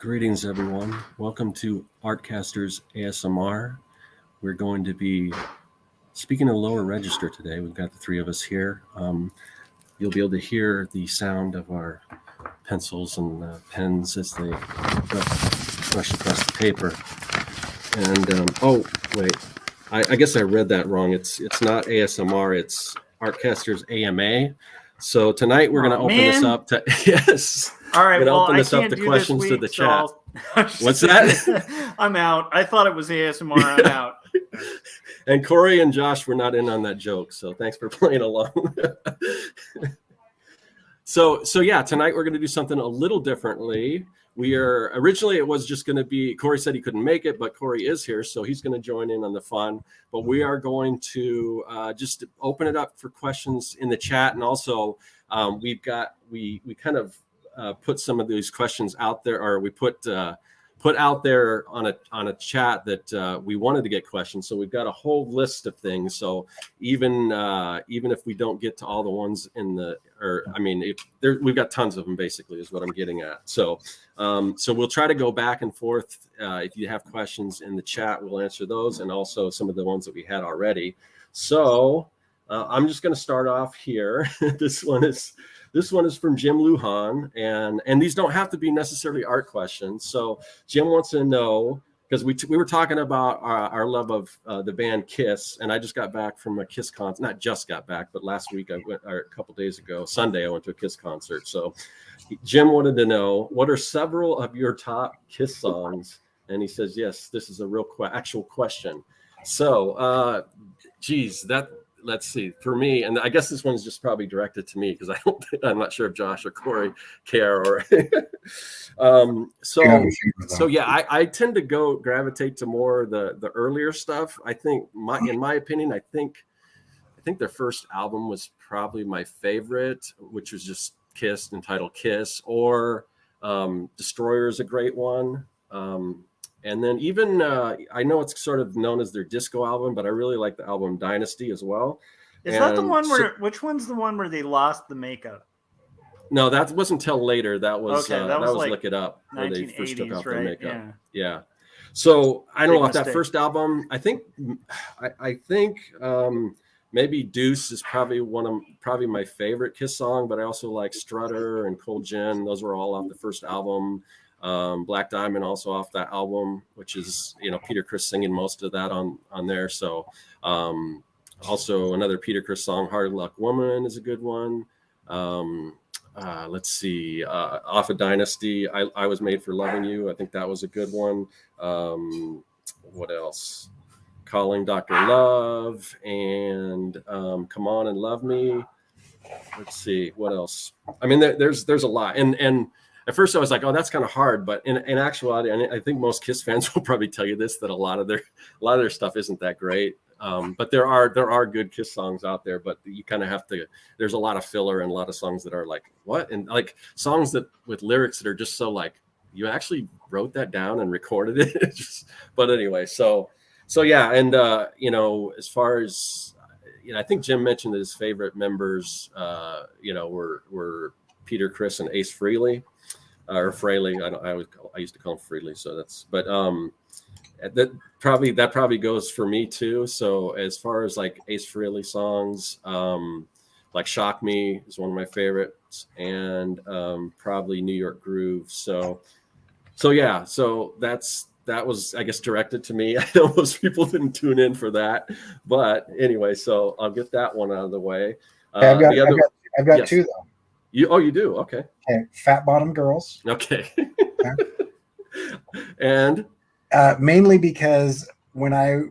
Greetings, everyone. Welcome to Artcasters ASMR. We're going to be speaking in lower register today. We've got the three of us here. You'll be able to hear the sound of our pencils and pens as they brush across the paper. And oh, wait, I guess I read that wrong. It's not ASMR. It's Artcasters AMA. So tonight we're going to open this up to yes. All right, well, open this I up can't to do questions this to week, the so chat. What's that? I'm out. I thought it was ASMR. I'm out. And Corey and Josh were not in on that joke, so thanks for playing along. So yeah, tonight we're going to do something a little differently. We are originally it was just going to be Corey said he couldn't make it, but Corey is here, so he's going to join in on the fun. But we are going to just open it up for questions in the chat, and also we kind of put some of these questions out there, or we put out there on a chat that we wanted to get questions. So we've got a whole list of things. So even if we don't get to all the ones we've got tons of them. Basically, is what I'm getting at. So we'll try to go back and forth. If you have questions in the chat, we'll answer those, and also some of the ones that we had already. So I'm just going to start off here. This one is from Jim Lujan, and these don't have to be necessarily art questions. So Jim wants to know, because we were talking about our love of the band Kiss, and I just got back from a Kiss concert. Not just got back, but last week a couple days ago, Sunday, I went to a Kiss concert. So Jim wanted to know, what are several of your top Kiss songs? And he says, yes, this is a real actual question. So, let's see. For me, and I guess this one's just probably directed to me because I'm not sure if Josh or Corey care. Or so yeah, I tend to gravitate to more the earlier stuff. I think in my opinion, I think their first album was probably my favorite, which was just Kiss, entitled Kiss, or Destroyer is a great one. And then even I know it's sort of known as their disco album, but I really like the album Dynasty as well. Is that the one where? Which one's the one where they lost the makeup? No, that wasn't until later. That was that was like Look It Up, where they first took off the makeup. Yeah. So I don't know if that first album. I think maybe Deuce is probably my favorite Kiss song, but I also like Strutter and Cold Gin. Those were all off the first album. Black Diamond also off that album, which is Peter Criss singing most of that on there. So also another Peter Criss song, Hard Luck Woman, is a good one. Let's see, off of Dynasty, I Was Made for Loving You. I think that was a good one. What else? Calling Dr. Love and Come On and Love Me. Let's see, what else? I mean, there's a lot, and at first I was like, oh, that's kind of hard, but in actuality, and I think most Kiss fans will probably tell you this, that a lot of their stuff isn't that great. But there are good Kiss songs out there, but you kind of have to. There's a lot of filler and a lot of songs that are like, what, and like songs that with lyrics that are just so like, you actually wrote that down and recorded it. But anyway, so yeah, and as far as I think Jim mentioned that his favorite members, were Peter Criss and Ace Frehley. Or Fraley, I used to call him Frehley, so that's. But that probably goes for me too. So as far as like Ace Frehley songs, like Shock Me is one of my favorites, and probably New York Groove. So yeah, so that was, I guess, directed to me. I know most people didn't tune in for that, but anyway, so I'll get that one out of the way. I've got yes. Two though. You do? Okay. Fat Bottom Girls. Okay. And mainly because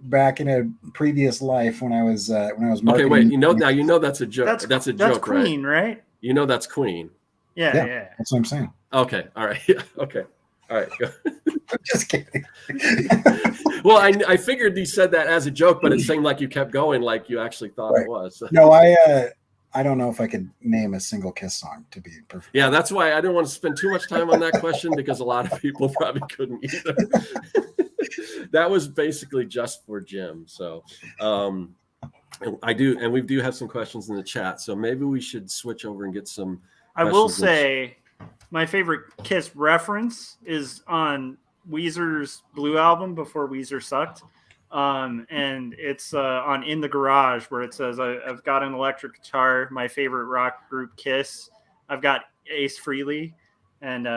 back in a previous life when I was marketing. Okay, wait. Now that's a joke. That's a joke, that's Queen, right? That's Queen. Yeah. That's what I'm saying. Okay. All right. Yeah. Okay. All right. Go. I'm just kidding. Well, I figured you said that as a joke, but it seemed like you kept going, like you actually thought it was. No, I don't know if I could name a single Kiss song, to be perfect. Yeah, that's why I didn't want to spend too much time on that question, because a lot of people probably couldn't either. That was basically just for Jim. So we do have some questions in the chat. So maybe we should switch over and get some. I will say, my favorite Kiss reference is on Weezer's Blue album before Weezer sucked. And it's on In the Garage, where it says, I've got an electric guitar, my favorite rock group Kiss. I've got Ace Frehley. And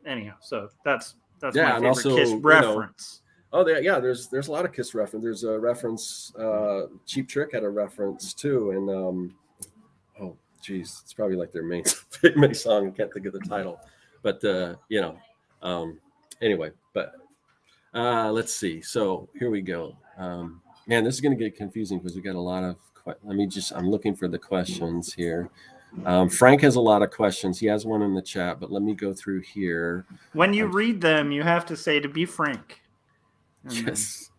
anyhow, so that's my favorite also, Kiss reference. There's a lot of Kiss reference. There's a reference, Cheap Trick had a reference too. And it's probably like their main song. I can't think of the title. But anyway, but let's see. So here we go. Man, this is going to get confusing because we got a lot of. I'm looking for the questions here. Frank has a lot of questions. He has one in the chat, but let me go through here. When you read them, you have to say to be frank. Yes.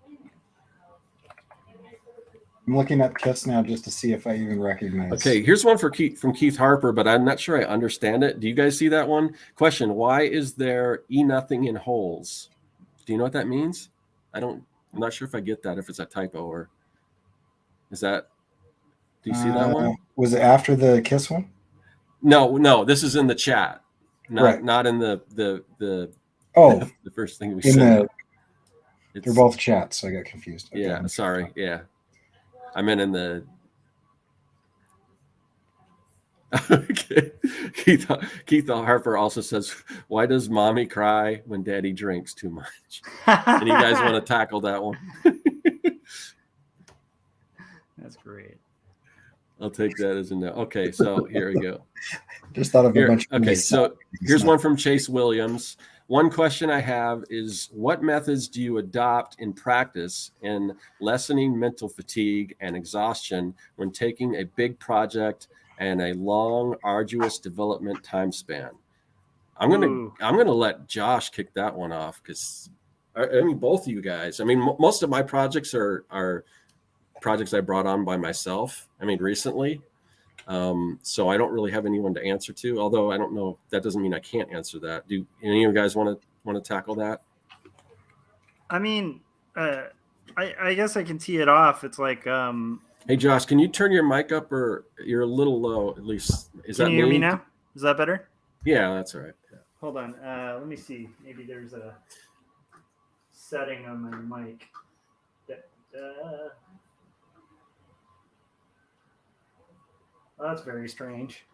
I'm looking at Kiss now just to see if I even recognize. Okay, here's one from Keith Harper, but I'm not sure I understand it. Do you guys see that one? Question: why is there nothing in holes? Do you know what that means? I'm not sure if I get that, if it's a typo or is that. Do you see that one? Was it after the Kiss one? No. This is in the chat, not in the the first thing we said. They're both chats, so I got confused. Okay. Yeah, sorry. Yeah, I meant in the. Okay. Keith Harper also says, "Why does mommy cry when daddy drinks too much?" And you guys want to tackle that one? That's great. I'll take that as a no. Okay, so here we go. Just thought of a bunch of. Okay, so here's one from Chase Williams. One question I have is, what methods do you adopt in practice in lessening mental fatigue and exhaustion when taking a big project and a long, arduous development time span? I'm gonna let Josh kick that one off because both of you guys. Most of my projects are projects I brought on by myself. Recently. So I don't really have anyone to answer to, although I don't know, that doesn't mean I can't answer that. Do any of you guys want to tackle that? I guess I can tee it off. It's like, hey Josh, can you turn your mic up, or you're a little low at least? Can you hear me now? Is that better? Yeah, that's all right. Yeah. Hold on. Let me see. Maybe there's a setting on my mic. That's very strange.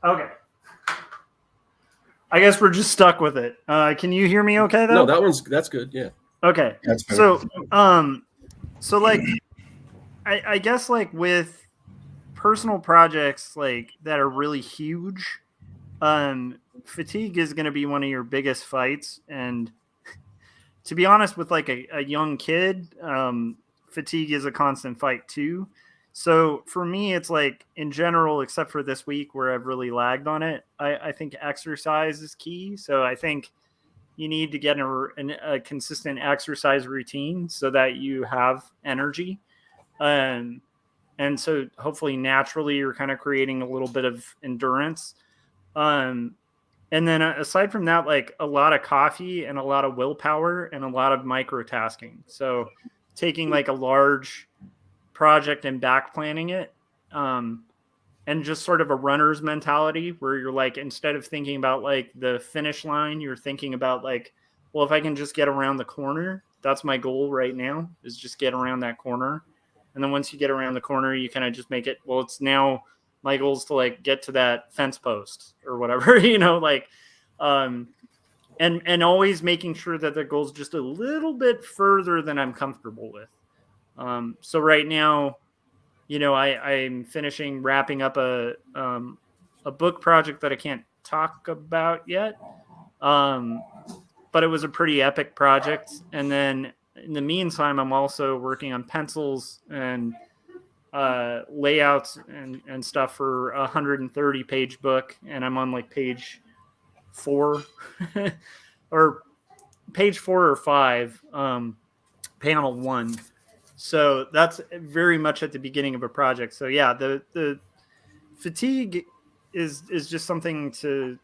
Okay. I guess we're just stuck with it. Can you hear me okay though? No, that's good. Yeah. Okay. That's good. So like I guess like with personal projects like that are really huge, fatigue is going to be one of your biggest fights. And to be honest, with like a young kid, fatigue is a constant fight too. So for me, it's like in general, except for this week where I've really lagged on it, I think exercise is key. So I think you need to get a consistent exercise routine so that you have energy. And so hopefully naturally you're kind of creating a little bit of endurance. And then aside from that, like a lot of coffee and a lot of willpower and a lot of microtasking. So taking like a large project and back planning it, and just sort of a runner's mentality where you're like, instead of thinking about like the finish line, you're thinking about like, well, if I can just get around the corner, that's my goal right now, is just get around that corner. And then once you get around the corner, you kind of just make it, well, it's now my goal is to like get to that fence post or whatever, and always making sure that the goal is just a little bit further than I'm comfortable with. So right now, I'm wrapping up a book project that I can't talk about yet. But it was a pretty epic project. And then in the meantime, I'm also working on pencils and layouts and stuff for a 130-page book. And I'm on like page 4 or page 4 or 5, panel 1. So that's very much at the beginning of a project. So yeah, the fatigue is just something to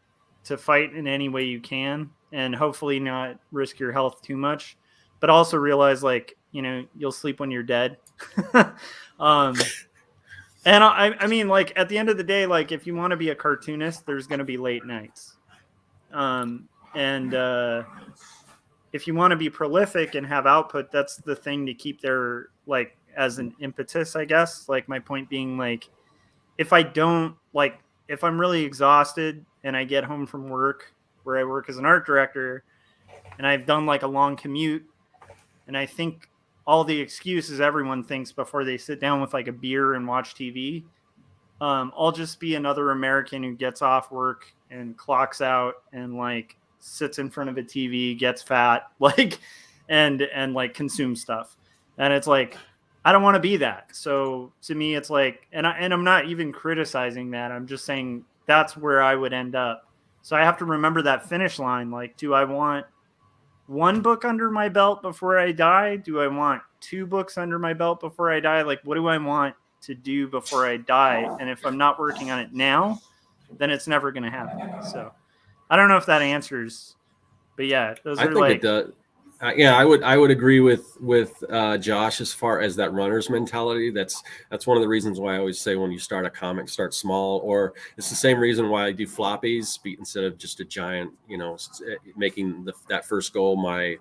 fight in any way you can, and hopefully not risk your health too much, but also realize like, you'll sleep when you're dead. And I mean, like at the end of the day, like if you want to be a cartoonist, there's going to be late nights. And if you want to be prolific and have output, that's the thing to keep there, like as an impetus, I guess. Like my point being, like if I don't like, if I'm really exhausted and I get home from work where I work as an art director and I've done like a long commute and I think all the excuses everyone thinks before they sit down with like a beer and watch TV, I'll just be another American who gets off work and clocks out and like sits in front of a TV, gets fat, like, and like consumes stuff. And it's like, I don't want to be that. So to me, it's like, and I'm not even criticizing that. I'm just saying that's where I would end up. So I have to remember that finish line. Like, do I want one book under my belt before I die? Do I want 2 books under my belt before I die? Like, what do I want to do before I die? And if I'm not working on it now, then it's never going to happen. So I don't know if that answers, but yeah, those I are think like, it does. Yeah, I would agree with Josh as far as that runner's mentality. That's one of the reasons why I always say when you start a comic, start small. Or it's the same reason why I do floppies instead of just a giant. Making that first goal my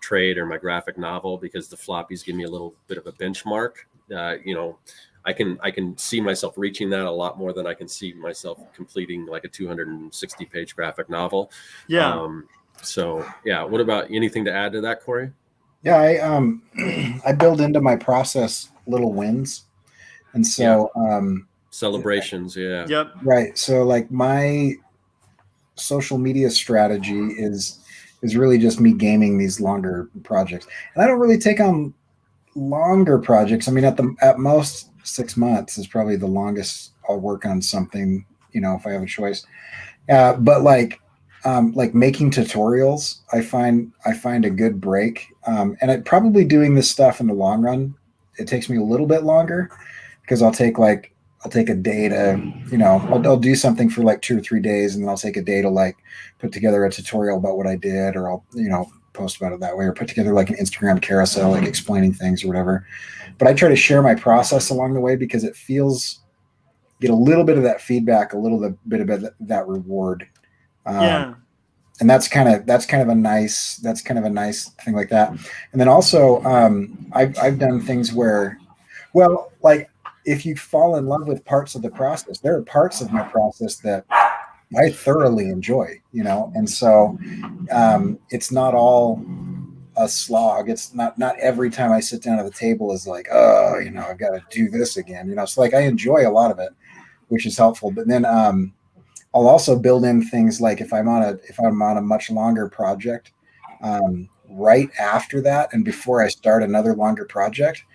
trade or my graphic novel, because the floppies give me a little bit of a benchmark. I can see myself reaching that a lot more than I can see myself completing like a 260 page graphic novel. yeah. So yeah, what about anything to add to that, Corey? Yeah, I build into my process little wins, and so Celebrations, yeah. Yep. right. So like my social media strategy is really just me gaming these longer projects, and I don't really take on longer projects. I mean, at most 6 months is probably the longest I'll work on something. If I have a choice. But like making tutorials, I find a good break. And probably doing this stuff in the long run, it takes me a little bit longer because I'll take a day to, I'll do something for like 2 or 3 days, and then I'll take a day to like put together a tutorial about what I did, or I'll, post about it that way, or put together like an Instagram carousel, like explaining things or whatever. But I try to share my process along the way because it feels, get a little bit of that feedback, a little bit of that reward. Yeah. And that's kind of a nice thing like that. And then also, I've done things where, well, like if you fall in love with parts of the process, there are parts of my process that I thoroughly enjoy, and so it's not all a slog. It's not every time I sit down at the table is like, oh, I've got to do this again. So like I enjoy a lot of it, which is helpful. But then I'll also build in things like if I'm on a much longer project, right after that and before I start another longer project,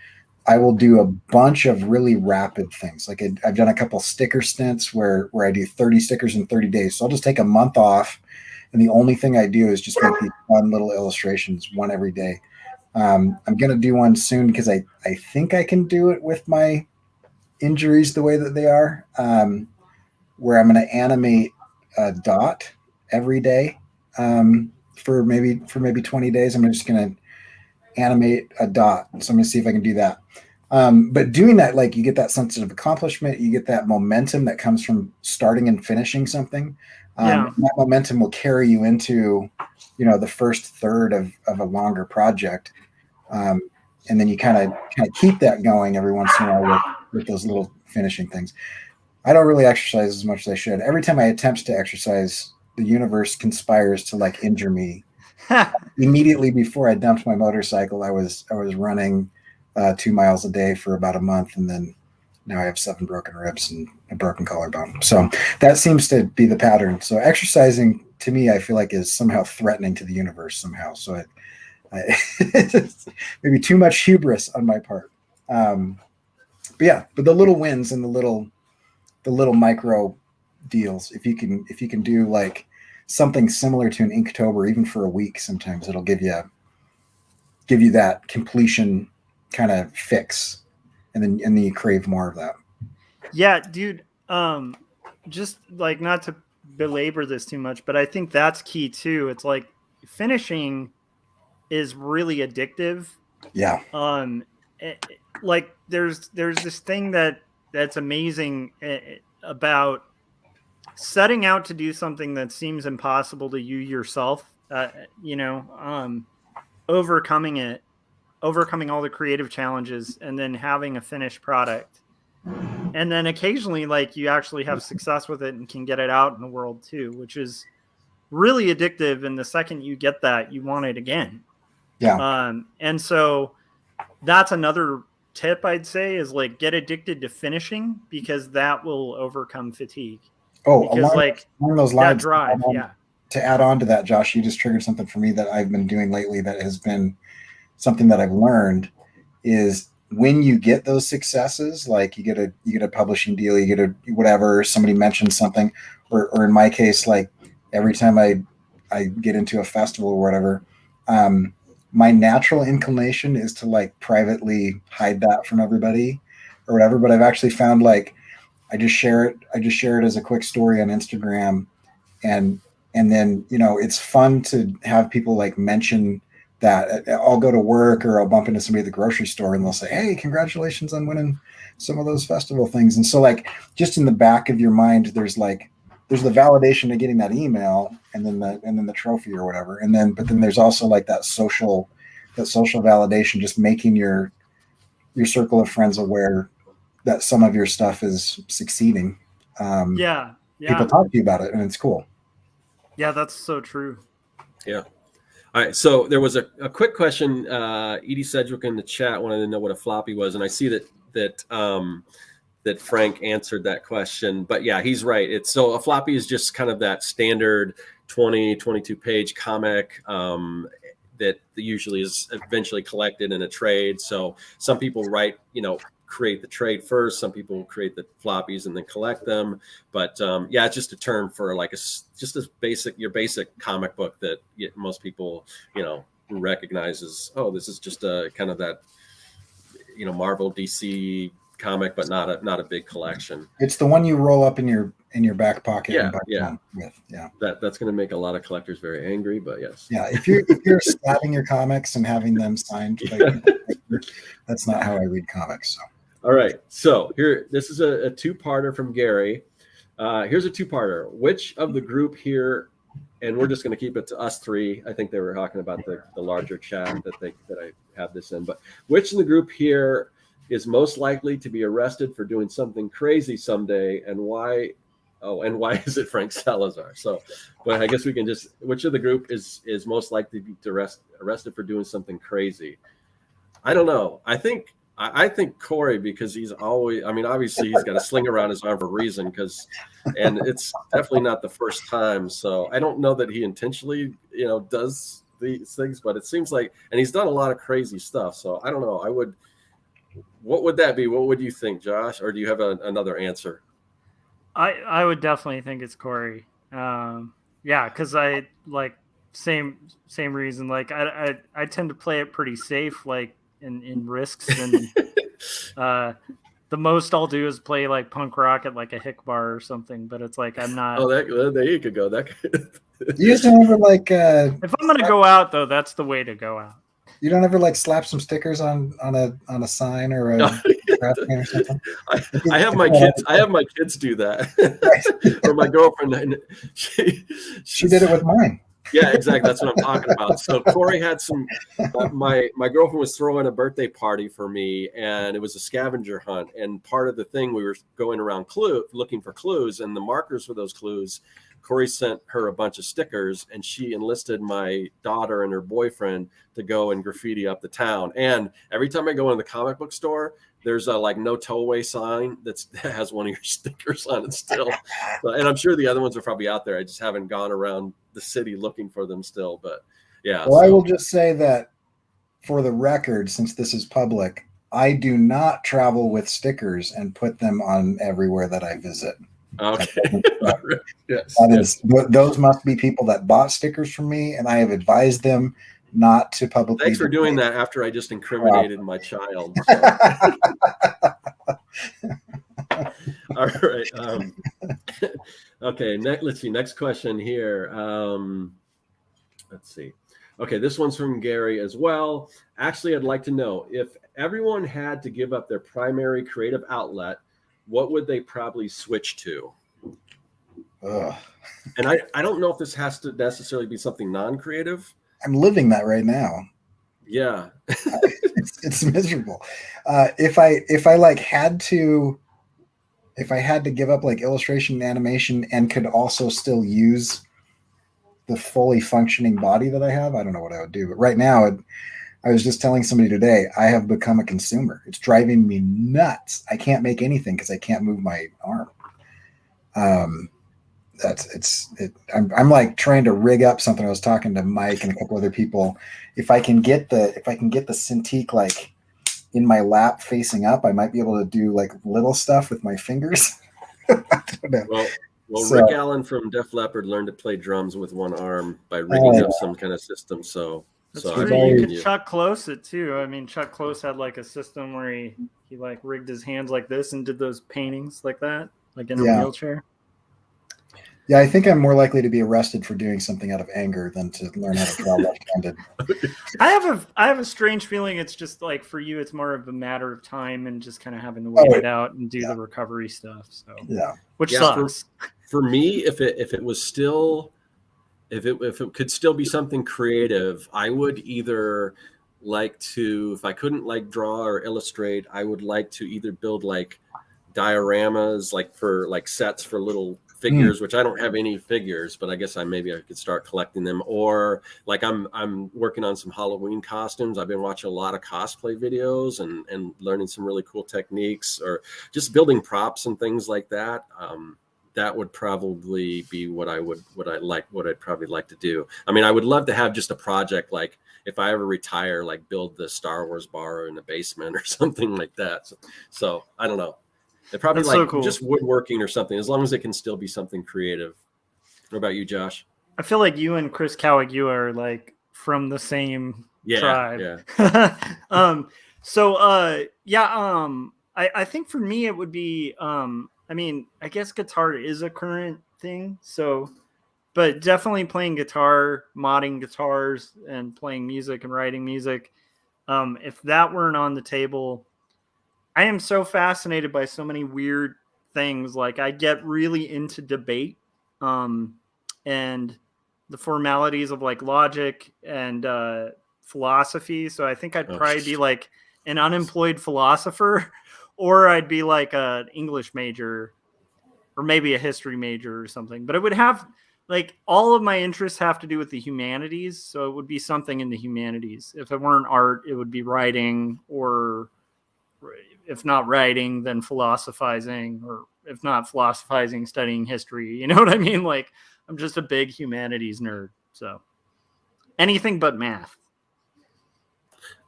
I will do a bunch of really rapid things. Like I've done a couple sticker stints where I do 30 stickers in 30 days. So I'll just take a month off, and the only thing I do is just make these fun little illustrations, one every day. I'm going to do one soon because I think I can do it with my injuries the way that they are, where I'm going to animate a dot every day for maybe 20 days. I'm just going to animate a dot. So I'm going to see if I can do that. But doing that, like you get that sense of accomplishment, you get that momentum that comes from starting and finishing something. And that momentum will carry you into, the first third of a longer project. And then you kind of keep that going every once in a while with those little finishing things. I don't really exercise as much as I should. Every time I attempt to exercise, the universe conspires to like injure me. Immediately before I dumped my motorcycle, I was running 2 miles a day for about a month, and then now I have 7 broken ribs and a broken collarbone. So that seems to be the pattern. So exercising to me, I feel like is somehow threatening to the universe somehow. So maybe too much hubris on my part. But the little wins and the little micro deals, if you can do like something similar to an Inktober, even for a week, sometimes it'll give you that completion kind of fix, and then you crave more of that. Yeah, dude. Just like, not to belabor this too much, but I think that's key too. It's like finishing is really addictive. Yeah. like there's this thing that's amazing about setting out to do something that seems impossible to you yourself, overcoming all the creative challenges, and then having a finished product. And then occasionally, like, you actually have success with it and can get it out in the world too, which is really addictive. And the second you get that, you want it again. Yeah. And so that's another tip I'd say, is like, get addicted to finishing, because that will overcome fatigue. Oh, Because along those lines, that drive, to add on to that, Josh, you just triggered something for me that I've been doing lately that has been something that I've learned is when you get those successes, like you get a publishing deal, you get a whatever, somebody mentions something, or in my case, like every time I get into a festival or whatever, my natural inclination is to like privately hide that from everybody or whatever. But I've actually found, like, I just share it as a quick story on Instagram, and then, it's fun to have people like mention that. I'll go to work or I'll bump into somebody at the grocery store and they'll say, "Hey, congratulations on winning some of those festival things." And so, like, just in the back of your mind, there's the validation of getting that email and then the trophy or whatever. But then there's also like that social validation, just making your circle of friends aware that some of your stuff is succeeding. People talk to you about it, and it's cool. Yeah, that's so true. Yeah. All right. So there was a quick question. Edie Sedgwick in the chat wanted to know what a floppy was, and I see that Frank answered that question. But yeah, he's right. A floppy is just kind of that standard 20, 22 page comic that usually is eventually collected in a trade. So some people create the trade first. Some people create the floppies and then collect them. But it's just a term for like your basic comic book that most people, recognize as, oh, this is just a kind of that, Marvel, DC comic, but not a big collection. It's the one you roll up in your back pocket. Yeah. That's going to make a lot of collectors very angry, but yes. Yeah. If you're slapping your comics and having them signed, that's not how I read comics. So. All right. So this is a two-parter from Gary. Here's a two-parter. Which of the group here, and we're just going to keep it to us three. I think they were talking about the larger chat that I have this in, but which of the group here is most likely to be arrested for doing something crazy someday, and why? Oh, and why is it Frank Salazar? So, but I guess we can which of the group is most likely to be arrested for doing something crazy? I don't know. I think Corey, because he's always, obviously he's got a sling around his arm for a reason, and it's definitely not the first time. So I don't know that he intentionally, does these things, but it seems like, and he's done a lot of crazy stuff. So I don't know. What would that be? What would you think, Josh? Or do you have another answer? I would definitely think it's Corey. Because I like same reason. Like I tend to play it pretty safe, like in risks, and the most I'll do is play like punk rock at like a hick bar or something. But it's like I'm not. Oh, there you could go. You just don't ever like. If I'm gonna go out though, that's the way to go out. You don't ever like slap some stickers on a sign or a craft can or something? I have my kids do that. Or my girlfriend, she did it with mine. Yeah, exactly. That's what I'm talking about. So Corey had some. My girlfriend was throwing a birthday party for me, and it was a scavenger hunt. And part of the thing, we were going around looking for clues, and the markers for those clues. Corey sent her a bunch of stickers, and she enlisted my daughter and her boyfriend to go and graffiti up the town. And every time I go in the comic book store, there's a like no tow-away sign that has one of your stickers on it still. And I'm sure the other ones are probably out there. I just haven't gone around the city looking for them still. But yeah. Well, I will just say that for the record, since this is public, I do not travel with stickers and put them on everywhere that I visit. Okay. Yes. Those must be people that bought stickers from me, and I have advised them not to publicly. Thanks for doing that after I just incriminated my child. So. All right. Okay. Let's see. Next question here. Let's see. Okay, this one's from Gary as well. Actually, I'd like to know if everyone had to give up their primary creative outlet, what would they probably switch to? Ugh. And I don't know if this has to necessarily be something non-creative. I'm living that right now. Yeah. It's miserable. If I like had to, if I had to give up like illustration and animation and could also still use the fully functioning body that I have, I don't know what I would do. But right now, I was just telling somebody today, I have become a consumer. It's driving me nuts. I can't make anything because I can't move my arm. I'm like trying to rig up something. I was talking to Mike and a couple other people. If I can get the Cintiq like in my lap facing up, I might be able to do like little stuff with my fingers. I don't know. Well, Rick Allen from Def Leppard learned to play drums with one arm by rigging up some kind of system. That's true. You could Chuck Close it too. I mean, Chuck Close had like a system where he like rigged his hands like this and did those paintings like that, like in a wheelchair. Yeah, I think I'm more likely to be arrested for doing something out of anger than to learn how to draw left-handed. I have a strange feeling it's just like for you, it's more of a matter of time and just kind of having to wait it out and do the recovery stuff. So which sucks. For me, if it was still, if it could still be something creative, I would either like to, if I couldn't like draw or illustrate, I would like to either build like dioramas, like for like sets for little figures, which I don't have any figures, but I guess I could start collecting them. Or like I'm working on some Halloween costumes. I've been watching a lot of cosplay videos and learning some really cool techniques, or just building props and things like that. That would probably be what I'd probably like to do. I mean, I would love to have just a project, like if I ever retire, like build the Star Wars bar in the basement or something like that. So I don't know. They're probably That's like so cool. Just woodworking or something, as long as it can still be something creative. What about you, Josh? I feel like you and Chris Cowagua are like from the same tribe. Yeah. I think for me it would be I mean, I guess guitar is a current thing. So, but definitely playing guitar, modding guitars, and playing music and writing music. If that weren't on the table, I am so fascinated by so many weird things. Like I get really into debate, and the formalities of like logic and philosophy. So I think I'd probably be like an unemployed philosopher, or I'd be like an English major, or maybe a history major or something. But it would have like all of my interests have to do with the humanities. So it would be something in the humanities. If it weren't art, it would be writing, or if not writing, then philosophizing, or if not philosophizing, studying history. You know what I mean? Like I'm just a big humanities nerd. So anything but math.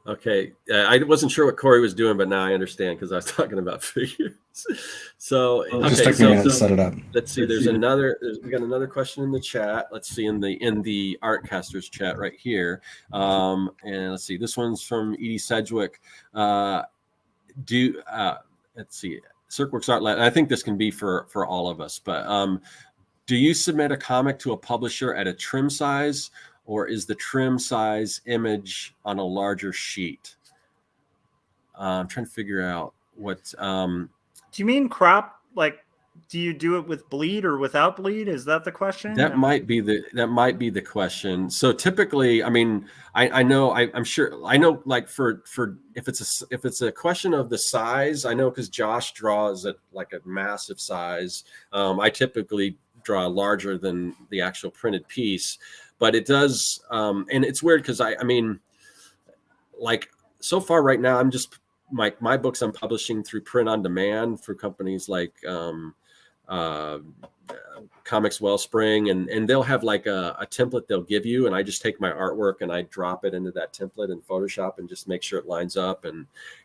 Okay. I wasn't sure what Corey was doing, but now I understand because I was talking about figures. So, it just took me a minute to set it up. Let's see. We got another question in the chat. Let's see in the Artcasters chat right here. And let's see. This one's from Edie Sedgwick. Let's see. Circworks Art Lab. I think this can be for all of us, but do you submit a comic to a publisher at a trim size, or is the trim size image on a larger sheet? I'm trying to figure out what. Do you mean crop? Like, do you do it with bleed or without bleed? Is that the question? That might be the question. So typically, I mean, I'm sure like for if it's a question of the size, I know because Josh draws at like a massive size. I typically draw larger than the actual printed piece. But it does, and it's weird because I mean, like so far right now, I'm just my books I'm publishing through print on demand for companies like Comics Wellspring, and they'll have like a template they'll give you, and I just take my artwork and I drop it into that template in Photoshop and just make sure it lines up.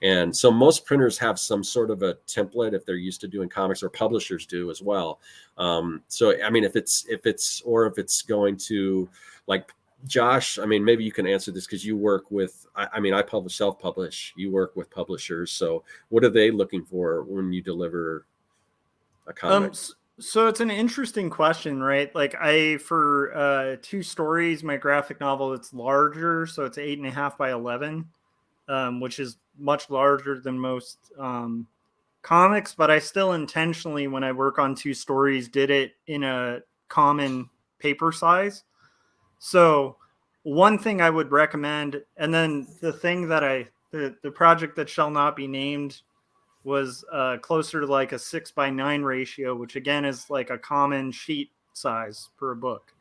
And so most printers have some sort of a template if they're used to doing comics, or publishers do as well. So I mean, if it's going to, like Josh, I mean, maybe you can answer this because you work with, I mean, I self-publish, you work with publishers. So what are they looking for when you deliver a comic? So it's an interesting question, right? Like for 2 stories, my graphic novel, it's larger. So it's 8.5 by 11, which is much larger than most comics, but I still intentionally, when I work on 2 stories, did it in a common paper size. So one thing I would recommend, and then the thing that the project that shall not be named was closer to like a 6:9 ratio, which again is like a common sheet size for a book.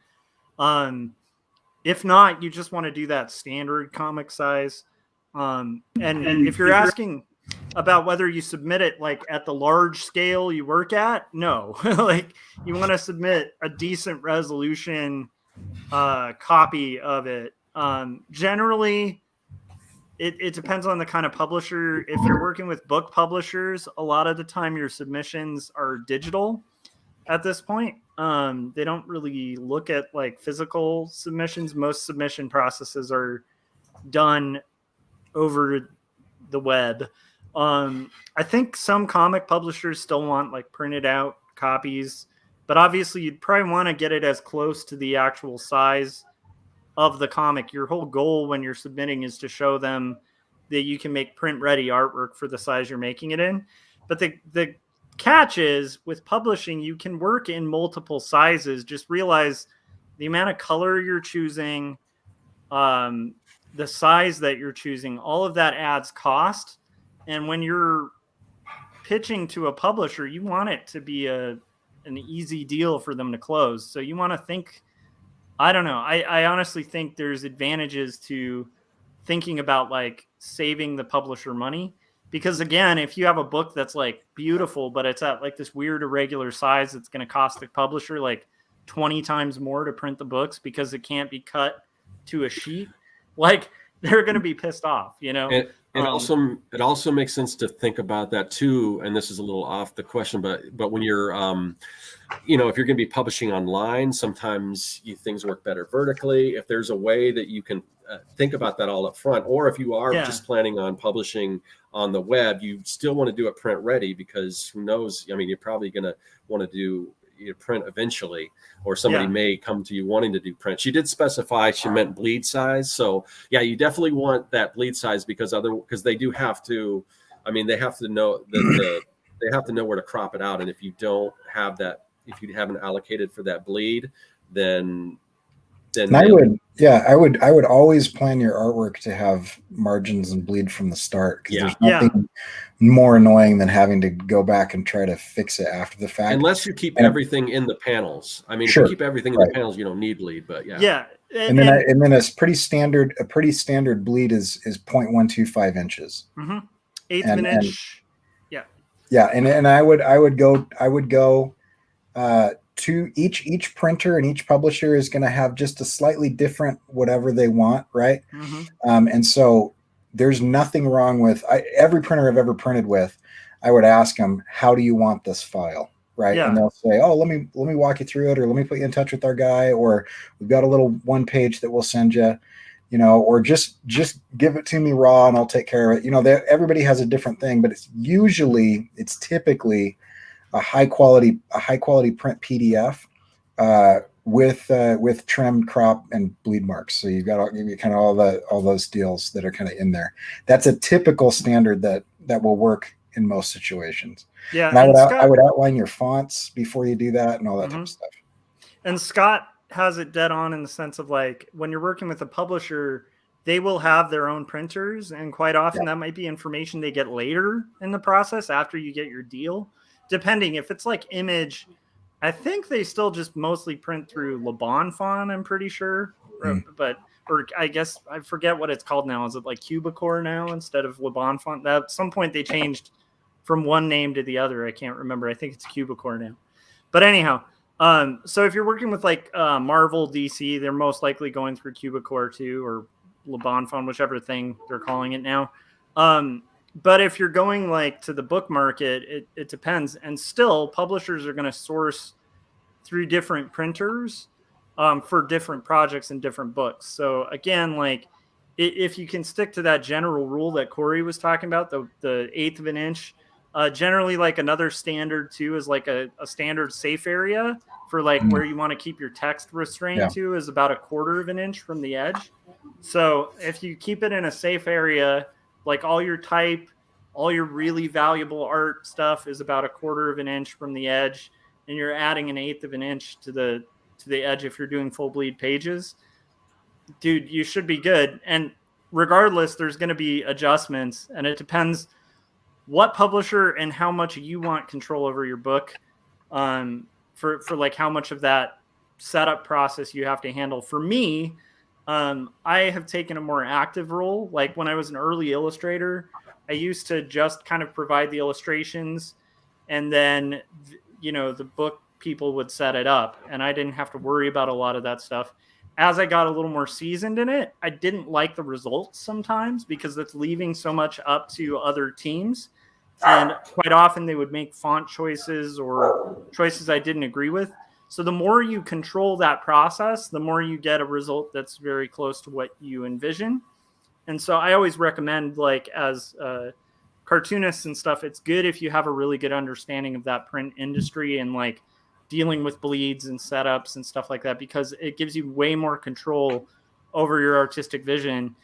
If not, you just want to do that standard comic size. And if you're asking about whether you submit it like at the large scale you work at, no. Like you want to submit a decent resolution copy of it. Generally, it depends on the kind of publisher. If you're working with book publishers, a lot of the time your submissions are digital at this point. They don't really look at like physical submissions. Most submission processes are done over the web. I think some comic publishers still want like printed out copies, but obviously you'd probably want to get it as close to the actual size of the comic. Your whole goal when you're submitting is to show them that you can make print ready artwork for the size you're making it in. But the catch is with publishing, you can work in multiple sizes. Just realize the amount of color you're choosing, the size that you're choosing, all of that adds cost. And when you're pitching to a publisher, you want it to be an easy deal for them to close. So you want to think, I don't know. I honestly think there's advantages to thinking about like saving the publisher money, because again, if you have a book that's like beautiful, but it's at like this weird irregular size, it's going to cost the publisher like 20 times more to print the books because it can't be cut to a sheet. Like they're going to be pissed off, you know? It also makes sense to think about that too. And this is a little off the question, but when you're, if you're going to be publishing online, sometimes things work better vertically. If there's a way that you can think about that all up front, or if you are just planning on publishing on the web, you still want to do it print ready, because who knows? I mean, you're probably going to want to do print eventually, or somebody may come to you wanting to do print. She did specify she meant bleed size. So yeah, you definitely want that bleed size, because they do have to, they have to know that they have to know where to crop it out. And if you don't have that, if you haven't allocated for that bleed, then I would always plan your artwork to have margins and bleed from the start, because there's nothing more annoying than having to go back and try to fix it after the fact. Unless you keep everything in the panels. I mean, if you keep everything in the panels, you don't need bleed, but And then a pretty standard bleed is 0.125 inches. Mm-hmm. Eighth of an inch. And I would go to each printer, and each publisher is going to have just a slightly different whatever they want, right? Mm-hmm. And so there's nothing wrong with every printer I've ever printed with. I would ask them, how do you want this file, right? And they'll say, oh, let me walk you through it, or let me put you in touch with our guy, or we've got a little one page that we'll send you, or just give it to me raw and I'll take care of it. Everybody has a different thing, but it's typically a high quality print PDF with trim, crop, and bleed marks. So you've got kind of all those deals that are kind of in there. That's a typical standard that will work in most situations. Yeah, and I would outline your fonts before you do that and all that type of stuff. And Scott has it dead on in the sense of like when you're working with a publisher, they will have their own printers, and quite often that might be information they get later in the process after you get your deal. Depending, if it's like image, I think they still just mostly print through Laban font, I'm pretty sure. Or I guess I forget what it's called now. Is it like Cubicore now instead of Laban font? At some point they changed from one name to the other. I can't remember. I think it's Cubicore now. But anyhow, so if you're working with like Marvel, DC, they're most likely going through Cubicore too, or Laban font, whichever thing they're calling it now. But if you're going like to the book market, it depends. And still, publishers are going to source through different printers for different projects and different books. So again, like if you can stick to that general rule that Corey was talking about, the eighth of an inch Generally, like another standard too is like a standard safe area for like where you want to keep your text restrained to is about 1/4 of an inch from the edge. So if you keep it in a safe area, like all your type, all your really valuable art stuff is about 1/4 of an inch from the edge, and you're adding 1/8 of an inch to the edge if you're doing full bleed pages, dude, you should be good. And regardless, there's going to be adjustments, and it depends what publisher and how much you want control over your book, for like how much of that setup process you have to handle. For me, I have taken a more active role. Like when I was an early illustrator, I used to just kind of provide the illustrations, and then, you know, the book people would set it up, and I didn't have to worry about a lot of that stuff. As I got a little more seasoned in it, I didn't like the results sometimes because it's leaving so much up to other teams. And quite often they would make font choices or choices I didn't agree with. So the more you control that process, the more you get a result that's very close to what you envision. And so I always recommend, like, as cartoonists and stuff, it's good if you have a really good understanding of that print industry and like dealing with bleeds and setups and stuff like that, because it gives you way more control over your artistic vision.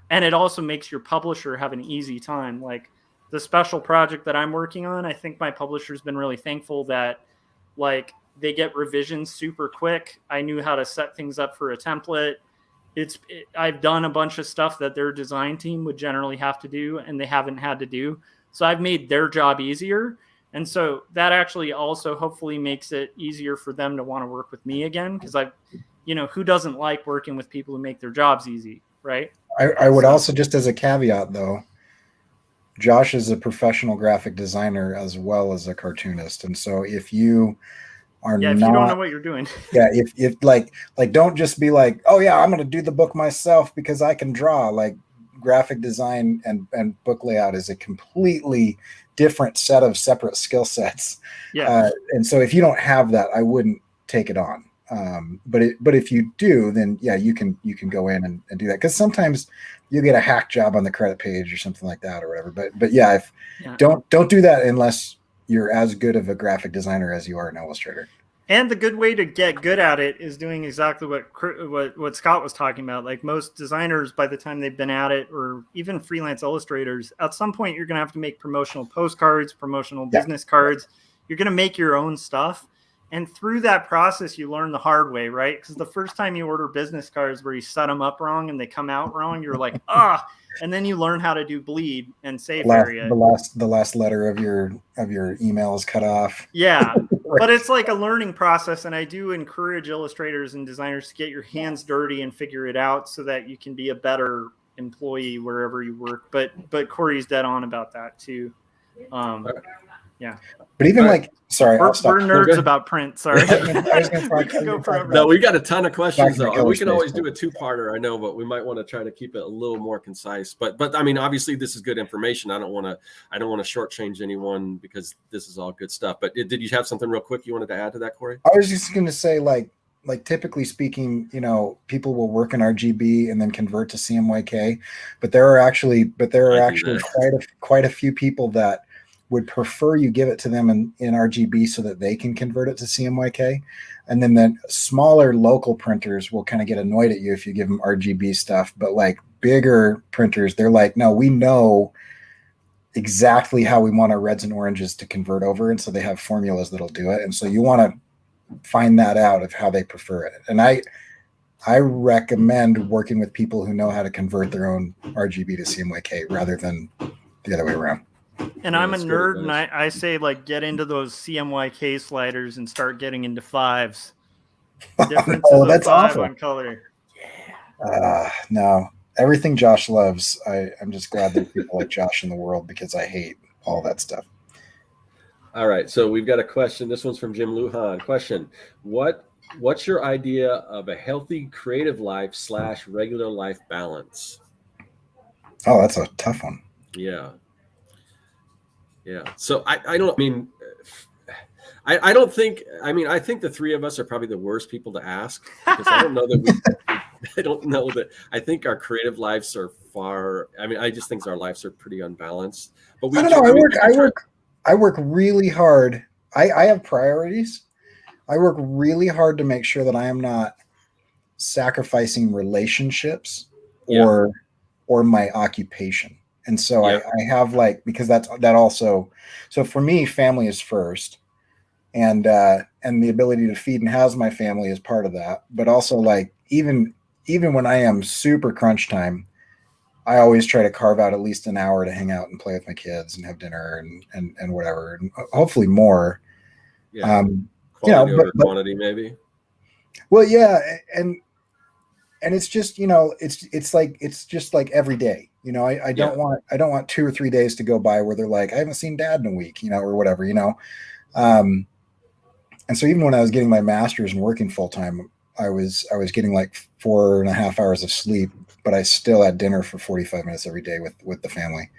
And it also makes your publisher have an easy time. Like the special project that I'm working on, I think my publisher's been really thankful that like they get revisions super quick. I knew how to set things up for a template. I've done a bunch of stuff that their design team would generally have to do and they haven't had to do. So I've made their job easier. And so that actually also hopefully makes it easier for them to want to work with me again. Because who doesn't like working with people who make their jobs easy, right? I would also, just as a caveat though, Josh is a professional graphic designer as well as a cartoonist. And so if you are if you don't know what you're doing. if like don't just be like, oh yeah, I'm going to do the book myself because I can draw. Like graphic design and book layout is a completely different set of separate skill sets. Yeah. And so if you don't have that, I wouldn't take it on. But if you do, then yeah, you can go in and do that. Cause sometimes you get a hack job on the credit page or something like that or whatever. But yeah, don't do that unless you're as good of a graphic designer as you are an illustrator. And the good way to get good at it is doing exactly what Scott was talking about. Like most designers, by the time they've been at it, or even freelance illustrators, at some point you're going to have to make promotional postcards, promotional business cards. You're going to make your own stuff. And through that process, you learn the hard way, right? Because the first time you order business cards where you set them up wrong and they come out wrong, you're like, and then you learn how to do bleed and safe area. The last letter of your email is cut off. Yeah, but it's like a learning process, and I do encourage illustrators and designers to get your hands dirty and figure it out so that you can be a better employee wherever you work. But Corey's dead on about that too. Yeah. But even sorry, we're nerds about print. Sorry. No, we got a ton of questions though. We can always do a two-parter, I know, but we might want to try to keep it a little more concise. But I mean, obviously this is good information. I don't want to shortchange anyone because this is all good stuff. But did you have something real quick you wanted to add to that, Corey? I was just going to say, like typically speaking, people will work in RGB and then convert to CMYK, but there are actually quite a few people that would prefer you give it to them in RGB so that they can convert it to CMYK. And then the smaller local printers will kind of get annoyed at you if you give them RGB stuff. But like bigger printers, they're like, no, we know exactly how we want our reds and oranges to convert over. And so they have formulas that'll do it. And so you want to find that out of how they prefer it. And I recommend working with people who know how to convert their own RGB to CMYK rather than the other way around. And I'm a nerd, and I say, like, get into those CMYK sliders and start getting into fives. Differences of 5 on color. Yeah. No, everything Josh loves. I'm just glad there are people like Josh in the world because I hate all that stuff. All right, so we've got a question. This one's from Jim Lujan. Question: What's your idea of a healthy creative life / regular life balance? Oh, that's a tough one. Yeah. So I don't think I think the three of us are probably the worst people to ask because I don't know that I think our creative lives are I just think our lives are pretty unbalanced. But I don't know. I work really hard. I have priorities. I work really hard to make sure that I am not sacrificing relationships Yeah. or my occupation. And so Yeah. I have like, because that also, so for me, family is first, and the ability to feed and house my family is part of that. But also like even when I am super crunch time, I always try to carve out at least an hour to hang out and play with my kids and have dinner and whatever, and hopefully more. Yeah. You know, Quality over quantity, maybe. well, yeah, and it's just, it's just like every day. I Yeah. don't want 2 or 3 days to go by where they're like, I haven't seen dad in a week, or whatever. Um, and so even when I was getting my master's and working full time, I was getting like 4.5 hours of sleep, but I still had dinner for 45 minutes every day with the family.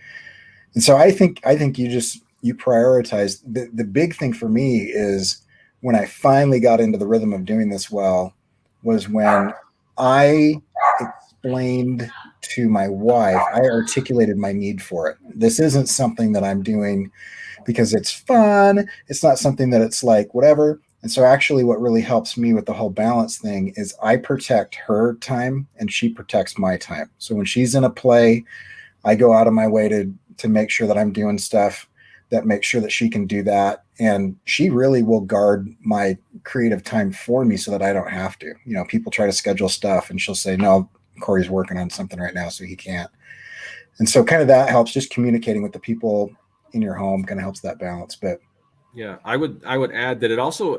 And so I think you prioritize. The big thing for me is when I finally got into the rhythm of doing this well was when I explained to my wife, I articulated my need for it. This isn't something that I'm doing because it's fun. It's not something that it's like whatever. And so actually what really helps me with the whole balance thing is I protect her time and she protects my time. So when she's in a play, I go out of my way to make sure that I'm doing stuff that makes sure that she can do that. And she really will guard my creative time for me so that I don't have to. People try to schedule stuff and she'll say, no, Corey's working on something right now, so he can't. And so kind of that helps, just communicating with the people in your home kind of helps that balance. But Yeah, I would add that it also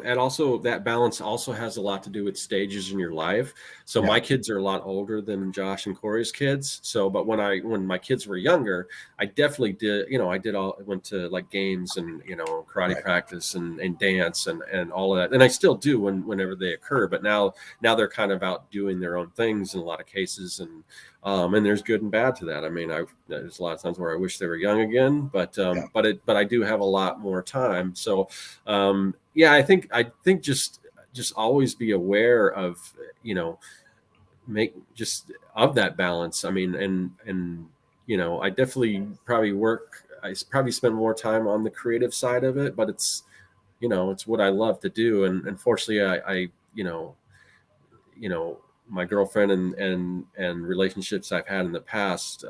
that balance also has a lot to do with stages in your life. So yeah, my kids are a lot older than Josh and Corey's kids. So, but when my kids were younger, I definitely did. I went to like games and karate right. practice and dance and all of that, and I still do whenever they occur. But now they're kind of out doing their own things in a lot of cases, and there's good and bad to that. I mean, there's a lot of times where I wish they were young again, but I do have a lot more time. So, yeah, I think just always be aware of, make just of that balance. I mean, and I definitely I probably spend more time on the creative side of it, but it's what I love to do. And unfortunately, I my girlfriend and relationships I've had in the past,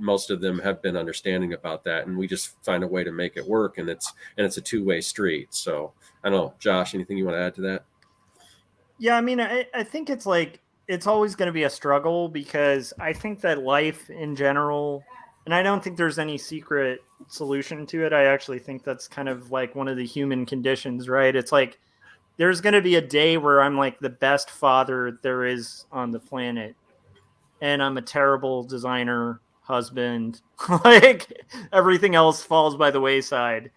most of them have been understanding about that, and we just find a way to make it work, and it's a two-way street. So I don't know, Josh, anything you want to add to that? Yeah, I mean, I think it's like it's always going to be a struggle because I think that life in general, and I don't think there's any secret solution to it. I actually think that's kind of like one of the human conditions, right? It's like there's going to be a day where I'm like the best father there is on the planet, and I'm a terrible designer, husband, like everything else falls by the wayside.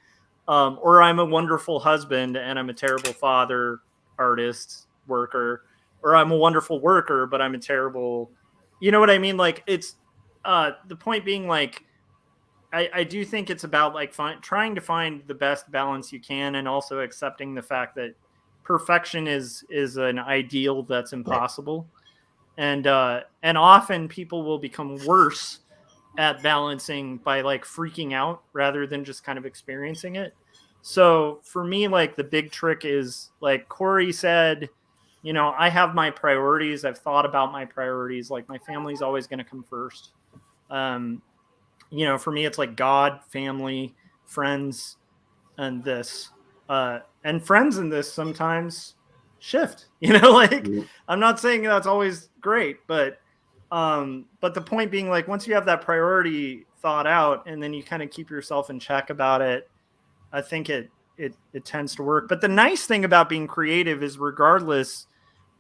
Or I'm a wonderful husband and I'm a terrible father, artist, worker, or I'm a wonderful worker, but I'm a terrible, you know what I mean? Like it's, the point being like, I do think it's about like trying to find the best balance you can, and also accepting the fact that perfection is an ideal that's impossible. Right. And often people will become worse at balancing by like freaking out rather than just kind of experiencing it. So for me, like the big trick is like Corey said, I have my priorities. I've thought about my priorities. Like my family's always going to come first. For me, it's like God, family, friends, and this. And friends in this sometimes shift. Like I'm not saying that's always great, but the point being, like, once you have that priority thought out and then you kind of keep yourself in check about it, I think it tends to work. But the nice thing about being creative is regardless,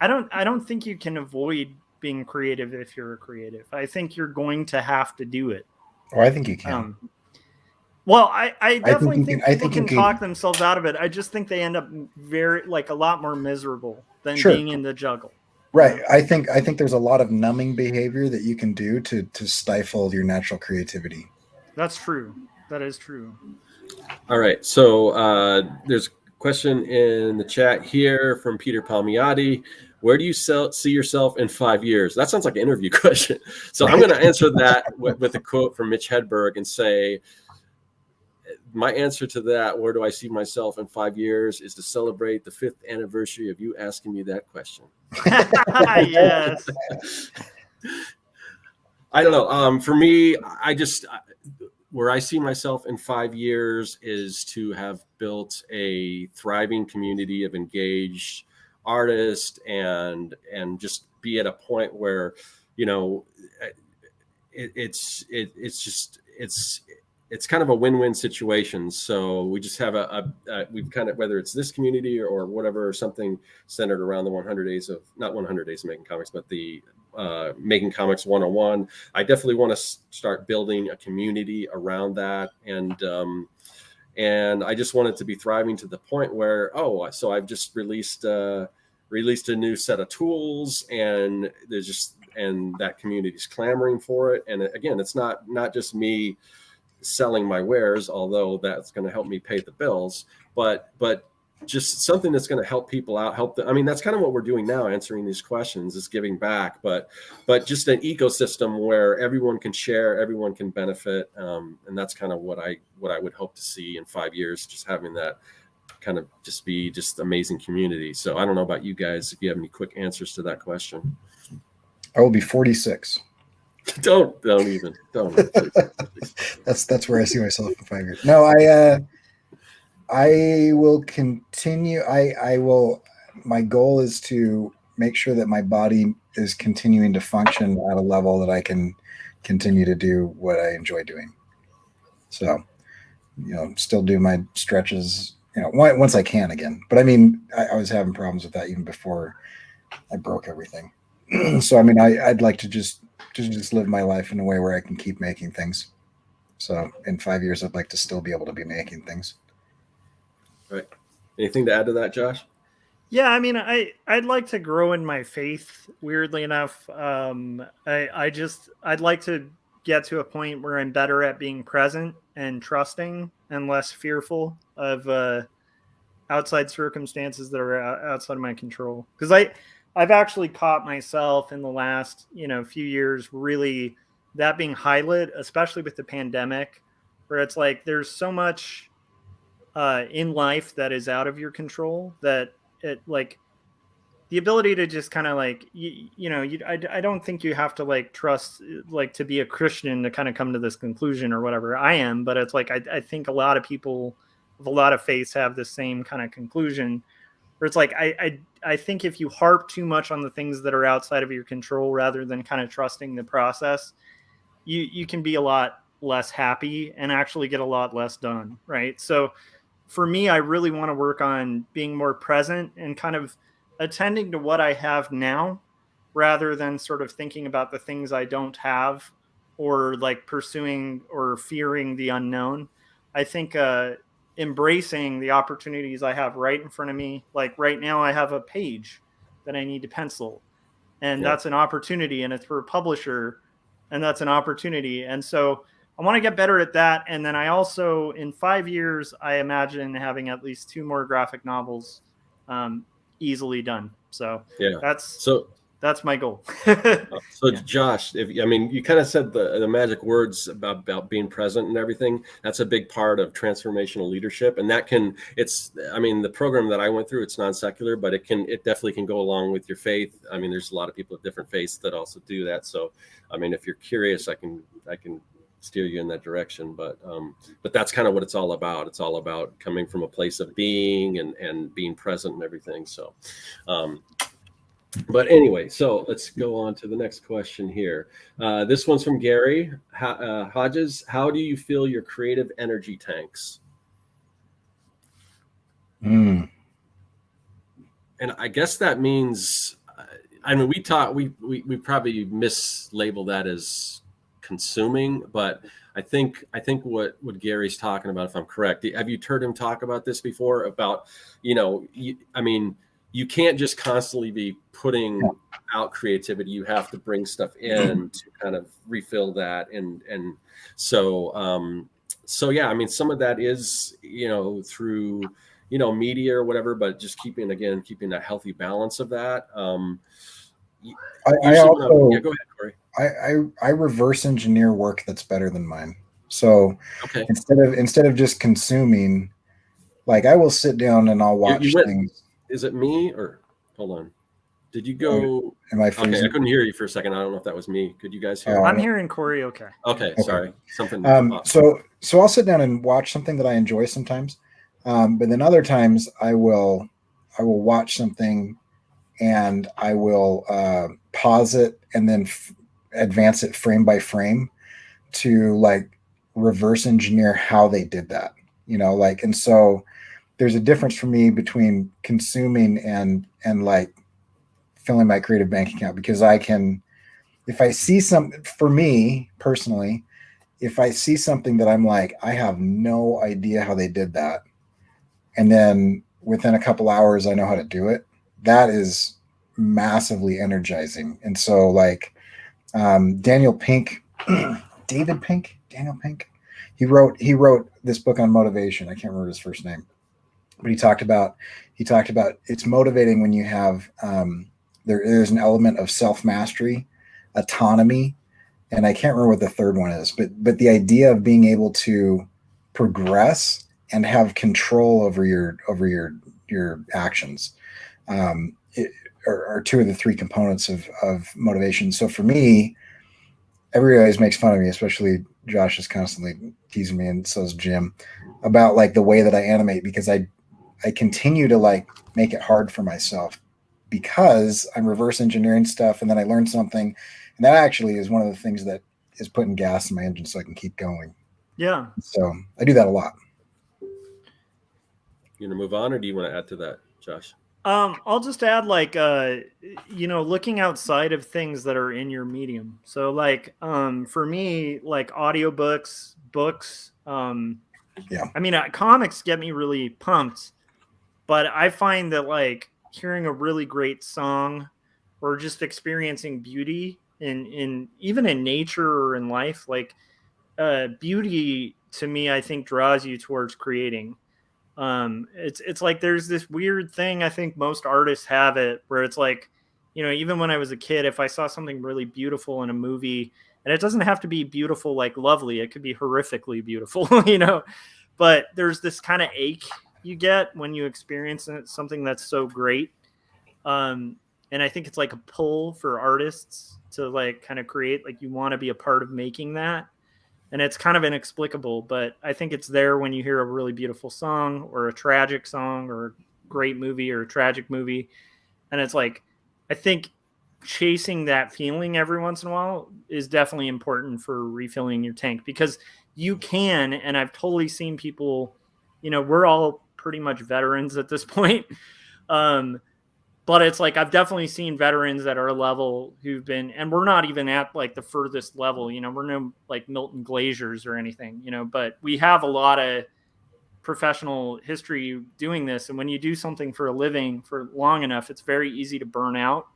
I don't think you can avoid being creative if you're a creative. I think you're going to have to do it. Oh, I think you can. Well, I definitely think I people can talk themselves out of it. I just think they end up very like a lot more miserable than being in the juggle. Right. I think there's a lot of numbing behavior that you can do to stifle your natural creativity. That's true. That is true. All right. So there's a question in the chat here from Peter Palmiotti. Where do you see yourself in 5 years? That sounds like an interview question. So I'm going to answer that with a quote from Mitch Hedberg and say, my answer to that, where do I see myself in 5 years, is to celebrate the 5th anniversary of you asking me that question. Yes. I don't know. For me, where I see myself in 5 years is to have built a thriving community of engaged artists and just be at a point where, you know, it's kind of a win-win situation. So we just have we've kind of, whether it's this community or whatever, or something centered around the 100 days of, not 100 days of making comics, but the Making Comics 101. I definitely want to start building a community around that. And I just want it to be thriving to the point where, so I've just released a new set of tools, and that community's clamoring for it. And again, it's not just me selling my wares, although that's going to help me pay the bills, but just something that's going to help people out, that's kind of what we're doing now, answering these questions, is giving back, but just an ecosystem where everyone can share, everyone can benefit. And that's kind of what I would hope to see in 5 years, just having that kind of just be just amazing community. So I don't know about you guys, if you have any quick answers to that question. I will be 46. Don't even. That's where I see myself in 5 years. No, I will continue. I will. My goal is to make sure that my body is continuing to function at a level that I can continue to do what I enjoy doing. So, still do my stretches, once I can again. But I mean, I was having problems with that even before I broke everything. So, I mean, I'd like to just live my life in a way where I can keep making things. So in 5 years, I'd like to still be able to be making things. Right. Anything to add to that, Josh? Yeah, I mean, I'd like to grow in my faith, weirdly enough. I'd like to get to a point where I'm better at being present and trusting and less fearful of outside circumstances that are outside of my control. Because I've actually caught myself in the last, few years, really that being highlighted, especially with the pandemic, where it's like there's so much in life that is out of your control that it, like, the ability to just kind of like, I don't think you have to like trust, like, to be a Christian to kind of come to this conclusion or whatever. I am, but it's like, I think a lot of people with a lot of faiths have the same kind of conclusion, where it's like, I think if you harp too much on the things that are outside of your control rather than kind of trusting the process, you can be a lot less happy and actually get a lot less done. Right. So for me, I really want to work on being more present and kind of attending to what I have now, rather than sort of thinking about the things I don't have, or like pursuing or fearing the unknown. I think embracing the opportunities I have right in front of me. Like right now, I have a page that I need to pencil, and that's an opportunity, and it's for a publisher, and that's an opportunity. And so I want to get better at that. And then I also, in 5 years, I imagine having at least 2 more graphic novels easily done. So that's my goal. Josh, you kind of said the magic words about being present and everything. That's a big part of transformational leadership, and the program that I went through, it's non-secular, but it definitely can go along with your faith. I mean, there's a lot of people of different faiths that also do that. So, I mean, if you're curious, I can steer you in that direction, but that's kind of what it's all about. It's all about coming from a place of being and being present and everything. So, but anyway, so let's go on to the next question here. This one's from Gary Hodges. How do you feel your creative energy tanks? And I guess that means, we probably mislabeled that as consuming, but I think what Gary's talking about, if I'm correct, have you heard him talk about this before? About, you can't just constantly be putting out creativity. You have to bring stuff in to kind of refill that. And so yeah, some of that is, through, media or whatever, but just keeping that healthy balance of that. Go ahead, Corey. I reverse engineer work that's better than mine. So Okay. instead of just consuming, like I will sit down and I'll watch You went. things. Is it me or hold on? Did you go? Am I Okay, I freezing? couldn't hear you for a second. I don't know if that was me. Could you guys hear? Oh, I'm hearing Corey. Okay. Okay, okay. sorry. Something. So I'll sit down and watch something that I enjoy sometimes, but then other times I will watch something and I will pause it and then advance it frame by frame to like reverse engineer how they did that. Like, and so there's a difference for me between consuming and like filling my creative bank account, because I can, if I see something, for me personally, if I see something that I'm like, I have no idea how they did that, and then within a couple hours I know how to do it, that is massively energizing. And so like Daniel Pink, Daniel Pink, he wrote this book on motivation. I can't remember his first name, but he talked about it's motivating when you have there's an element of self-mastery, autonomy, and I can't remember what the third one is, but the idea of being able to progress and have control over your actions are two of the three components of motivation. So for me, everybody always makes fun of me, especially Josh is constantly teasing me, and so is Jim, about like the way that I animate, because I continue to like make it hard for myself because I'm reverse engineering stuff, and then I learn something, and that actually is one of the things that is putting gas in my engine so I can keep going. Yeah. So I do that a lot. You want to move on, or do you want to add to that, Josh? I'll just add like looking outside of things that are in your medium. So like for me, like audiobooks, books, Yeah. I mean comics get me really pumped, but I find that like hearing a really great song or just experiencing beauty in even in nature or in life, like beauty to me I think draws you towards creating. It's like there's this weird thing, I think most artists have it, where it's like, even when I was a kid, if I saw something really beautiful in a movie, and it doesn't have to be beautiful like lovely, it could be horrifically beautiful, but there's this kind of ache you get when you experience something that's so great. And I think it's like a pull for artists to like kind of create, like you want to be a part of making that, and it's kind of inexplicable, but I think it's there when you hear a really beautiful song or a tragic song or a great movie or a tragic movie. And it's like, I think chasing that feeling every once in a while is definitely important for refilling your tank, because you can, and I've totally seen people, we're all pretty much veterans at this point. But it's like I've definitely seen veterans that are a level who've been, and we're not even at like the furthest level, we're no like Milton Glaziers or anything, but we have a lot of professional history doing this. And when you do something for a living for long enough, it's very easy to burn out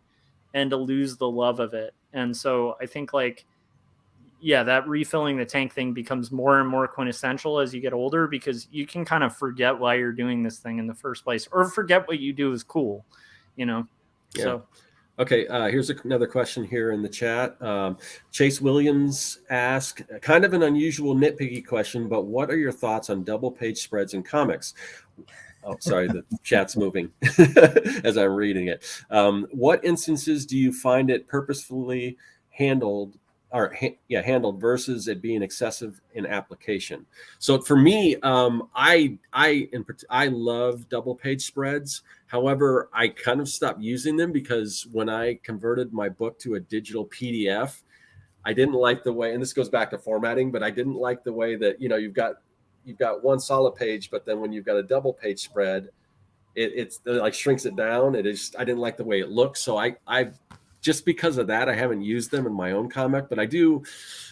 and to lose the love of it. And so I think like, yeah, that refilling the tank thing becomes more and more quintessential as you get older, because you can kind of forget why you're doing this thing in the first place, or forget what you do is cool. Yeah. So okay, here's another question here in the chat. Chase Williams asked, kind of an unusual nitpicky question, but what are your thoughts on double page spreads in comics? Oh, sorry, the chat's moving as I'm reading it. What instances do you find it purposefully handled versus it being excessive in application? So for me, I love double page spreads. However, I kind of stopped using them because when I converted my book to a digital PDF, I didn't like the way, and this goes back to formatting, but I didn't like the way that, you've got one solid page, but then when you've got a double page spread, it like shrinks it down. I didn't like the way it looks. So I just because of that, I haven't used them in my own comic, but I do.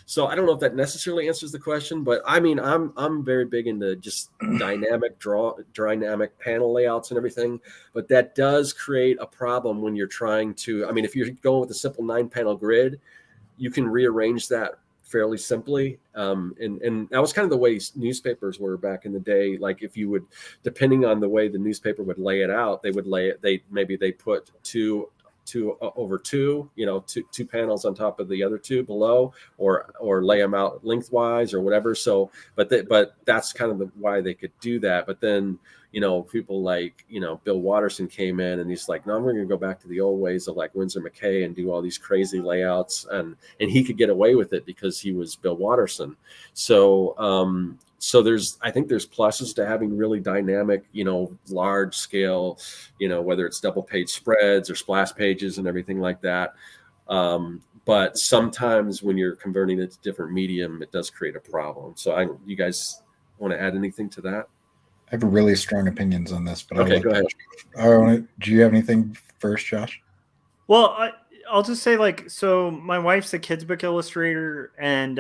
So I don't know if that necessarily answers the question, but I mean, I'm very big into just dynamic panel layouts and everything, but that does create a problem when you're trying to, I mean, if you're going with a simple 9-panel grid, you can rearrange that fairly simply. And that was kind of the way newspapers were back in the day. Like if you would, depending on the way the newspaper would lay it out, they put two two over two, two panels on top of the other two below, or lay them out lengthwise or whatever. So, but that's kind of why they could do that. But then, people like, Bill Watterson came in and he's like, no, we're going to go back to the old ways of like Winsor McKay and do all these crazy layouts. And he could get away with it because he was Bill Watterson. So, I think there's pluses to having really dynamic, large scale, whether it's double page spreads or splash pages and everything like that. But sometimes when you're converting it to different medium, it does create a problem. So you guys want to add anything to that? I have really strong opinions on this, but okay, go ahead. Do you have anything first, Josh? Well, I'll just say, like, so my wife's a kids book illustrator, and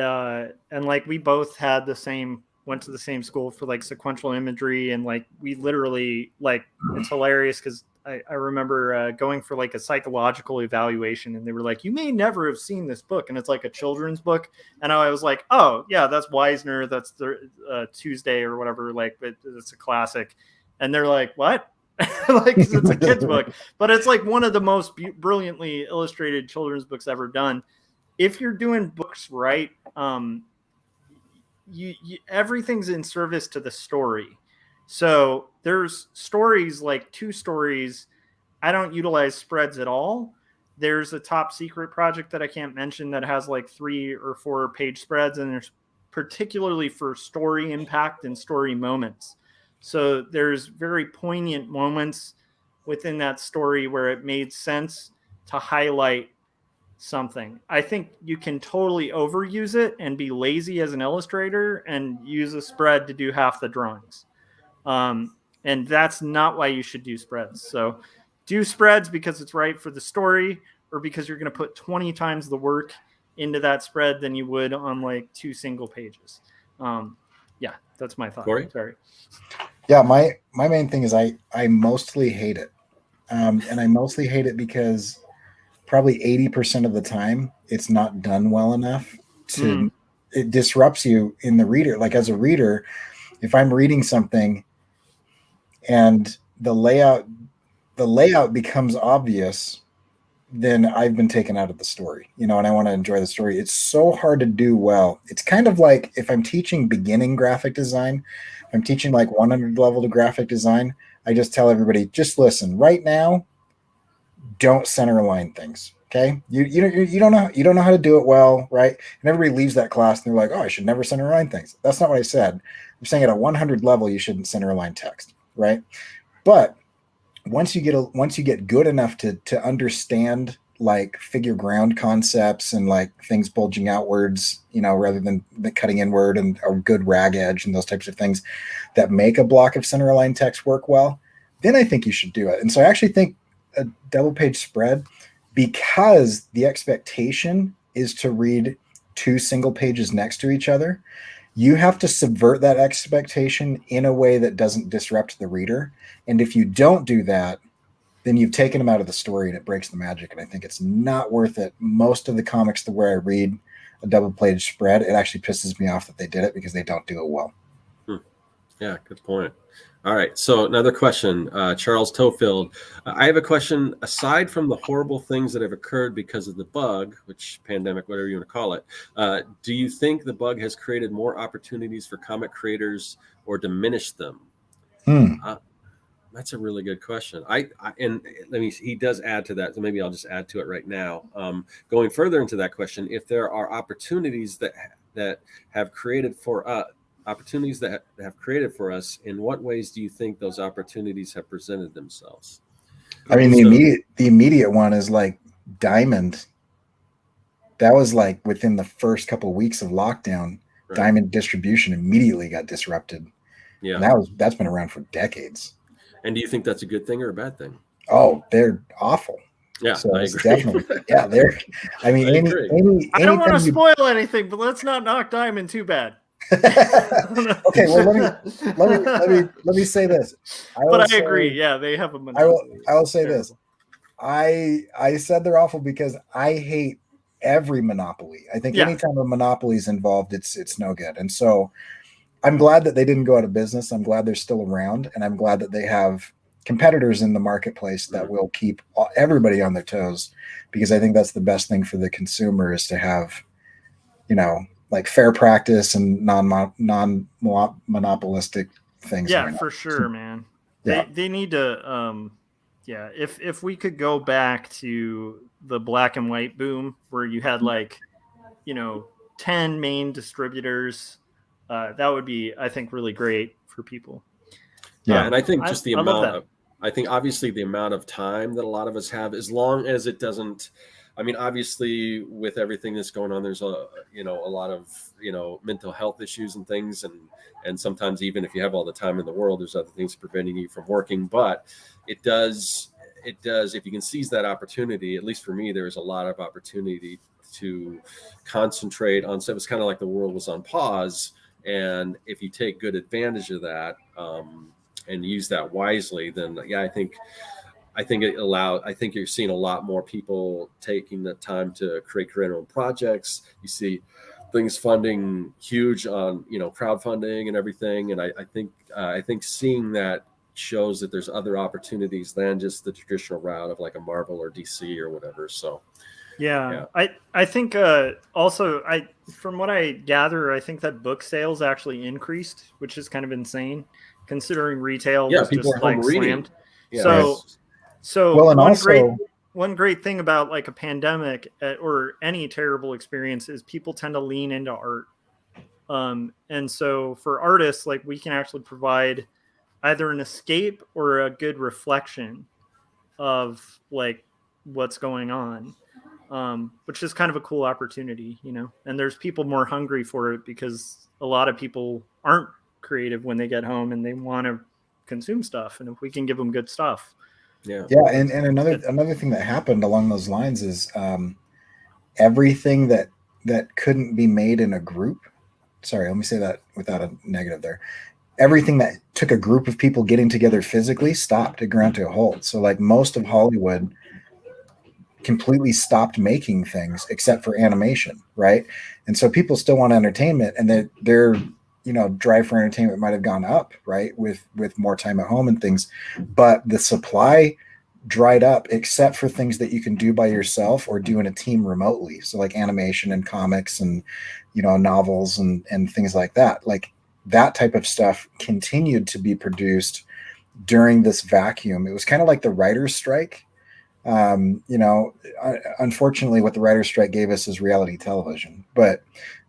like we both went to the same school for like sequential imagery, and like we literally, like, it's hilarious because I remember going for like a psychological evaluation, and they were like, you may never have seen this book, and it's like a children's book, and I was like, oh yeah, that's Weisner, that's the Tuesday or whatever, like, but it's a classic. And they're like, what? Like, it's a kid's book, but it's like one of the most brilliantly illustrated children's books ever done. If you're doing books right, you everything's in service to the story. So there's stories, like 2 stories. I don't utilize spreads at all. There's a top secret project that I can't mention that has like 3 or 4 page spreads, and there's particularly for story impact and story moments. So there's very poignant moments within that story where it made sense to highlight something. I think you can totally overuse it and be lazy as an illustrator and use a spread to do half the drawings. And that's not why you should do spreads. So do spreads because it's right for the story, or because you're going to put 20 times the work into that spread than you would on like 2 single pages. Yeah, that's my thought. Corey? Sorry. Yeah, my main thing is I mostly hate it. And I mostly hate it because probably 80% of the time it's not done well enough to it disrupts you in the reader. Like, as a reader, if I'm reading something and the layout becomes obvious, then I've been taken out of the story, and I want to enjoy the story. It's so hard to do well. It's kind of like if I'm teaching beginning graphic design, I'm teaching like 100 level to graphic design, I just tell everybody, just listen, right now, don't center align things. Okay. You don't know how to do it well. Right. And everybody leaves that class and they're like, oh, I should never center align things. That's not what I said. I'm saying at a 100 level, you shouldn't center align text. Right. But once you get good enough to understand like figure ground concepts and like things bulging outwards, rather than the cutting inward, and a good rag edge and those types of things that make a block of center align text work well, then I think you should do it. And so I actually think a double page spread, because the expectation is to read 2 single pages next to each other, you have to subvert that expectation in a way that doesn't disrupt the reader. And if you don't do that, then you've taken them out of the story and it breaks the magic. And I think it's not worth it. Most of the comics where I read a double page spread, it actually pisses me off that they did it because they don't do it well. Yeah, good point. All right. So another question, Charles Tofield. I have a question. Aside from the horrible things that have occurred because of the bug, which pandemic, whatever you want to call it, do you think the bug has created more opportunities for comic creators or diminished them? That's a really good question. He does add to that, so maybe I'll just add to it right now. Going further into that question, if there are opportunities that have created for us, in what ways do you think those opportunities have presented themselves? I mean, the immediate one is like Diamond. That was like within the first couple of weeks of lockdown, right. Diamond distribution immediately got disrupted. Yeah, and that's been around for decades. And do you think that's a good thing or a bad thing? Oh, they're awful. Yeah, so I agree. Definitely. Yeah, they're. I mean, I don't want to spoil anything, but let's not knock Diamond too bad. Okay, well let me say this. I agree. Yeah, they have a monopoly. I will say this. I said they're awful because I hate every monopoly. I think anytime a monopoly is involved, it's no good. And so I'm glad that they didn't go out of business. I'm glad they're still around, and I'm glad that they have competitors in the marketplace that will keep everybody on their toes, because I think that's the best thing for the consumer is to have, like fair practice and non monopolistic things. Yeah, going on. for sure, man. Yeah. They need to yeah, if we could go back to the black and white boom where you had like, 10 main distributors, that would be, I think, really great for people. Yeah, and I think just the I love amount that. of, I think obviously the amount of time that a lot of us have, as long as it doesn't, I mean, obviously with everything that's going on, there's a lot of, mental health issues and things. And sometimes even if you have all the time in the world, there's other things preventing you from working, but it does, if you can seize that opportunity, at least for me, there was a lot of opportunity to concentrate on stuff. It's kind of like the world was on pause. And if you take good advantage of that, and use that wisely, then yeah, I think you're seeing a lot more people taking the time to create their own projects. You see things funding huge on, crowdfunding and everything. And I think seeing that shows that there's other opportunities than just the traditional route of like a Marvel or DC or whatever. So yeah. I think also from what I gather, I think that book sales actually increased, which is kind of insane considering retail was people just are home like reading. slammed. Yeah, So well, and one great thing about like a pandemic or any terrible experience is people tend to lean into art. And so for artists, like we can actually provide either an escape or a good reflection of like what's going on. Which is kind of a cool opportunity, and there's people more hungry for it because a lot of people aren't creative when they get home and they want to consume stuff. And if we can give them good stuff. Yeah. And another thing that happened along those lines is everything that couldn't be made in a group. Sorry, let me say that without a negative there. Everything that took a group of people getting together physically stopped. It ground to a halt. So like most of Hollywood completely stopped making things except for animation, right? And so people still want entertainment, and their drive for entertainment might have gone up, right, with more time at home and things, but the supply dried up except for things that you can do by yourself or do in a team remotely. So like animation and comics and novels and things like that. Like that type of stuff continued to be produced during this vacuum. It was kind of like the writer's strike. Unfortunately, what the writer's strike gave us is reality television, but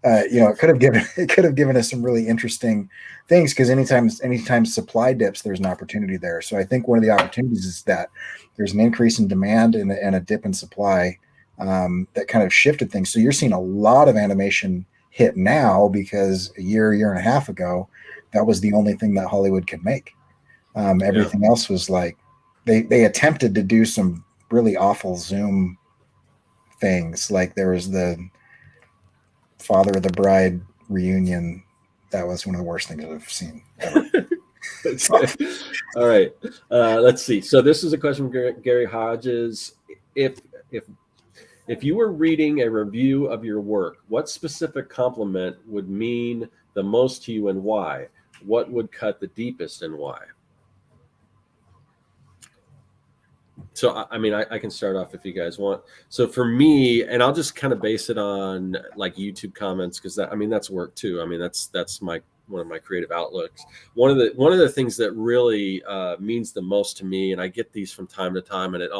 it could have given us some really interesting things, because anytime supply dips, there's an opportunity there. So I think one of the opportunities is that there's an increase in demand and a dip in supply that kind of shifted things. So you're seeing a lot of animation hit now because a year and a half ago, that was the only thing that Hollywood could make. Everything else was like they attempted to do some really awful Zoom things. Like there was the Father of the Bride reunion. That was one of the worst things I've seen ever. All right. Let's see. So this is a question from Gary Hodges. If you were reading a review of your work, what specific compliment would mean the most to you and why? What would cut the deepest and why? So, I mean, I can start off if you guys want. So for me, and I'll just kind of base it on like YouTube comments, because that's work too. I mean, that's one of my creative outlooks. One of the things that really means the most to me, and I get these from time to time, and it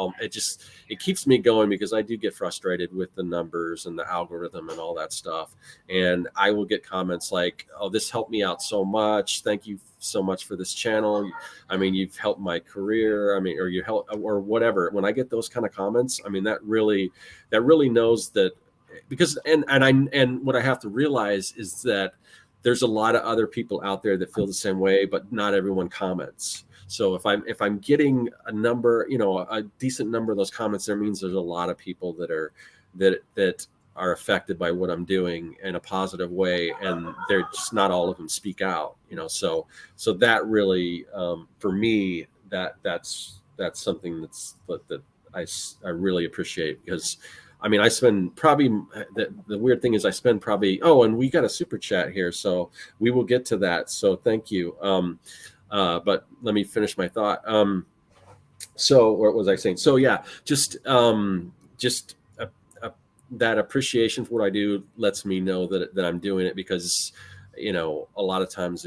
keeps me going, because I do get frustrated with the numbers and the algorithm and all that stuff. And I will get comments like, "Oh, this helped me out so much. Thank you so much for this channel. I mean, you've helped my career. I mean, or you help, or whatever." When I get those kind of comments, I mean, that really knows that, because and what I have to realize is that there's a lot of other people out there that feel the same way, but not everyone comments. So if I'm getting a number, a decent number of those comments, there means there's a lot of people that are affected by what I'm doing in a positive way, and they're just not all of them speak out. So that really, for me, that's something that I really appreciate, because I mean, I spend probably the weird thing is I spend probably, and we got a super chat here, so we will get to that. So thank you. But let me finish my thought. So what was I saying? So yeah, just that appreciation for what I do lets me know that I'm doing it, because a lot of times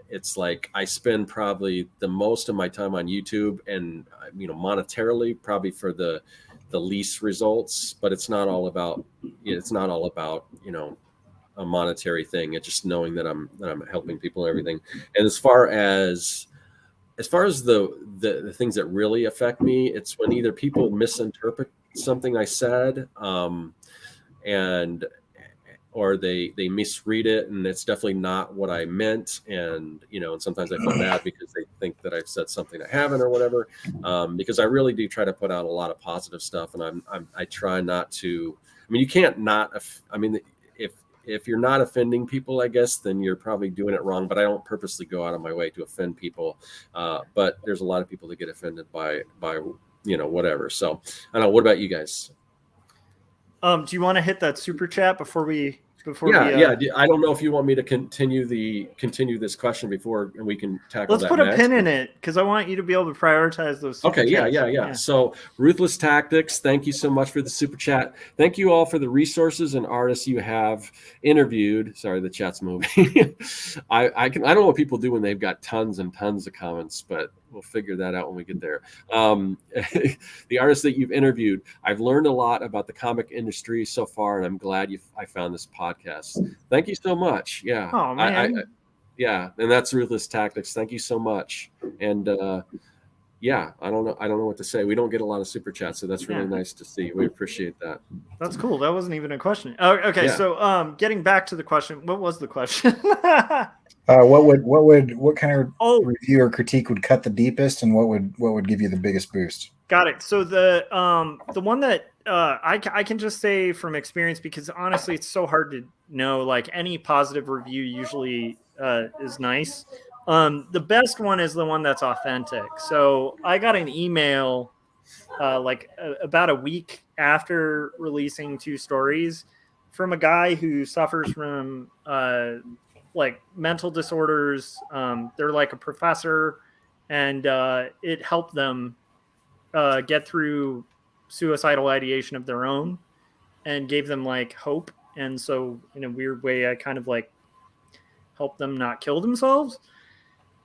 it's like I spend probably the most of my time on YouTube, and monetarily probably for the least results, but it's not all about a monetary thing. It's just knowing that I'm helping people and everything. And as far as the things that really affect me, it's when either people misinterpret something I said, and or they misread it, and it's definitely not what I meant. And and sometimes I feel bad because they think that I've said something I haven't or whatever. Because I really do try to put out a lot of positive stuff, and I try not to. I mean, you can't not. I mean, if you're not offending people, I guess, then you're probably doing it wrong. But I don't purposely go out of my way to offend people. But there's a lot of people that get offended by whatever. So I don't know. What about you guys? Do you want to hit that super chat before we? Yeah. I don't know if you want me to continue this question before we can tackle that. Let's put a pin in it, because I want you to be able to prioritize those. Okay. Yeah. So Ruthless Tactics, thank you so much for the super chat. Thank you all for the resources and artists you have interviewed. Sorry, the chat's moving. I don't know what people do when they've got tons and tons of comments, but we'll figure that out when we get there. The artists that you've interviewed, I've learned a lot about the comic industry so far, and I'm glad I found this podcast. Thank you so much. Yeah. Oh man. Yeah, and that's Ruthless Tactics. Thank you so much. And yeah, I don't know what to say. We don't get a lot of super chats, so that's really nice to see. We appreciate that. That's cool. That wasn't even a question. Oh, okay. Yeah. So getting back to the question, what was the question? What kind of review or critique would cut the deepest, and what would give you the biggest boost? Got it. So the one that I can just say from experience, because honestly, it's so hard to know. Like, any positive review usually is nice. The best one is the one that's authentic. So I got an email about a week after releasing 2 stories from a guy who suffers from mental disorders. They're like a professor, and it helped them get through suicidal ideation of their own, and gave them like hope. And so in a weird way, I kind of like helped them not kill themselves.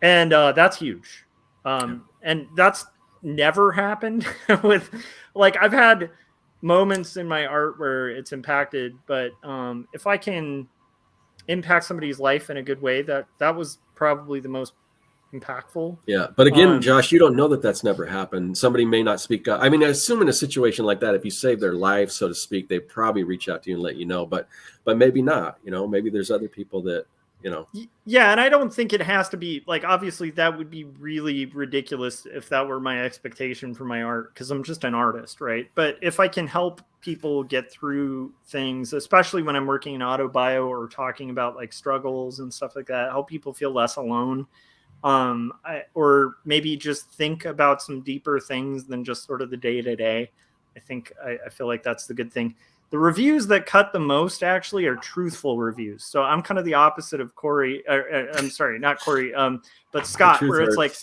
And that's huge. And that's never happened with, like, I've had moments in my art where it's impacted, but if I can impact somebody's life in a good way, that was probably the most impactful. Yeah, but again, Josh, you don't know that that's never happened. Somebody may not speak up. I mean, I assume in a situation like that, if you save their life, so to speak, they probably reach out to you and let you know. But maybe not. Maybe there's other people that. Yeah, and I don't think it has to be like, obviously that would be really ridiculous if that were my expectation for my art, because I'm just an artist, right? But if I can help people get through things, especially when I'm working in autobio or talking about like struggles and stuff like that, help people feel less alone, or maybe just think about some deeper things than just sort of the day-to-day. I feel like that's the good thing. The reviews that cut the most actually are truthful reviews. So I'm kind of the opposite of Corey. I'm sorry, not Corey, but Scott, where it's like,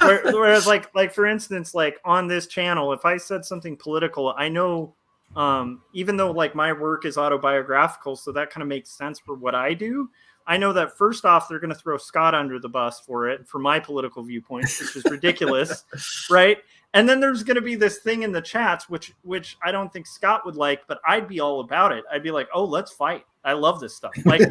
whereas like for instance, like on this channel, if I said something political, I know, even though like my work is autobiographical, so that kind of makes sense for what I do. I know that first off, they're going to throw Scott under the bus for my political viewpoints, which is ridiculous, right? And then there's going to be this thing in the chats, which I don't think Scott would like, but I'd be all about it. I'd be like, oh, let's fight. I love this stuff. Like,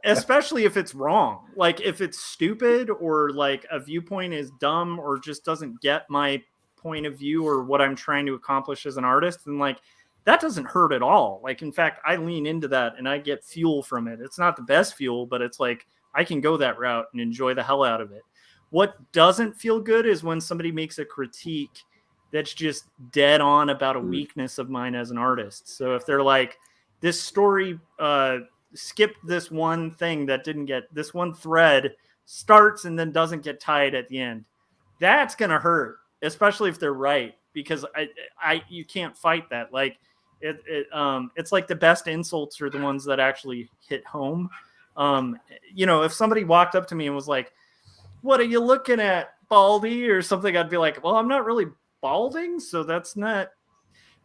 especially if it's wrong, like if it's stupid, or like a viewpoint is dumb, or just doesn't get my point of view or what I'm trying to accomplish as an artist. And like, that doesn't hurt at all. Like, in fact, I lean into that and I get fuel from it. It's not the best fuel, but it's like, I can go that route and enjoy the hell out of it. What doesn't feel good is when somebody makes a critique that's just dead on about a weakness of mine as an artist. So if they're like, this story skipped this one thing that didn't get, this one thread starts and then doesn't get tied at the end, that's going to hurt, especially if they're right, because you can't fight that. Like, it's like the best insults are the ones that actually hit home. If somebody walked up to me and was like, what are you looking at? baldy or something, I'd be like, well, I'm not really balding, so that's not.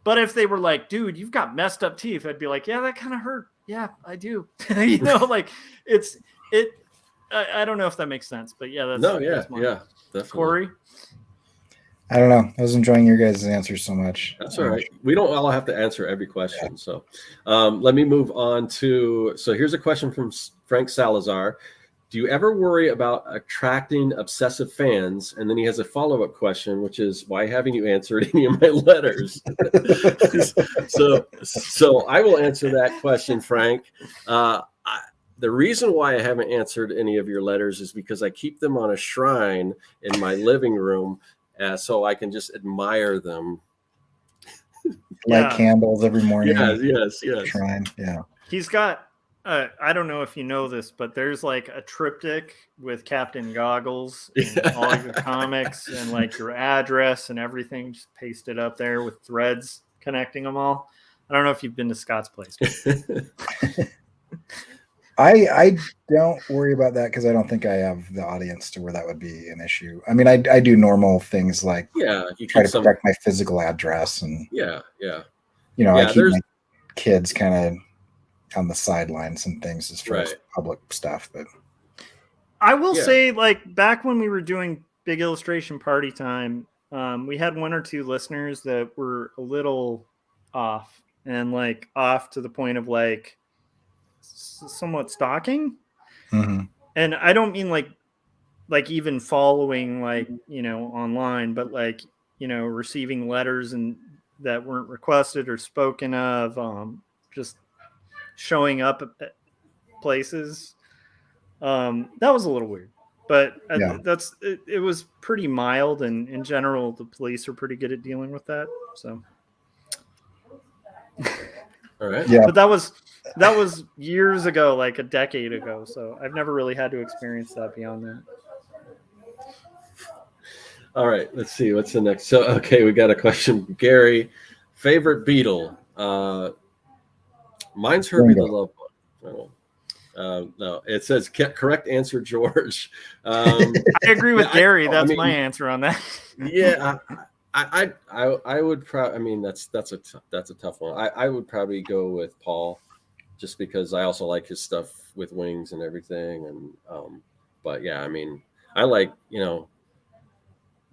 But if they were like, dude, you've got messed up teeth, I'd be like, yeah, that kind of hurt. Yeah, I do. Like I don't know if that makes sense, but yeah, that's definitely. Corey. I don't know. I was enjoying your guys' answers so much. That's all right. We don't all have to answer every question. So let me move on to, so here's a question from Frank Salazar. Do you ever worry about attracting obsessive fans? And then he has a follow-up question, which is, why haven't you answered any of my letters? So I will answer that question, Frank. The reason why I haven't answered any of your letters is because I keep them on a shrine in my living room, so I can just admire them. Light candles every morning. Yes. Shrine. Yeah. He's got. I don't know if you know this, but there's like a triptych with Captain Goggles and all your comics and like your address and everything just pasted up there with threads connecting them all. I don't know if you've been to Scott's place. I don't worry about that because I don't think I have the audience to where that would be an issue. I mean, I do normal things like you try to protect my physical address and I keep my kids kind of on the sidelines and things as far as public stuff. But I will say, like, back when we were doing Big Illustration Party Time, we had one or two listeners that were a little off, and like off to the point of like somewhat stalking. Mm-hmm. And I don't mean like even following like, online, but like, receiving letters and that weren't requested or spoken of, just showing up at places. That was a little weird, but it was pretty mild, and in general the police are pretty good at dealing with that, so all right. But that was years ago, like a decade ago, so I've never really had to experience that beyond that. All right, let's see what's the next. So we got a question. Gary, favorite Beatle? Mine's Herbie the Love Bug. No, it says correct answer, George. I agree with Gary. That's my answer on that. Yeah, I would probably. I mean, that's a tough one. I would probably go with Paul, just because I also like his stuff with Wings and everything. And but yeah, I mean, I like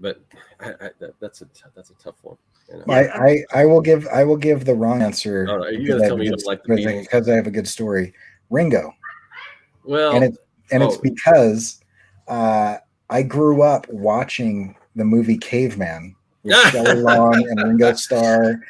but that's a tough one. I will give the wrong answer. All right, you gotta tell me you don't like the Beatles because I have a good story. Ringo. Well, it's because I grew up watching the movie Caveman with Shelley Long and Ringo Starr,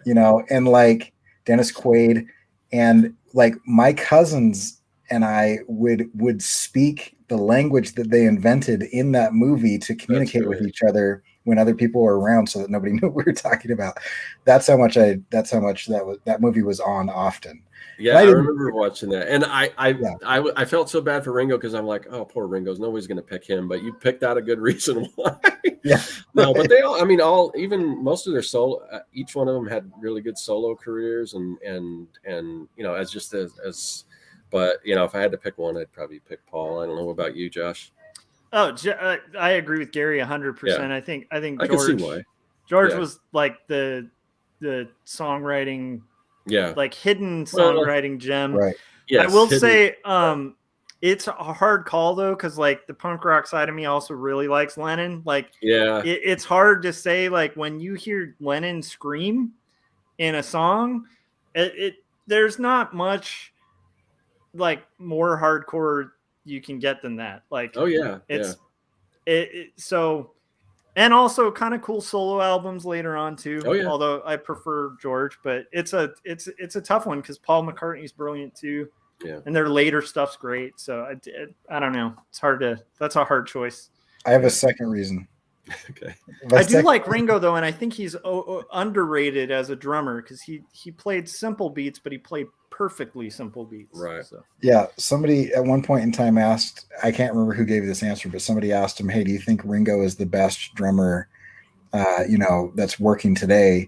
and like Dennis Quaid, and like my cousins and I would speak the language that they invented in that movie to communicate with each other when other people were around, so that nobody knew what we were talking about. That's how much that movie was on often. Yeah, I remember watching that, and I felt so bad for Ringo because I'm like, oh, poor Ringo's, nobody's going to pick him, but you picked out a good reason why. Yeah, no, but they all, I mean, even most of their solo, each one of them had really good solo careers, and but if I had to pick one, I'd probably pick Paul. I don't know about you, Josh. Oh, I agree with Gary 100%. Yeah. I think I can see why. George was like the songwriting, like hidden songwriting gem. Right. Yes, I will say it's a hard call though, because like the punk rock side of me also really likes Lennon. Like, it's hard to say, like, when you hear Lennon scream in a song, there's not much like more hardcore you can get than that. Like, so, and also kind of cool solo albums later on too. Although I prefer George, but it's a tough one because Paul McCartney's brilliant too. Yeah, and their later stuff's great. So I don't know. It's hard to. That's a hard choice. I have a second reason. Okay. I do like Ringo though, and I think he's underrated as a drummer because he played simple beats, but he played perfectly simple beats. Right. So. Yeah. Somebody at one point in time asked, I can't remember who gave this answer, but somebody asked him, "Hey, do you think Ringo is the best drummer, that's working today?"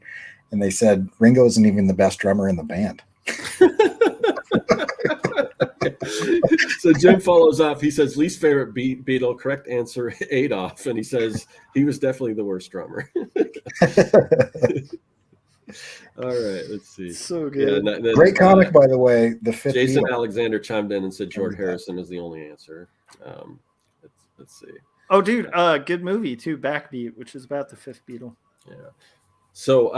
And they said Ringo isn't even the best drummer in the band. So Jim follows up. He says, least favorite Beatle. Correct answer, Adolf. And he says he was definitely the worst drummer. All right, let's see. So good. Yeah, Great comic, by the way. The fifth Jason Beatle. Alexander chimed in and said George Harrison is the only answer. Let's see. Oh, dude, good movie too, Backbeat, which is about the fifth Beatle. Yeah. So,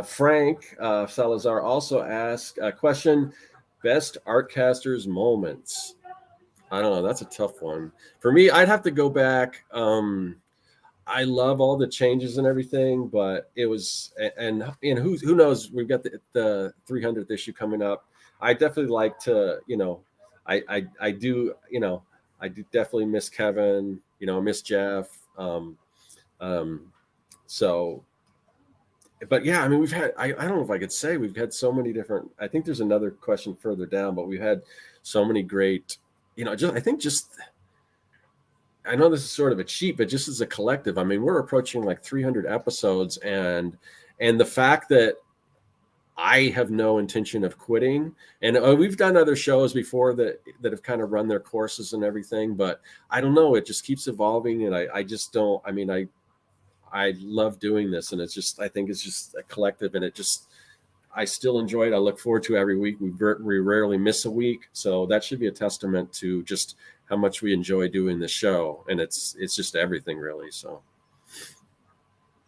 Frank Salazar also asked a question: best Artcasters moments. I don't know. That's a tough one for me. I'd have to go back. I love all the changes and everything, but it was, and who knows? We've got the 300th issue coming up. I definitely like to, I do definitely miss Kevin. Miss Jeff. So, but yeah, I mean, we've had, I don't know if I could say we've had so many different, I think there's another question further down, but we've had so many great, I know this is sort of a cheat, but just as a collective, I mean, we're approaching like 300 episodes, and the fact that I have no intention of quitting, and we've done other shows before that have kind of run their courses and everything, but I don't know, it just keeps evolving, and I just don't, I mean, I love doing this, and I think it's just a collective, and I still enjoy it. I look forward to every week. We rarely miss a week. So that should be a testament to just how much we enjoy doing the show. And it's just everything, really. So.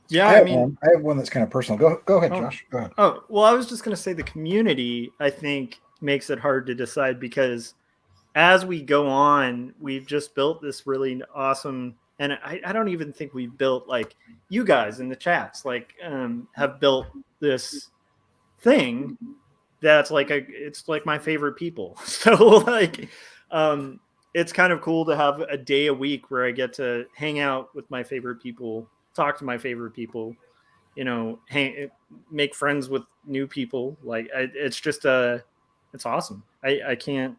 Yeah, I have one that's kind of personal. Go ahead, Josh. Go ahead. Oh, well, I was just going to say the community, I think, makes it hard to decide, because as we go on, we've just built this really awesome, and I don't even think we've built, like, you guys in the chats, like, have built this thing that's like it's like my favorite people. So like, it's kind of cool to have a day a week where I get to hang out with my favorite people, talk to my favorite people, make friends with new people. Like, it's just it's awesome. I can't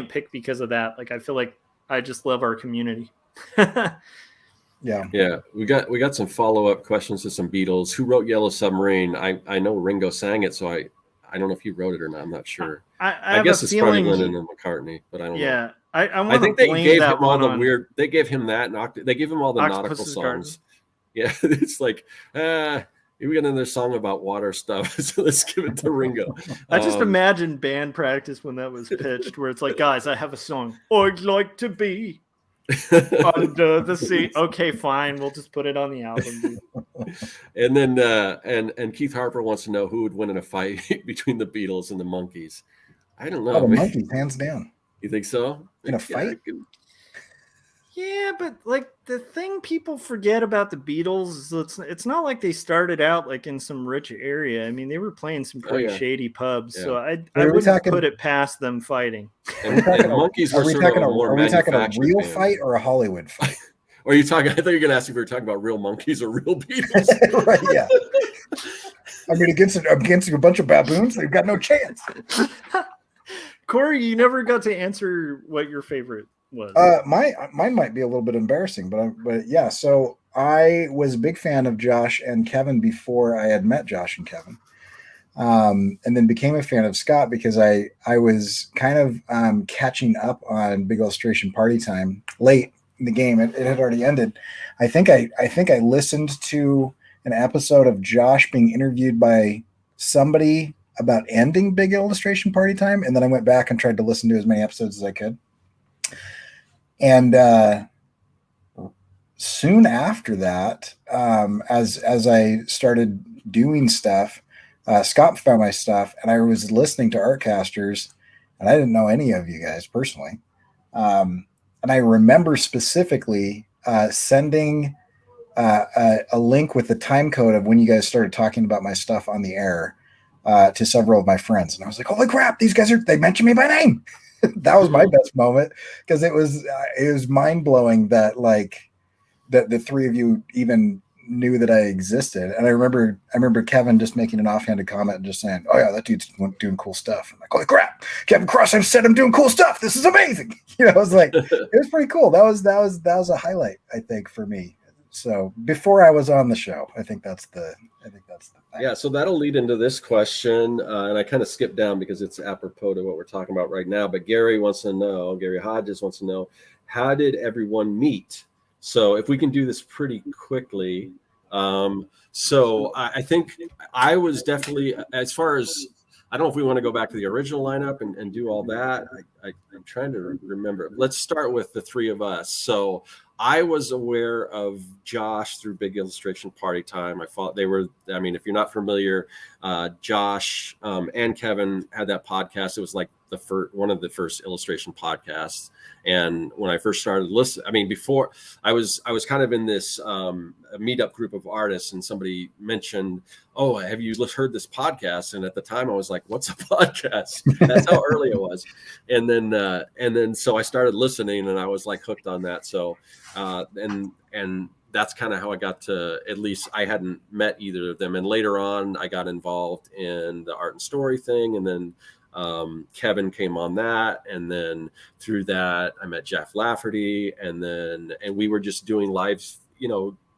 pick because of that. Like, I feel like I just love our community. Yeah. We got some follow-up questions to some Beatles. Who wrote Yellow Submarine? I know Ringo sang it, so I don't know if he wrote it or not. I'm not sure. I guess it's probably Lennon and McCartney, but I don't know. Yeah, I think they gave him all the weird. They gave him that. They gave him all the nautical songs. Garden. Yeah, it's like, we got another song about water stuff, so let's give it to Ringo. I just imagine band practice when that was pitched, where it's like, guys, I have a song. I'd like to be under the sea. Okay, fine. We'll just put it on the album, dude. And then and Keith Harper wants to know who would win in a fight between the Beatles and the Monkees. I don't know. Oh, the Monkees, hands down. You think so? In a fight? Yeah, but like, the thing people forget about the Beatles is it's not like they started out like in some rich area. I mean, they were playing some pretty shady pubs, so I wouldn't put it past them fighting. And Monkees were sort of a more manufactured a real band. Fight or a Hollywood fight? Or are you talking? I thought you were going to ask if we were talking about real Monkees or real Beatles. Right? Yeah. I mean, against a bunch of baboons, they've got no chance. Corey, you never got to answer what your favorite was. Mine might be a little bit embarrassing, but yeah. So I was a big fan of Josh and Kevin before I had met Josh and Kevin, and then became a fan of Scott because I was kind of catching up on Big Illustration Party Time late in the game. It had already ended. I think I listened to an episode of Josh being interviewed by somebody about ending Big Illustration Party Time, and then I went back and tried to listen to as many episodes as I could. And soon after that, as I started doing stuff, Scott found my stuff, and I was listening to Artcasters, and I didn't know any of you guys personally. And I remember specifically sending a link with the time code of when you guys started talking about my stuff on the air to several of my friends. And I was like, holy crap, these guys they mentioned me by name. That was my best moment, because it was mind blowing that that the three of you even knew that I existed. And I remember Kevin just making an offhanded comment and just saying, oh yeah, that dude's doing cool stuff. I'm like, holy crap, Kevin Cross, I've said I'm doing cool stuff. This is amazing. I was like, it was pretty cool. That was a highlight, I think, for me. So before I was on the show, I think that's the thing. Yeah, so that'll lead into this question, and I kind of skipped down because it's apropos to what we're talking about right now. But Gary Hodges wants to know, how did everyone meet? So if we can do this pretty quickly. So I think I was definitely, as far as, I don't know if we want to go back to the original lineup and do all that. I'm trying to remember. Let's start with the three of us. So I was aware of Josh through Big Illustration Party Time. I thought they were, I mean, if you're not familiar, Josh and Kevin had that podcast. It was like one of the first illustration podcasts. And when I first started listening, I mean, before I was kind of in this meetup group of artists, and somebody mentioned, "Oh, have you heard this podcast?" And at the time I was like, "What's a podcast?" That's how early it was. And then so I started listening, and I was like hooked on that. So, and that's kind of how I got to, at least I hadn't met either of them. And later on I got involved in the art and story thing. And then Kevin came on that. And then through that, I met Jeff Lafferty, and we were just doing live,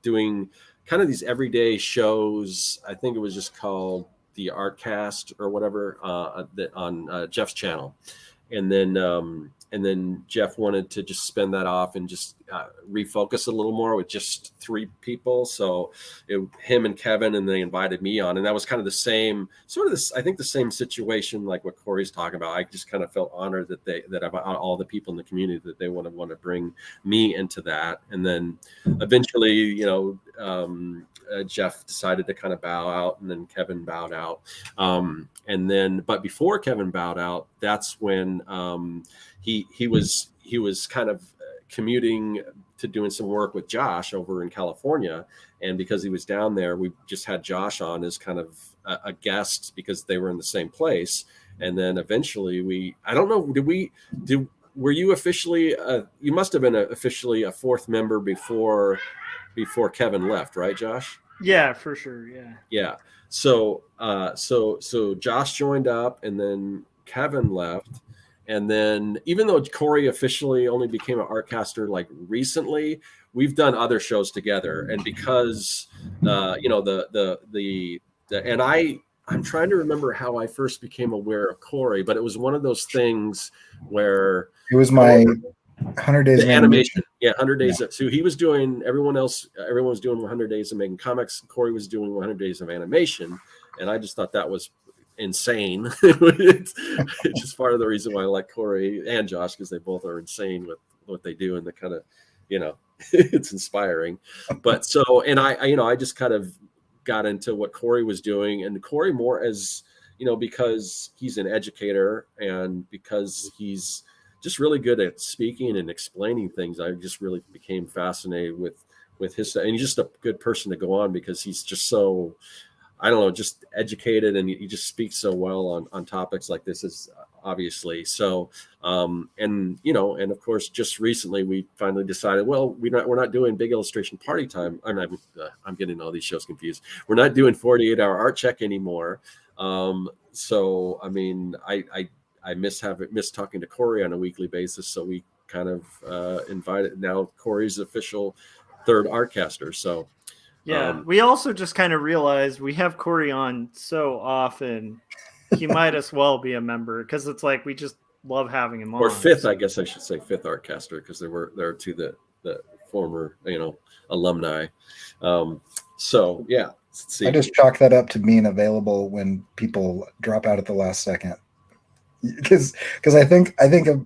doing kind of these everyday shows. I think it was just called the Artcast or whatever, on Jeff's channel. And then Jeff wanted to just spin that off and just refocus a little more with just three people. So him and Kevin, and they invited me on, and that was kind of the same sort of this, I think the same situation like what Corey's talking about. I just kind of felt honored that about all the people in the community that they want to bring me into that. And then eventually, Jeff decided to kind of bow out, and then Kevin bowed out. But before Kevin bowed out, that's when he was kind of commuting to doing some work with Josh over in California. And because he was down there, we just had Josh on as kind of a guest because they were in the same place. And then eventually I don't know, were you officially, you must have been officially a fourth member before Kevin left, right, Josh? Yeah, for sure. Yeah. Yeah. So Josh joined up, and then Kevin left. And then even though Corey officially only became an Artcaster like recently, we've done other shows together. And because, I'm trying to remember how I first became aware of Corey, but it was one of those things where it was my 100 days of animation. Yeah, 100 days. Yeah. So he was doing, everyone was doing 100 days of making comics. Corey was doing 100 days of animation. And I just thought that was insane. It's just part of the reason why I like Corey and Josh, because they both are insane with what they do, and the kind of, it's inspiring. But so, and I just kind of got into what Corey was doing, and Corey more as, because he's an educator and because he's just really good at speaking and explaining things. I just really became fascinated with his, and he's just a good person to go on because he's just so, I don't know, just educated, and he just speaks so well on topics like this, is obviously. So, and of course, just recently we finally decided, well, we're not doing Big Illustration Party Time. I'm getting all these shows confused. We're not doing 48-hour art check anymore. So, I mean, I miss talking to Corey on a weekly basis. So we kind of invited, now Corey's official third Artcaster. So. Yeah, we also just kind of realized we have Corey on so often, he might as well be a member, because it's like we just love having him on. Or fifth, I guess I should say fifth Artcaster, because there are two the former alumni. So yeah, let's see. I just chalk that up to being available when people drop out at the last second, because I think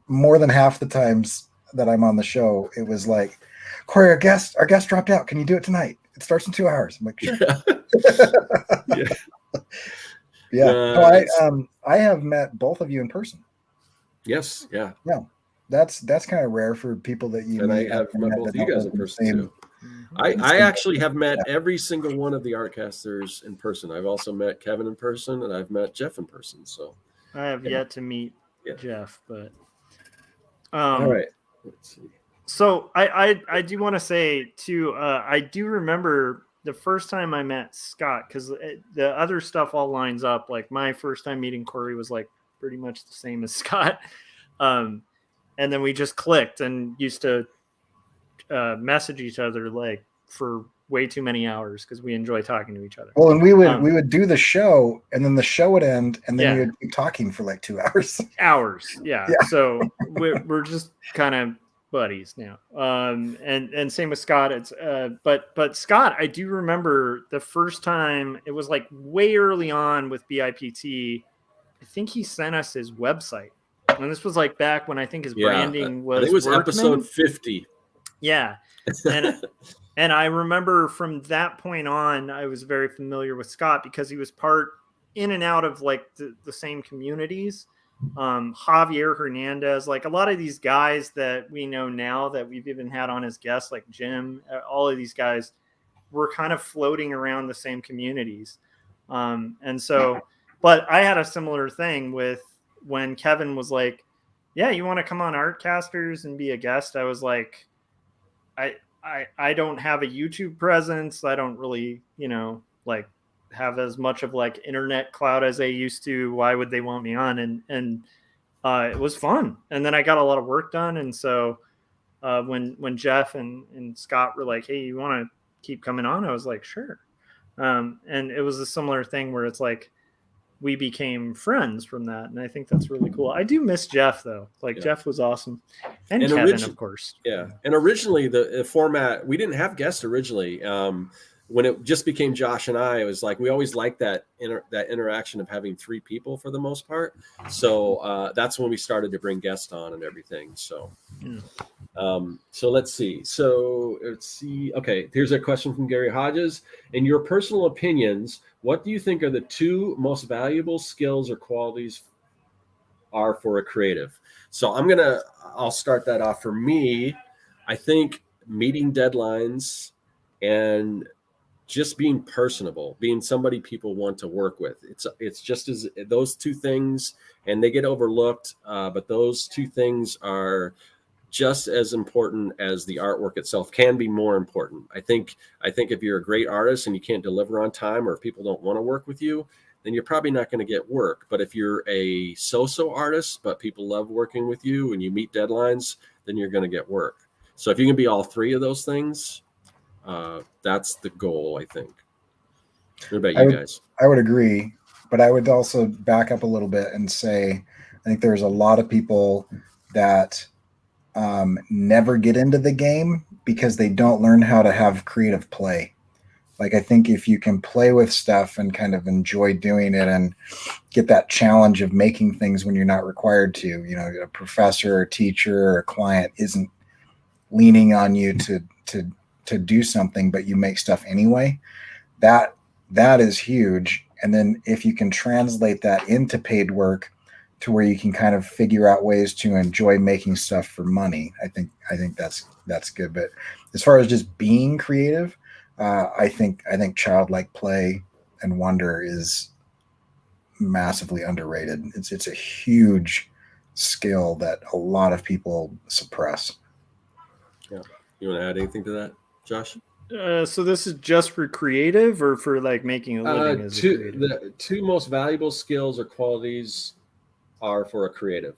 more than half the times that I'm on the show, it was like, Corey, our guest dropped out. Can you do it tonight? It starts in 2 hours. I'm like, sure. Yeah. So I have met both of you in person. Yes. Yeah. Yeah. That's kind of rare for people that you. And I have met both of you guys in person too. I actually have met every single one of the Artcasters in person. I've also met Kevin in person, and I've met Jeff in person. So I have yet to meet Jeff, but all right. Let's see. So I do want to say too, I do remember the first time I met Scott, because the other stuff all lines up. Like my first time meeting Corey was like pretty much the same as Scott. And then we just clicked and used to message each other like for way too many hours because we enjoy talking to each other. Well, and we would do the show, and then the show would end, and then we would keep talking for like 2 hours. Yeah. So we're just kind of buddies now. And same with Scott. It's but Scott, I do remember the first time, it was like way early on with BIPT. I think he sent us his website, and this was like back when I think his branding was. I think it was Workman. episode 50. Yeah, and I remember from that point on, I was very familiar with Scott because he was part in and out of like the same communities. Javier Hernandez, like a lot of these guys that we know now that we've even had on as guests, like Jim, all of these guys were kind of floating around the same communities. And so, but I had a similar thing with when Kevin was like, yeah, you want to come on Artcasters and be a guest? I was like, I don't have a YouTube presence. I don't really, like have as much of like internet clout as they used to. Why would they want me on? And it was fun. And then I got a lot of work done. And so when Jeff and Scott were like, hey, you want to keep coming on? I was like, sure. And it was a similar thing where it's like, we became friends from that. And I think that's really cool. I do miss Jeff though. Like Jeff was awesome. And Kevin, of course. Yeah. And originally the format, we didn't have guests originally. When it just became Josh and I, it was like, we always liked that interaction of having 3 people for the most part. So that's when we started to bring guests on and everything. So, so let's see. Okay. Here's a question from Gary Hodges. In your personal opinions, what do you think are the 2 most valuable skills or qualities are for a creative? So I'll start that off. For me, I think meeting deadlines and just being personable, being somebody people want to work with. It's just as those 2 things, and they get overlooked, but those 2 things are just as important as the artwork itself, can be more important. I think if you're a great artist and you can't deliver on time, or if people don't want to work with you, then you're probably not going to get work. But if you're a so-so artist, but people love working with you and you meet deadlines, then you're going to get work. So if you can be all 3 of those things, that's the goal, I think. What about you guys? I would agree, but I would also back up a little bit and say, I think there's a lot of people that never get into the game because they don't learn how to have creative play. Like, I think if you can play with stuff and kind of enjoy doing it and get that challenge of making things when you're not required to, a professor or teacher or a client isn't leaning on you to do something, but you make stuff anyway, that is huge. And then if you can translate that into paid work to where you can kind of figure out ways to enjoy making stuff for money, I think that's good. But as far as just being creative, I think childlike play and wonder is massively underrated. It's a huge skill that a lot of people suppress. Yeah. You want to add anything to that, Josh? So this is just for creative or for like making a living as a creative? The 2 most valuable skills or qualities are for a creative.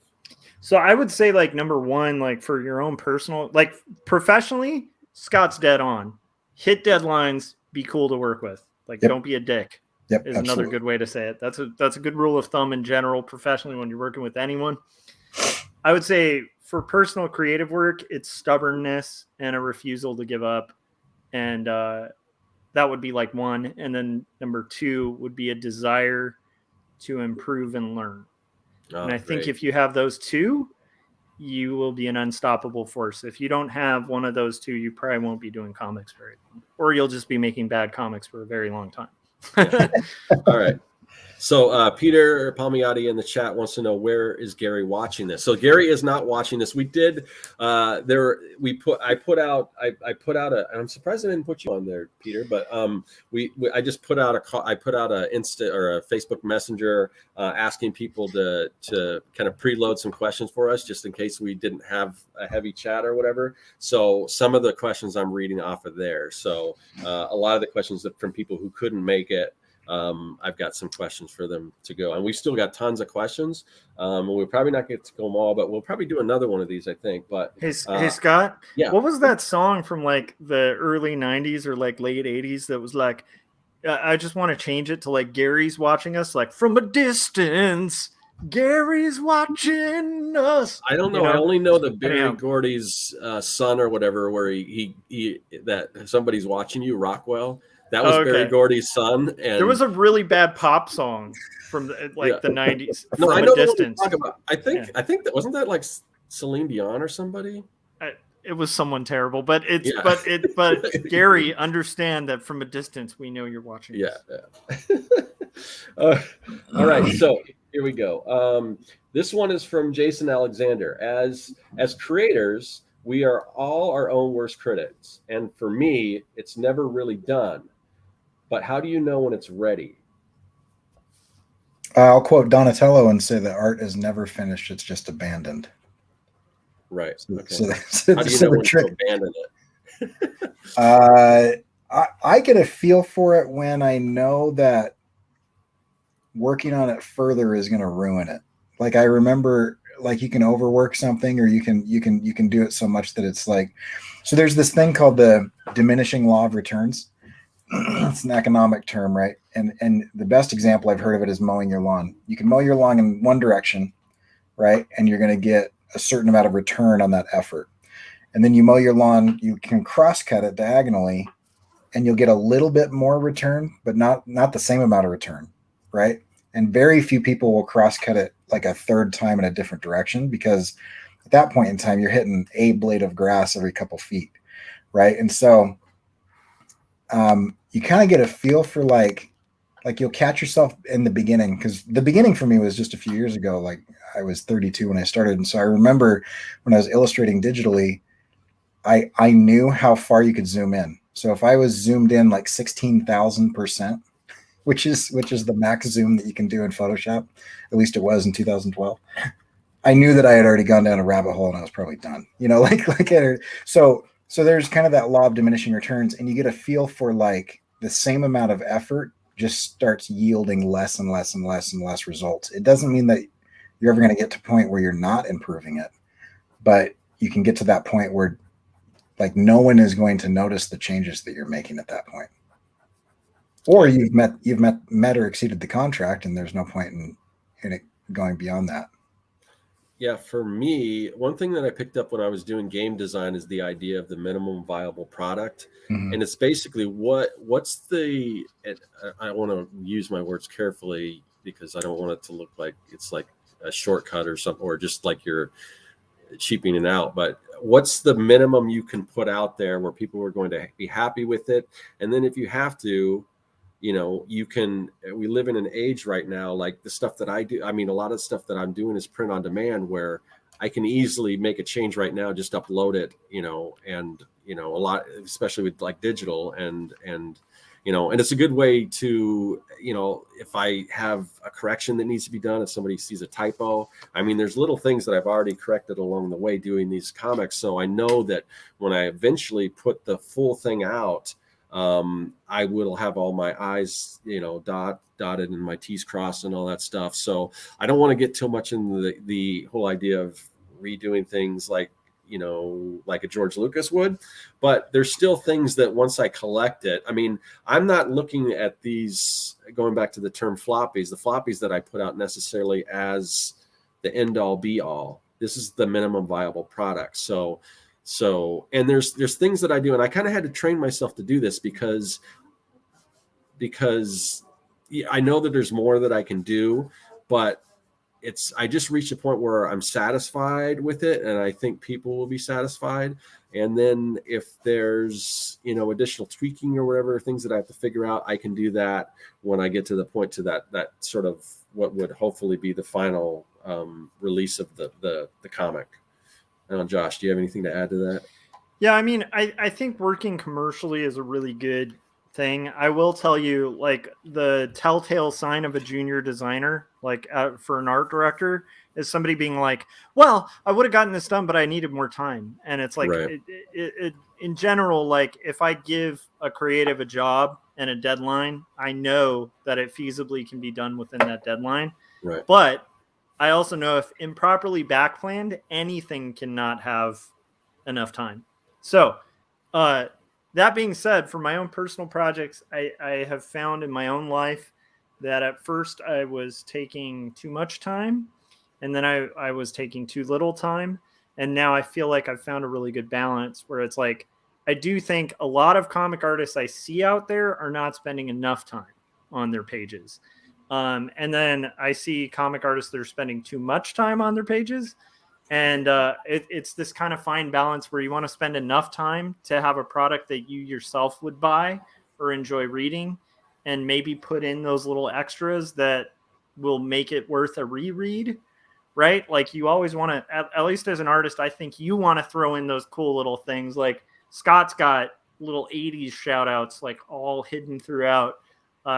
So I would say like number 1, like for your own personal, like professionally, Scott's dead on. Hit deadlines, be cool to work with. Like, Don't be a dick. Yep, is another good way to say it. That's a good rule of thumb in general, professionally, when you're working with anyone. I would say for personal creative work, it's stubbornness and a refusal to give up. And that would be like 1. And then number 2 would be a desire to improve and learn. And I think if you have those 2, you will be an unstoppable force. If you don't have one of those 2, you probably won't be doing comics very long, or you'll just be making bad comics for a very long time. All right. So Peter Palmiotti in the chat wants to know, where is Gary watching this? So Gary is not watching this. We did I put out I'm surprised I didn't put you on there, Peter, but I just put out a Insta or a Facebook Messenger asking people to kind of preload some questions for us, just in case we didn't have a heavy chat or whatever. So some of the questions I'm reading off of there. So a lot of the questions from people who couldn't make it I've got some questions for them to go, and we still got tons of questions. We'll probably not get to go them all, but we'll probably do another one of these, I think. But hey Scott, yeah, what was that song from like the early 90s or like late 80s that was like, I just want to change it to like Gary's watching us, like from a distance, Gary's watching us. I don't know. I only know the Barry Gordy's son or whatever, where he that somebody's watching you, Rockwell. That was Barry Gordy's son. And there was a really bad pop song from the 90s. No, from I know a distance. What you're talking about. I think that wasn't that like Celine Dion or somebody. It was someone terrible, but but Gary, understand that from a distance we know you're watching. Yeah. All right, so here we go. This one is from Jason Alexander. As creators, we are all our own worst critics, and for me, it's never really done. But how do you know when it's ready? I'll quote Donatello and say that art is never finished; it's just abandoned. Right. Okay. So how do you know when to abandon it? I get a feel for it when I know that working on it further is going to ruin it. Like I remember, like you can overwork something, or you can do it so much that it's like. So there's this thing called the diminishing law of returns. It's an economic term, right? And the best example I've heard of it is mowing your lawn. You can mow your lawn in one direction, right? And you're going to get a certain amount of return on that effort. And then you mow your lawn, you can cross cut it diagonally and you'll get a little bit more return, but not the same amount of return, right? And very few people will cross cut it like a third time in a different direction, because at that point in time, you're hitting a blade of grass every couple feet, right? And so you kind of get a feel for like you'll catch yourself in the beginning, because the beginning for me was just a few years ago. Like I was 32 when I started. And so I remember when I was illustrating digitally, I knew how far you could zoom in. So if I was zoomed in like 16,000%, which is the max zoom that you can do in Photoshop, at least it was in 2012, I knew that I had already gone down a rabbit hole and I was probably done, so there's kind of that law of diminishing returns, and you get a feel for like the same amount of effort just starts yielding less and less and less and less results. It doesn't mean that you're ever going to get to a point where you're not improving it, but you can get to that point where like no one is going to notice the changes that you're making at that point. Or you've met or exceeded the contract, and there's no point in it going beyond that. Yeah, for me, one thing that I picked up when I was doing game design is the idea of the minimum viable product. Mm-hmm. And it's basically what's the, I want to use my words carefully because I don't want it to look like it's like a shortcut or something, or just like you're cheaping it out. But what's the minimum you can put out there where people are going to be happy with it? And then if you have to, we live in an age right now, like the stuff that I do. I mean, a lot of stuff that I'm doing is print on demand, where I can easily make a change right now, just upload it, and, a lot, especially with like digital and it's a good way to, if I have a correction that needs to be done, if somebody sees a typo, I mean, there's little things that I've already corrected along the way doing these comics. So I know that when I eventually put the full thing out, I will have all my I's, dotted and my T's crossed and all that stuff. So I don't want to get too much into the whole idea of redoing things like a George Lucas would, but there's still things that once I collect it, I mean, I'm not looking at these, going back to the term the floppies that I put out necessarily as the end all be all. This is the minimum viable product. So, and there's things that I do, and I kind of had to train myself to do this because I know that there's more that I can do, but I just reached a point where I'm satisfied with it, and I think people will be satisfied. And then if there's, additional tweaking or whatever, things that I have to figure out, I can do that when I get to the point to that sort of what would hopefully be the final release of the comic. Josh, do you have anything to add to that? Yeah, I mean, I think working commercially is a really good thing. I will tell you, like, the telltale sign of a junior designer, like for an art director, is somebody being like, well, I would have gotten this done, but I needed more time. And it's like, Right. in general, like if I give a creative a job and a deadline, I know that it feasibly can be done within that deadline. Right. But I also know if improperly backplanned, anything cannot have enough time. So, that being said, for my own personal projects, I have found in my own life that at first I was taking too much time, and then I was taking too little time. And now I feel like I've found a really good balance where it's like, I do think a lot of comic artists I see out there are not spending enough time on their pages. And then I see comic artists that are spending too much time on their pages. And it's this kind of fine balance where you want to spend enough time to have a product that you yourself would buy or enjoy reading, and maybe put in those little extras that will make it worth a reread, right? Like you always want to, at least as an artist, I think you want to throw in those cool little things. Like Scott's got little 80s shout outs, like all hidden throughout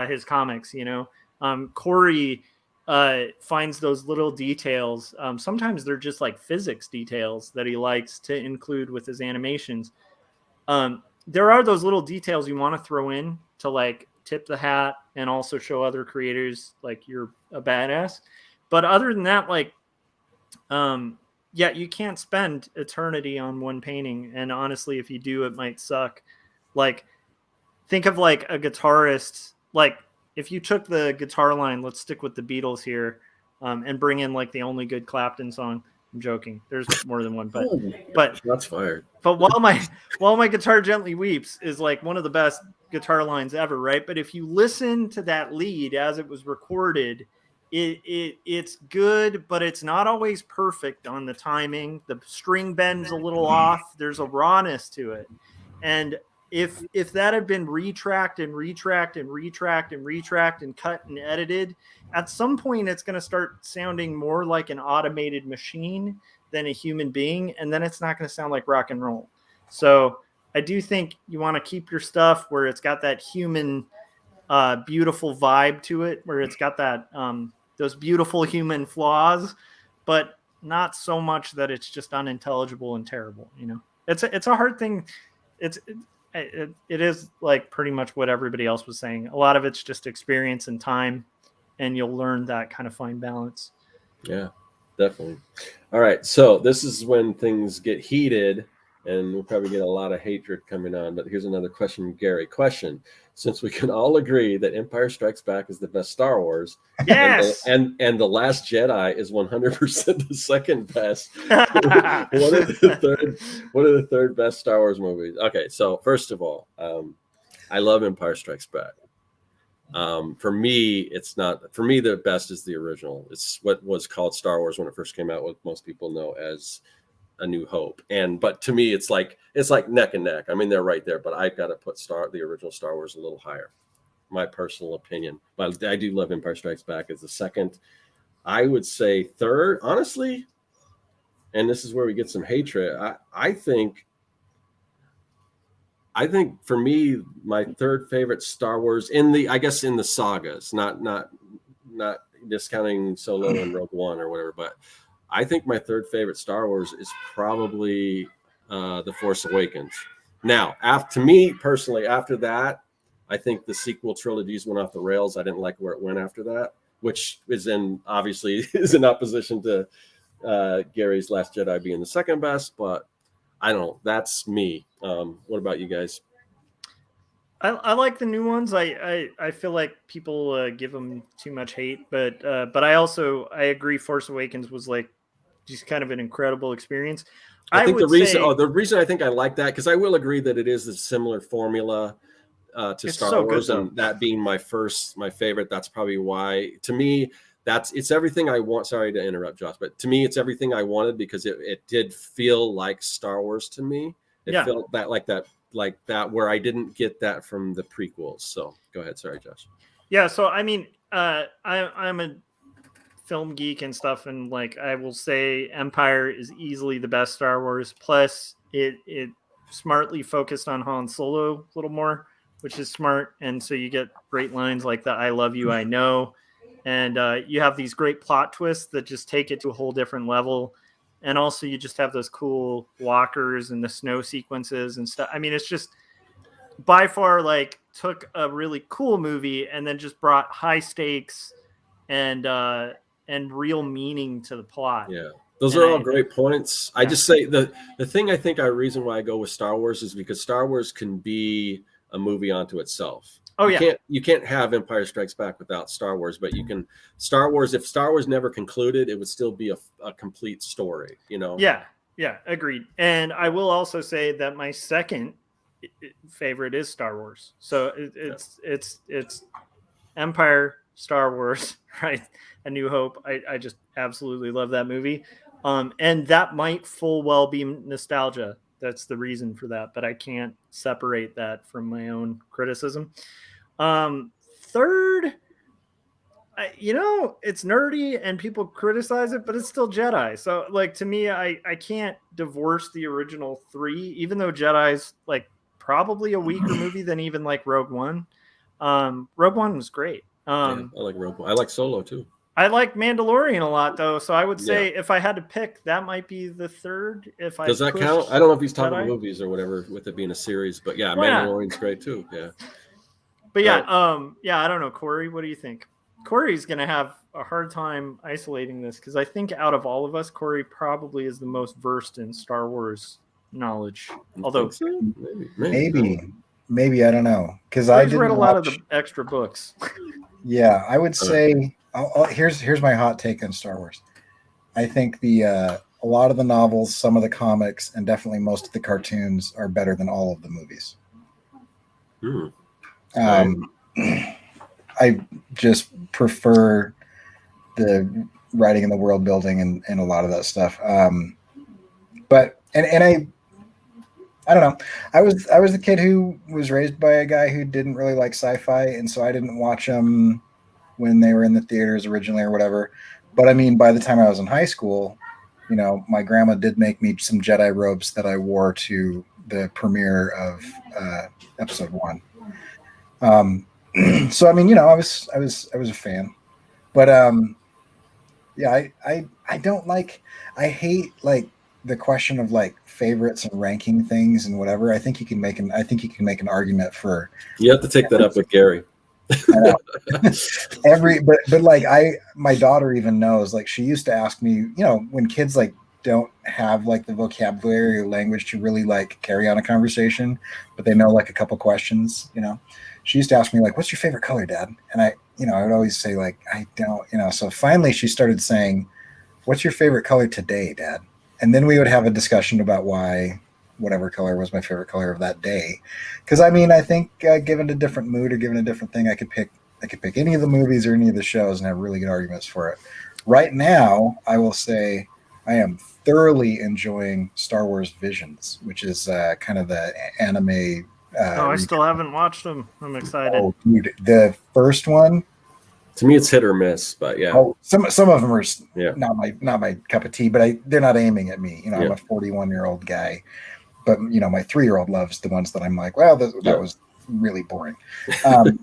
his comics, you know. Corey finds those little details. Sometimes they're just like physics details that he likes to include with his animations. There are those little details you want to throw in to like tip the hat and also show other creators like you're a badass. But other than that, like, yeah, you can't spend eternity on one painting. And honestly, if you do, it might suck. Like, think of like a guitarist, like, if you took the guitar line, let's stick with the Beatles here, and bring in like the only good Clapton song. I'm joking. There's more than one, but That's fired. But while my guitar gently weeps is like one of the best guitar lines ever, right? But if you listen to that lead as it was recorded, it's good, but it's not always perfect on the timing. The string bends a little off. There's a rawness to it, and if that had been retracked and cut and edited, at some point it's going to start sounding more like an automated machine than a human being, and then it's not going to sound like rock and roll. So I do think you want to keep your stuff where it's got that human, beautiful vibe to it, where it's got that those beautiful human flaws, but not so much that it's just unintelligible and terrible. You know, it's a hard thing. It is like pretty much what everybody else was saying. A lot of it's just experience and time, and you'll learn that kind of fine balance. Yeah, definitely. All right. So this is when things get heated, and we'll probably get a lot of hatred coming on. But here's another question from Gary. Question: since we can all agree that Empire Strikes Back is the best Star Wars, yes, and The Last Jedi is 100% the second best, what are the third best Star Wars movies? Okay, so first of all, I love Empire Strikes Back. For me, it's not. For me, the best is the original. It's what was called Star Wars when it first came out, what most people know as A New Hope. But to me, it's like neck and neck. I mean, they're right there, but I've got to put the original Star Wars a little higher. My personal opinion, but I do love Empire Strikes Back as the second. I would say third, honestly, and this is where we get some hatred. I think for me, my third favorite Star Wars in the sagas, not discounting Solo and Rogue One or whatever, but I think my third favorite Star Wars is probably The Force Awakens. Now, to me personally, after that, I think the sequel trilogies went off the rails. I didn't like where it went after that, which obviously is in opposition to Gary's Last Jedi being the second best, but I don't know. That's me. What about you guys? I like the new ones. I feel like people give them too much hate, but I agree. Force Awakens was like just kind of an incredible experience. I think the reason I think I like that, because I will agree that it is a similar formula to Star Wars, and that being my favorite, that's probably why, to me, it's everything I want. Sorry to interrupt, Josh, but to me, it's everything I wanted, because it did feel like Star Wars to me. It felt like that, where I didn't get that from the prequels. So go ahead. Sorry, Josh. Yeah. So, I mean, I'm a film geek and stuff, and like, I will say Empire is easily the best Star Wars. Plus it smartly focused on Han Solo a little more which is smart. And so you get great lines like the "I love you, I know," and you have these great plot twists that just take it to a whole different level. And also, you just have those cool walkers and the snow sequences and stuff. I mean, it's just by far like took a really cool movie and then just brought high stakes and real meaning to the plot. Yeah. Those are all great points. I just say the thing I think reason why I go with Star Wars is because Star Wars can be a movie unto itself. Oh, You can't have Empire Strikes Back without Star Wars, but you can Star Wars. If Star Wars never concluded, it would still be a complete story, you know? Yeah, agreed. And I will also say that my second favorite is Star Wars. So it's Empire, Star Wars, right? A New Hope. I just absolutely love that movie. And that might full well be nostalgia. That's the reason for that, but I can't separate that from my own criticism. Third, it's nerdy and people criticize it, but it's still Jedi. So like, to me, I can't divorce the original three, even though Jedi's like probably a weaker movie than even like Rogue One. Rogue One was great. I like Rogue One. I like Solo too. I like Mandalorian a lot, though, so I would say if I had to pick, that might be the third. Does that count? I don't know if he's talking about movies or whatever, with it being a series, but Mandalorian's great too. Yeah, but I don't know, Corey. What do you think? Corey's gonna have a hard time isolating this because I think out of all of us, Corey probably is the most versed in Star Wars knowledge. Although maybe I don't know because I read a lot of the extra books. Yeah, I would say. Here's my hot take on Star Wars. I think a lot of the novels, some of the comics, and definitely most of the cartoons are better than all of the movies. I just prefer the writing and the world building and a lot of that stuff. But I don't know. I was the kid who was raised by a guy who didn't really like sci-fi, and so I didn't watch them when they were in the theaters originally or whatever. But I mean, by the time I was in high school, my grandma did make me some Jedi robes that I wore to the premiere of episode 1. So I mean, I was a fan. But I don't I hate like the question of like favorites and ranking things and whatever. I think you can make an argument for. You have to take that up with Gary. But like my daughter even knows, like she used to ask me, when kids like don't have like the vocabulary or language to really like carry on a conversation, but they know like a couple questions, she used to ask me like, what's your favorite color, Dad? And I would always say like, I don't, so finally she started saying, what's your favorite color today, Dad? And then we would have a discussion about why whatever color was my favorite color of that day. Because I mean, I think given a different mood or given a different thing, I could pick any of the movies or any of the shows and have really good arguments for it. Right now, I will say I am thoroughly enjoying Star Wars Visions, which is kind of the anime. I still haven't watched them. I'm excited. Oh, dude, the first one. To me, it's hit or miss, but yeah. Oh, some of them are not my cup of tea, but they're not aiming at me. I'm a 41-year-old guy. But my 3-year-old loves the ones that I'm like, well, that was really boring. But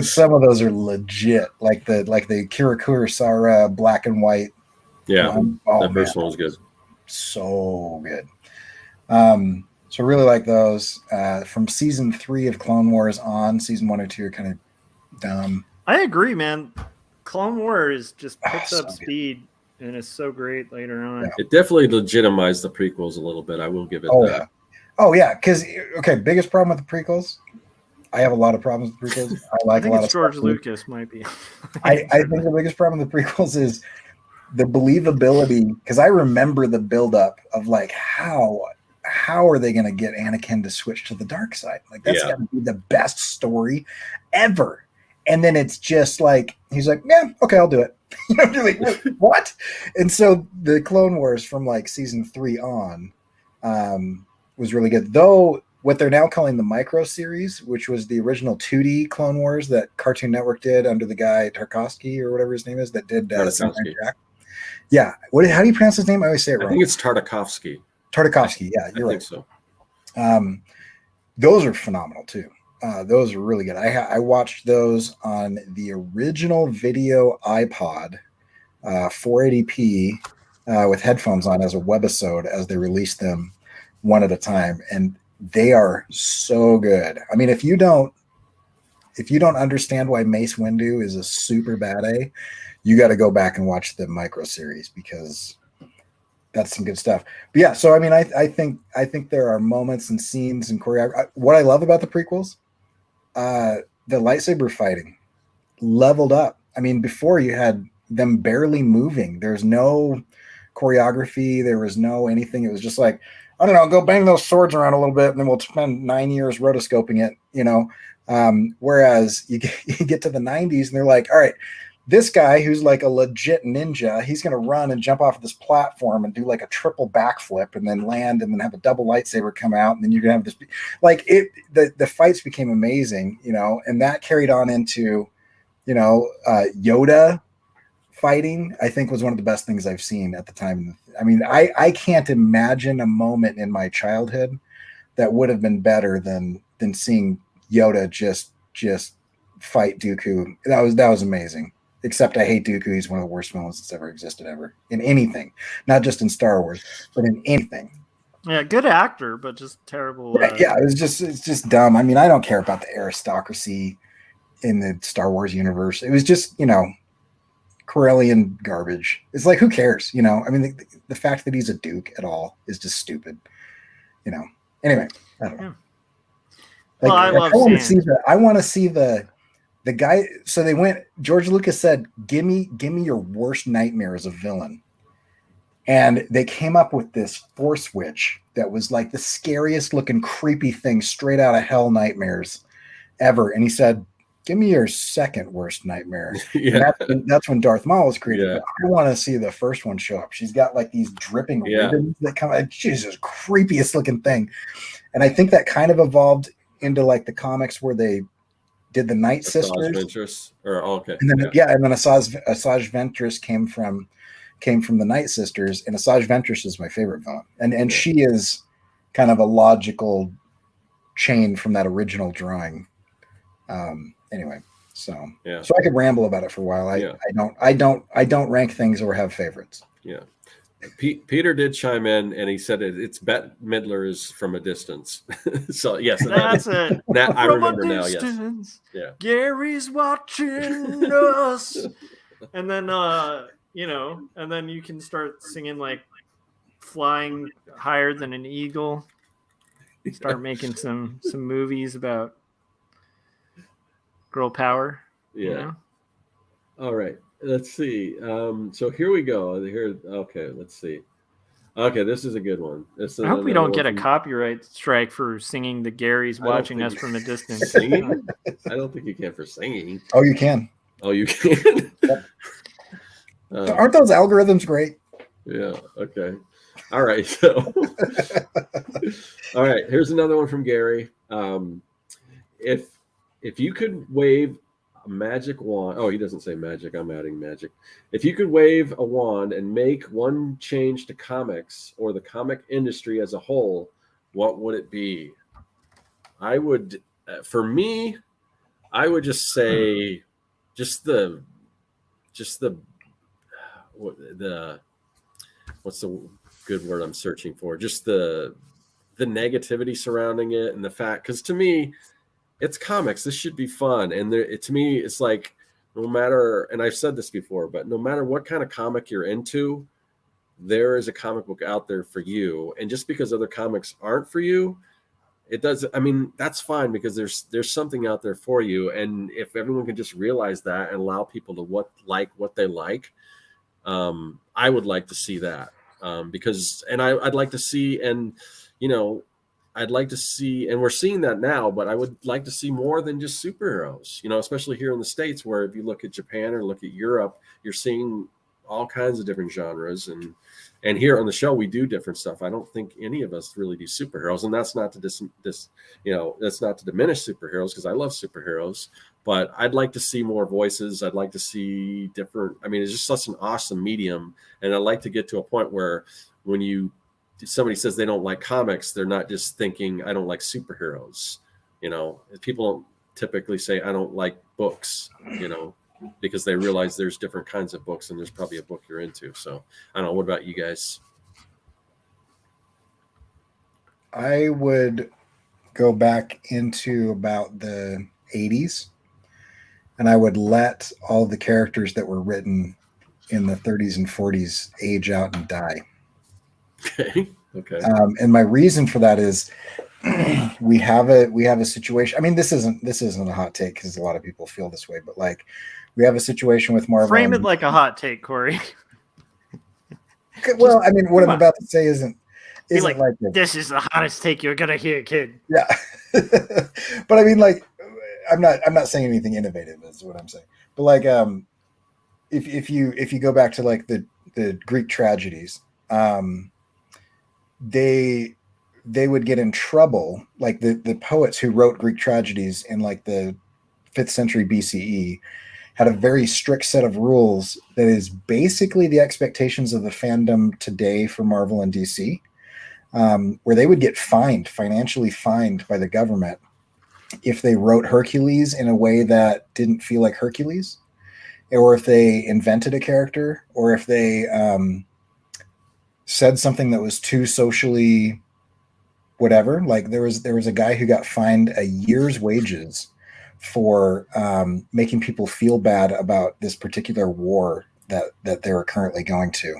some of those are legit, like the Kira Kurosawa black and white. Yeah, that first one was good. So good. So I really like those. From season 3 of Clone Wars on, season 1 or 2 are kind of dumb. I agree, man. Clone Wars just picks up speed. And it's so great later on. It definitely legitimized the prequels a little bit. I will give it that. Yeah. Oh, yeah. Because, biggest problem with the prequels. I have a lot of problems with prequels. I think a lot of George Lucas might be. I think the biggest problem with the prequels is the believability. Because I remember the buildup of like how are they going to get Anakin to switch to the dark side? Like that's got to be the best story ever. And then it's just like he's like, yeah, okay, I'll do it. You're like, what? And so the Clone Wars from like season 3 on was really good. Though what they're now calling the micro series, which was the original 2D Clone Wars that Cartoon Network did under the guy Tarkovsky or whatever his name is that did. Yeah. How do you pronounce his name? I always say it wrong. I think it's Tartakovsky. Tartakovsky. Yeah, you're right. I think so. those are phenomenal too. Those are really good. I watched those on the original video iPod, 480p, with headphones on as a webisode as they released them one at a time, and they are so good. I mean, if you don't understand why Mace Windu is a super bad A, you got to go back and watch the micro series, because that's some good stuff. But yeah, so I mean, I think there are moments and scenes and choreography. What I love about the prequels, the lightsaber fighting leveled up. I mean, before you had them barely moving. There's no choreography. There was no anything. It was just like, I don't know, go bang those swords around a little bit, and then we'll spend 9 years rotoscoping it, you know. Whereas you get to the 90s, and they're like, all right, this guy who's like a legit ninja, he's going to run and jump off of this platform and do like a triple backflip and then land and then have a double lightsaber come out. And then you're going to have this, like the fights became amazing, you know, and that carried on into, you know, Yoda fighting, I think, was one of the best things I've seen at the time. I mean, I can't imagine a moment in my childhood that would have been better than seeing Yoda just fight Dooku. That was amazing. Except I hate Dooku. He's one of the worst villains that's ever existed ever in anything, not just in Star Wars, but in anything. Yeah, good actor, but just terrible. Yeah, it's just dumb. I mean, I don't care about the aristocracy in the Star Wars universe. It was just, you know, Corellian garbage. It's like, who cares? You know, I mean, the fact that he's a Duke at all is just stupid. You know. Anyway, I don't know. Like, well, I want to see the guy. So they went. George Lucas said, "Give me your worst nightmare as a villain," and they came up with this Force Witch that was like the scariest looking, creepy thing straight out of Hell Nightmares ever. And he said, "Give me your second worst nightmare." Yeah. That's when Darth Maul was created. Yeah. I want to see the first one show up. She's got like these dripping ribbons that come out. She's the creepiest looking thing. And I think that kind of evolved into like the comics where they did the Night Sisters. Okay. And then and then Asajj Ventress came from the Night Sisters, and Asajj Ventress is my favorite villain. And she is kind of a logical chain from that original drawing. Anyway, so I could ramble about it for a while. I don't rank things or have favorites. Yeah. Peter did chime in, and he said it's Bette Midler is From a Distance. So yes, that's it. That I remember now. Yes. Yeah. Gary's watching us, and then you know, and then you can start singing like "Flying Higher Than an Eagle." Start making some movies about girl power. Yeah. You know? All right. Let's see. So here we go. Okay. Let's see. Okay, this is a good one. I hope we don't get a copyright strike for singing the Gary's watching us from a distance. Singing? I don't think you can for singing. Oh, you can. Oh, you can. Aren't those algorithms great? Yeah. Okay. All right. So, all right. Here's another one from Gary. If you could wave a magic wand, he doesn't say magic. I'm adding magic. If you could wave a wand and make one change to comics or the comic industry as a whole, what would it be? I would, for me, I would just say, what's the good word I'm searching for? Just the negativity surrounding it, and the fact, because to me, it's comics. This should be fun. And to me, it's like, no matter, and I've said this before, but no matter what kind of comic you're into, there is a comic book out there for you. And just because other comics aren't for you, that's fine, because there's something out there for you. And if everyone can just realize that and allow people to what they like, I would like to see that. I'd like to see, and, you know, I'd like to see, and we're seeing that now, but I would like to see more than just superheroes, you know, especially here in the States, where if you look at Japan or look at Europe, you're seeing all kinds of different genres. And here on the show, we do different stuff. I don't think any of us really do superheroes, and that's not to that's not to diminish superheroes, because I love superheroes, but I'd like to see more voices. I'd like to see different, it's just such an awesome medium. And I'd like to get to a point where when you somebody says they don't like comics, they're not just thinking I don't like superheroes. People don't typically say I don't like books, because they realize there's different kinds of books and there's probably a book you're into. So I don't know. What about you guys? I would go back into about the 80s, and I would let all the characters that were written in the 30s and 40s age out and die. Okay. And my reason for that is we have a situation. I mean, this isn't a hot take because a lot of people feel this way, but like we have a situation with Marvel. Frame it like a hot take, Corey. Well, I mean, what I'm about to say isn't like this is the hottest take you're gonna hear, kid. Yeah. But I mean, like, I'm not saying anything innovative is what I'm saying. But like, if you go back to like the Greek tragedies, they would get in trouble. Like the poets who wrote Greek tragedies in like the 5th century BCE had a very strict set of rules that is basically the expectations of the fandom today for Marvel and DC, where they would get financially fined by the government if they wrote Hercules in a way that didn't feel like Hercules, or if they invented a character, or if they said something that was too socially whatever. Like there was a guy who got fined a year's wages for making people feel bad about this particular war that they were currently going to.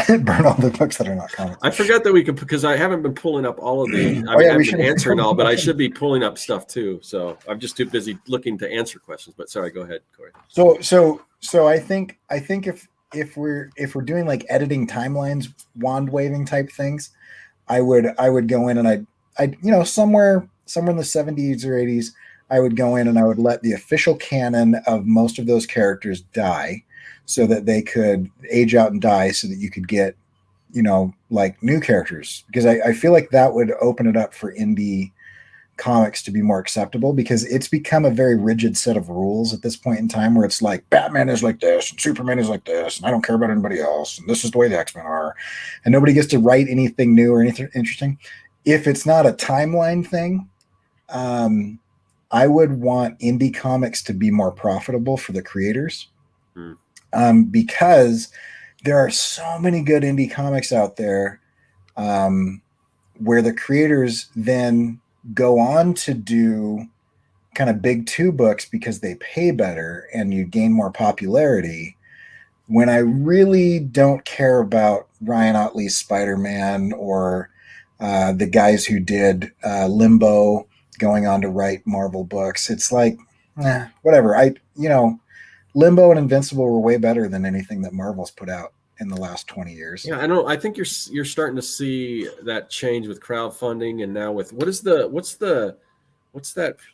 Burn all the books that are not comics. I forgot that we could, because I haven't been pulling up all of the. I haven't been answering all, but I should be pulling up stuff too. So I'm just too busy looking to answer questions. But sorry, go ahead, Corey. So I think if we're doing like editing timelines, wand waving type things, I would go in and I somewhere in the 70s or 80s, I would go in and I would let the official canon of most of those characters die, so that they could age out and die, so that you could get, like new characters. Because I feel like that would open it up for indie comics to be more acceptable, because it's become a very rigid set of rules at this point in time, where it's like Batman is like this and Superman is like this, and I don't care about anybody else, and this is the way the X-Men are, and nobody gets to write anything new or anything interesting. If it's not a timeline thing, I would want indie comics to be more profitable for the creators. Because there are so many good indie comics out there, where the creators then go on to do kind of big 2 books because they pay better and you gain more popularity. When I really don't care about Ryan Ottley's Spider-Man, or the guys who did Limbo going on to write Marvel books, it's like, whatever. Limbo and Invincible were way better than anything that Marvel's put out in the last 20 years. Yeah, I know. I think you're starting to see that change with crowdfunding, and now with what's that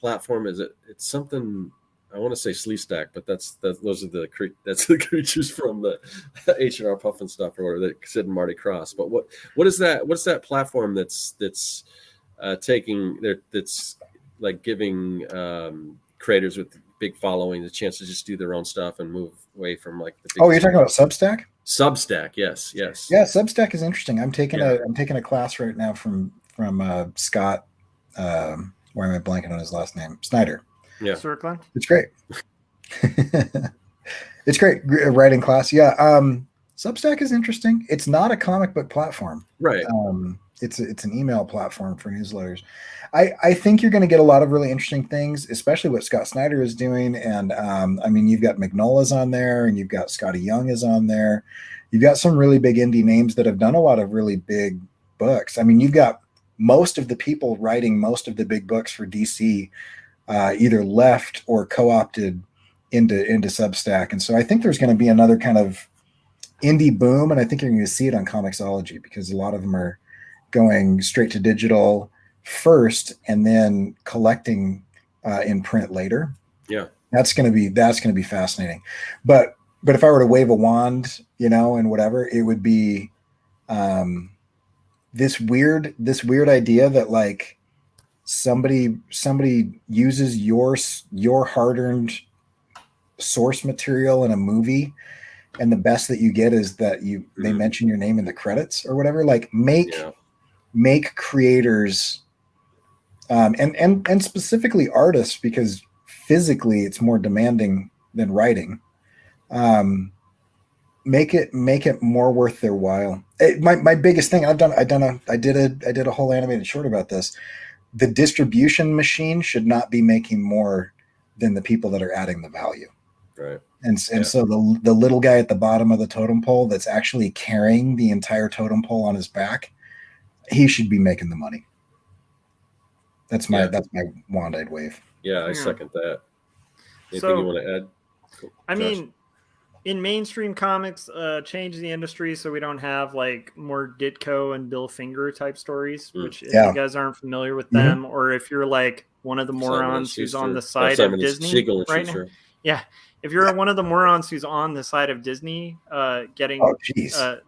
platform? It's something, I want to say Sleestack, but that's the creatures from the H&R Puffin stuff, or whatever, that Sid and Marty Cross. But what is that? What's that platform that's like giving creators with big following the chance to just do their own stuff and move away from like the big. Oh, you're talking about Substack? Substack, yes. Yeah, Substack is interesting. I'm taking a class right now from Scott. Why am I blanking on his last name? Snyder. Yeah, Circling. It's great. It's great writing class. Yeah, Substack is interesting. It's not a comic book platform, right? It's an email platform for newsletters. I think you're going to get a lot of really interesting things, especially what Scott Snyder is doing. And I mean, you've got Magnola's on there, and you've got Scotty Young is on there. You've got some really big indie names that have done a lot of really big books. I mean, you've got most of the people writing most of the big books for DC either left or co-opted into Substack. And so I think there's going to be another kind of indie boom, and I think you're going to see it on Comixology, because a lot of them are going straight to digital first and then collecting in print later. Yeah, that's going to be fascinating. But if I were to wave a wand, and whatever, it would be this weird idea that like somebody uses your hard-earned source material in a movie and the best that you get is that they mention your name in the credits or whatever. Like make creators, and specifically artists, because physically it's more demanding than writing. Make it more worth their while. My biggest thing I did a whole animated short about this. The distribution machine should not be making more than the people that are adding the value. Right. And so the little guy at the bottom of the totem pole that's actually carrying the entire totem pole on his back, he should be making the money. That's my wand-eyed wave. Yeah, I second that. Anything you want to add? Cool. I mean, in mainstream comics, change the industry so we don't have like more Ditko and Bill Finger type stories, which if you guys aren't familiar with them, or if you're like one of the morons who's on the side of Disney right now. Yeah. If you're one of the morons who's on the side of Disney, getting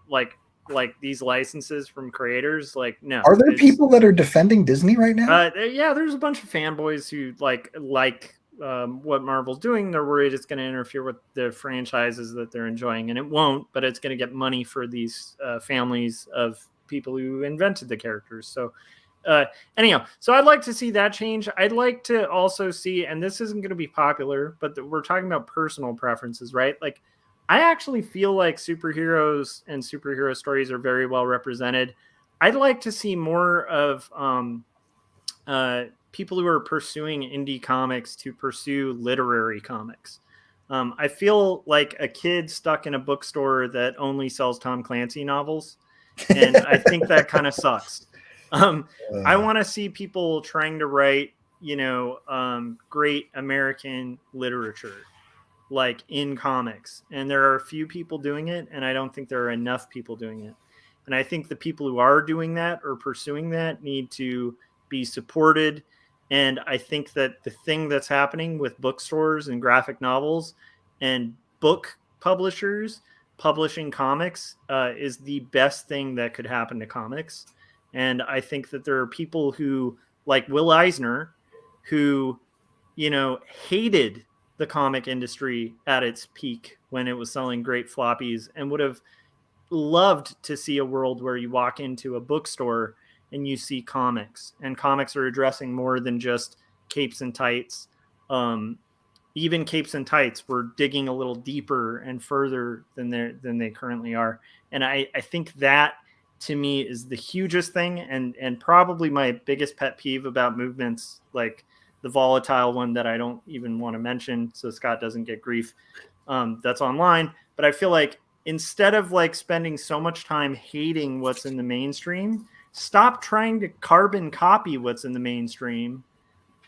like these licenses from creators, like no. Are there people that are defending Disney right now? Yeah, there's a bunch of fanboys who like what Marvel's doing. They're worried it's going to interfere with the franchises that they're enjoying, and it won't. But it's going to get money for these families of people who invented the characters. So. Anyhow, so I'd like to see that change. I'd like to also see, and this isn't going to be popular, but we're talking about personal preferences, right? Like, I actually feel like superheroes and superhero stories are very well represented. I'd like to see more of people who are pursuing indie comics to pursue literary comics. I feel like a kid stuck in a bookstore that only sells Tom Clancy novels, and I think that kind of sucks. I want to see people trying to write, great American literature, like in comics. And there are a few people doing it, and I don't think there are enough people doing it. And I think the people who are doing that or pursuing that need to be supported. And I think that the thing that's happening with bookstores and graphic novels and book publishers publishing comics is the best thing that could happen to comics. And I think that there are people who, like Will Eisner, who, hated the comic industry at its peak when it was selling great floppies, and would have loved to see a world where you walk into a bookstore and you see comics, and comics are addressing more than just capes and tights. Even capes and tights were digging a little deeper and further than they currently are. And I think that, to me, is the hugest thing, and probably my biggest pet peeve about movements, like the volatile one that I don't even want to mention so Scott doesn't get grief, that's online. But I feel like instead of like spending so much time hating what's in the mainstream, stop trying to carbon copy what's in the mainstream.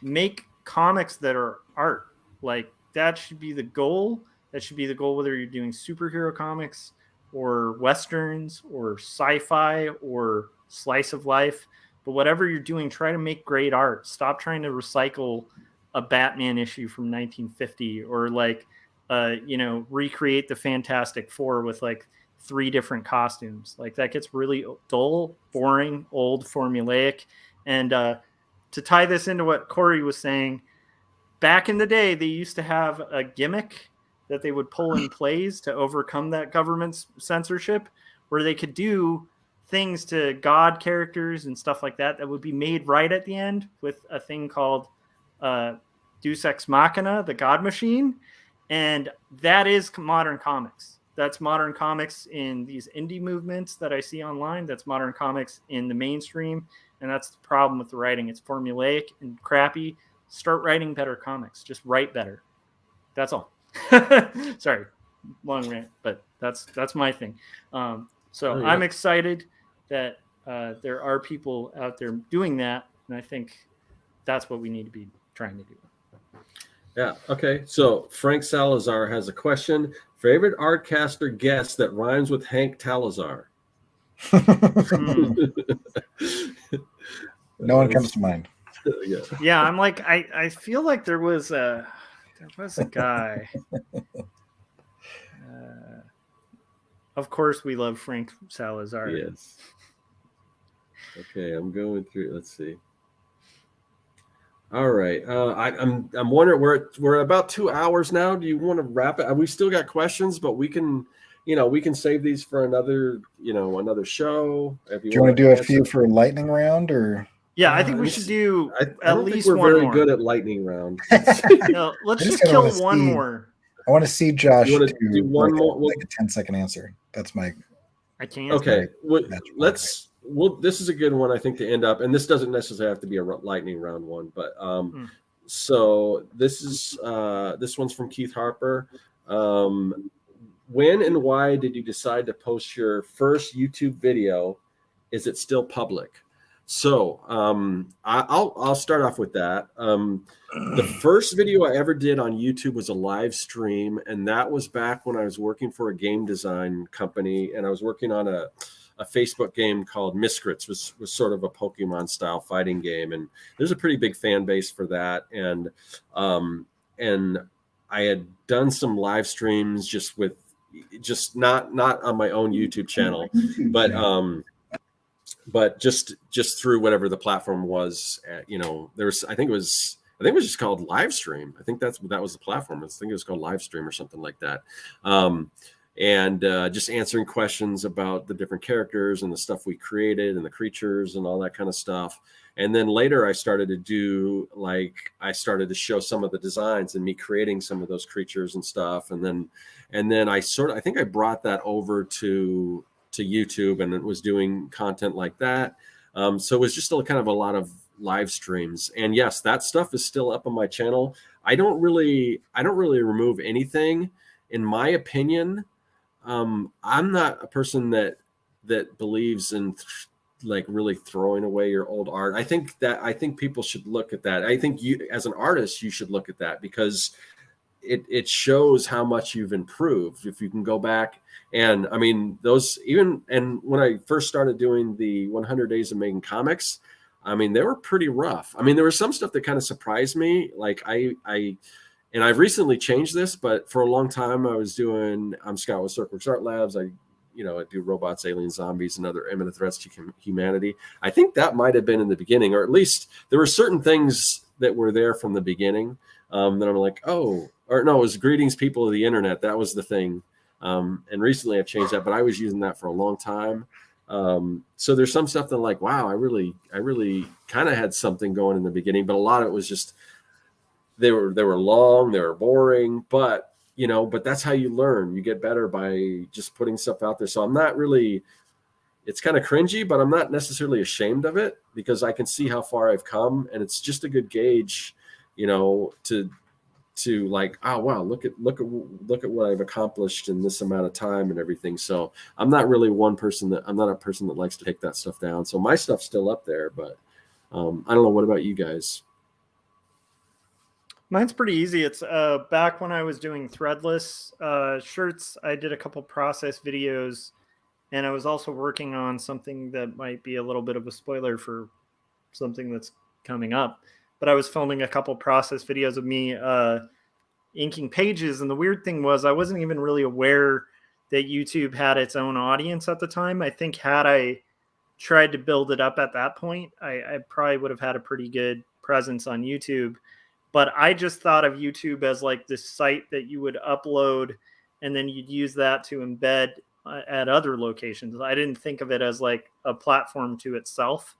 Make comics that are art. Like, that should be the goal. That should be the goal, whether you're doing superhero comics or Westerns or sci-fi or slice of life. But whatever you're doing, try to make great art. Stop trying to recycle a Batman issue from 1950 or like, recreate the Fantastic Four with like 3 different costumes. Like, that gets really dull, boring, old, formulaic. And to tie this into what Corey was saying, back in the day, they used to have a gimmick that they would pull in plays to overcome that government's censorship, where they could do things to God characters and stuff like that would be made right at the end with a thing called Deus Ex Machina, the God Machine. And that is modern comics. That's modern comics in these indie movements that I see online. That's modern comics in the mainstream. And that's the problem with the writing. It's formulaic and crappy. Start writing better comics. Just write better. That's all. Sorry, long rant, but that's my thing. I'm excited that there are people out there doing that, and I think that's what we need to be trying to do. Yeah. Okay. So Frank Salazar has a question. Favorite Artcaster guest that rhymes with Hank Talazar? No one comes to mind. Yeah, I'm like, I feel like there was a guy. Of course, we love Frank Salazar. Yes. Okay, I'm going through. Let's see. All right. I'm wondering. We're about 2 hours now. Do you want to wrap it? We still got questions, but we can we can save these for another show. If Do you want to do a few for lightning round, or? Yeah, I think we should do I at don't least think we're one very more. good at lightning round. No, let's I just kinda kill wanna one see- more. I want to see Josh You wanna do do one like, more? like a 10-second answer. That's my. I can't. Okay, That's this is a good one, I think, to end up, and this doesn't necessarily have to be a lightning round one, but so this one's from Keith Harper. When and why did you decide to post your first YouTube video? Is it still public? So I'll start off with that. The first video I ever did on YouTube was a live stream, and that was back when I was working for a game design company, and I was working on a Facebook game called Miscrits, was sort of a Pokemon style fighting game, and there's a pretty big fan base for that. And I had done some live streams just not on my own YouTube channel, but just through whatever the platform was. I think it was just called live stream. I think that was the platform. I think it was called live stream or something like that. And just answering questions about the different characters and the stuff we created and the creatures and all that kind of stuff. And then later I started to show some of the designs and me creating some of those creatures and stuff. And then I think I brought that over to YouTube and it was doing content like that. So it was just kind of a lot of live streams. And yes, that stuff is still up on my channel. I don't really remove anything. In my opinion, I'm not a person that believes in really throwing away your old art. I think people should look at that. I think you, as an artist, you should look at that because it shows how much you've improved. If you can go back and when I first started doing the 100 days of making comics, they were pretty rough. There was some stuff that kind of surprised me. And I've recently changed this, but for a long time I'm Scott with Circleworks Art Labs. I do robots, aliens, zombies, and other imminent threats to humanity. I think that might have been in the beginning, or at least there were certain things that were there from the beginning that I'm like, oh, or no, it was greetings, people of the internet. That was the thing. And recently I've changed that, but I was using that for a long time. So there's some stuff that like, wow, I really kind of had something going in the beginning, but a lot of it was just, they were long, they were boring, but that's how you learn. You get better by just putting stuff out there. So I'm not really, it's kind of cringy, but I'm not necessarily ashamed of it because I can see how far I've come, and it's just a good gauge, to like, oh wow, look at what I've accomplished in this amount of time and everything. So I'm not really I'm not a person that likes to take that stuff down. So my stuff's still up there, but I don't know. What about you guys? Mine's pretty easy. It's back when I was doing threadless shirts, I did a couple process videos, and I was also working on something that might be a little bit of a spoiler for something that's coming up. But I was filming a couple process videos of me inking pages. And the weird thing was I wasn't even really aware that YouTube had its own audience at the time. I think had I tried to build it up at that point, I probably would have had a pretty good presence on YouTube. But I just thought of YouTube as like this site that you would upload and then you'd use that to embed at other locations. I didn't think of it as like a platform to itself.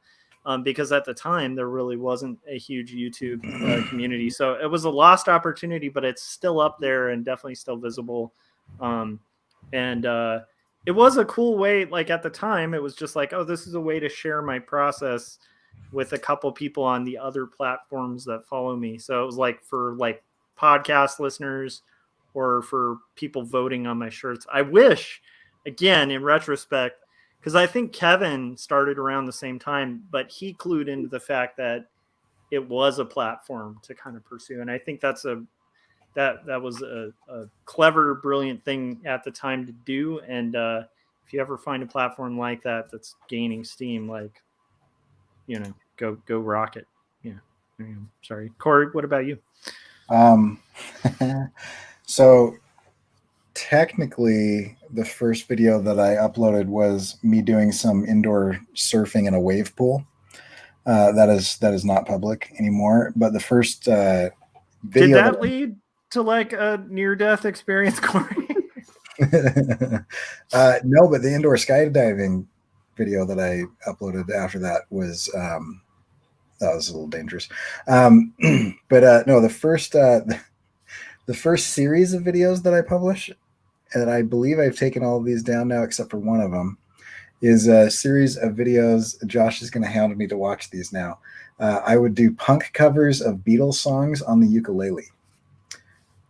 Because at the time there really wasn't a huge YouTube community. So it was a lost opportunity, but it's still up there and definitely still visible. It was a cool way. Like at the time, it was just like, oh, this is a way to share my process with a couple people on the other platforms that follow me. So it was like for like podcast listeners or for people voting on my shirts. I wish, again, in retrospect, because I think Kevin started around the same time, but he clued into the fact that it was a platform to kind of pursue. And I think that was a clever, brilliant thing at the time to do. And if you ever find a platform like that that's gaining steam, like, go rock it. Yeah. Sorry. Corey, what about you? So technically the first video that I uploaded was me doing some indoor surfing in a wave pool. That is not public anymore. But the first video did that lead to like a near-death experience, Corey? No, but the indoor skydiving video that I uploaded after that was a little dangerous. But no, the first series of videos that I publish, and I believe I've taken all of these down now except for one of them, is a series of videos. Josh is going to hound me to watch these now. I would do punk covers of Beatles songs on the ukulele.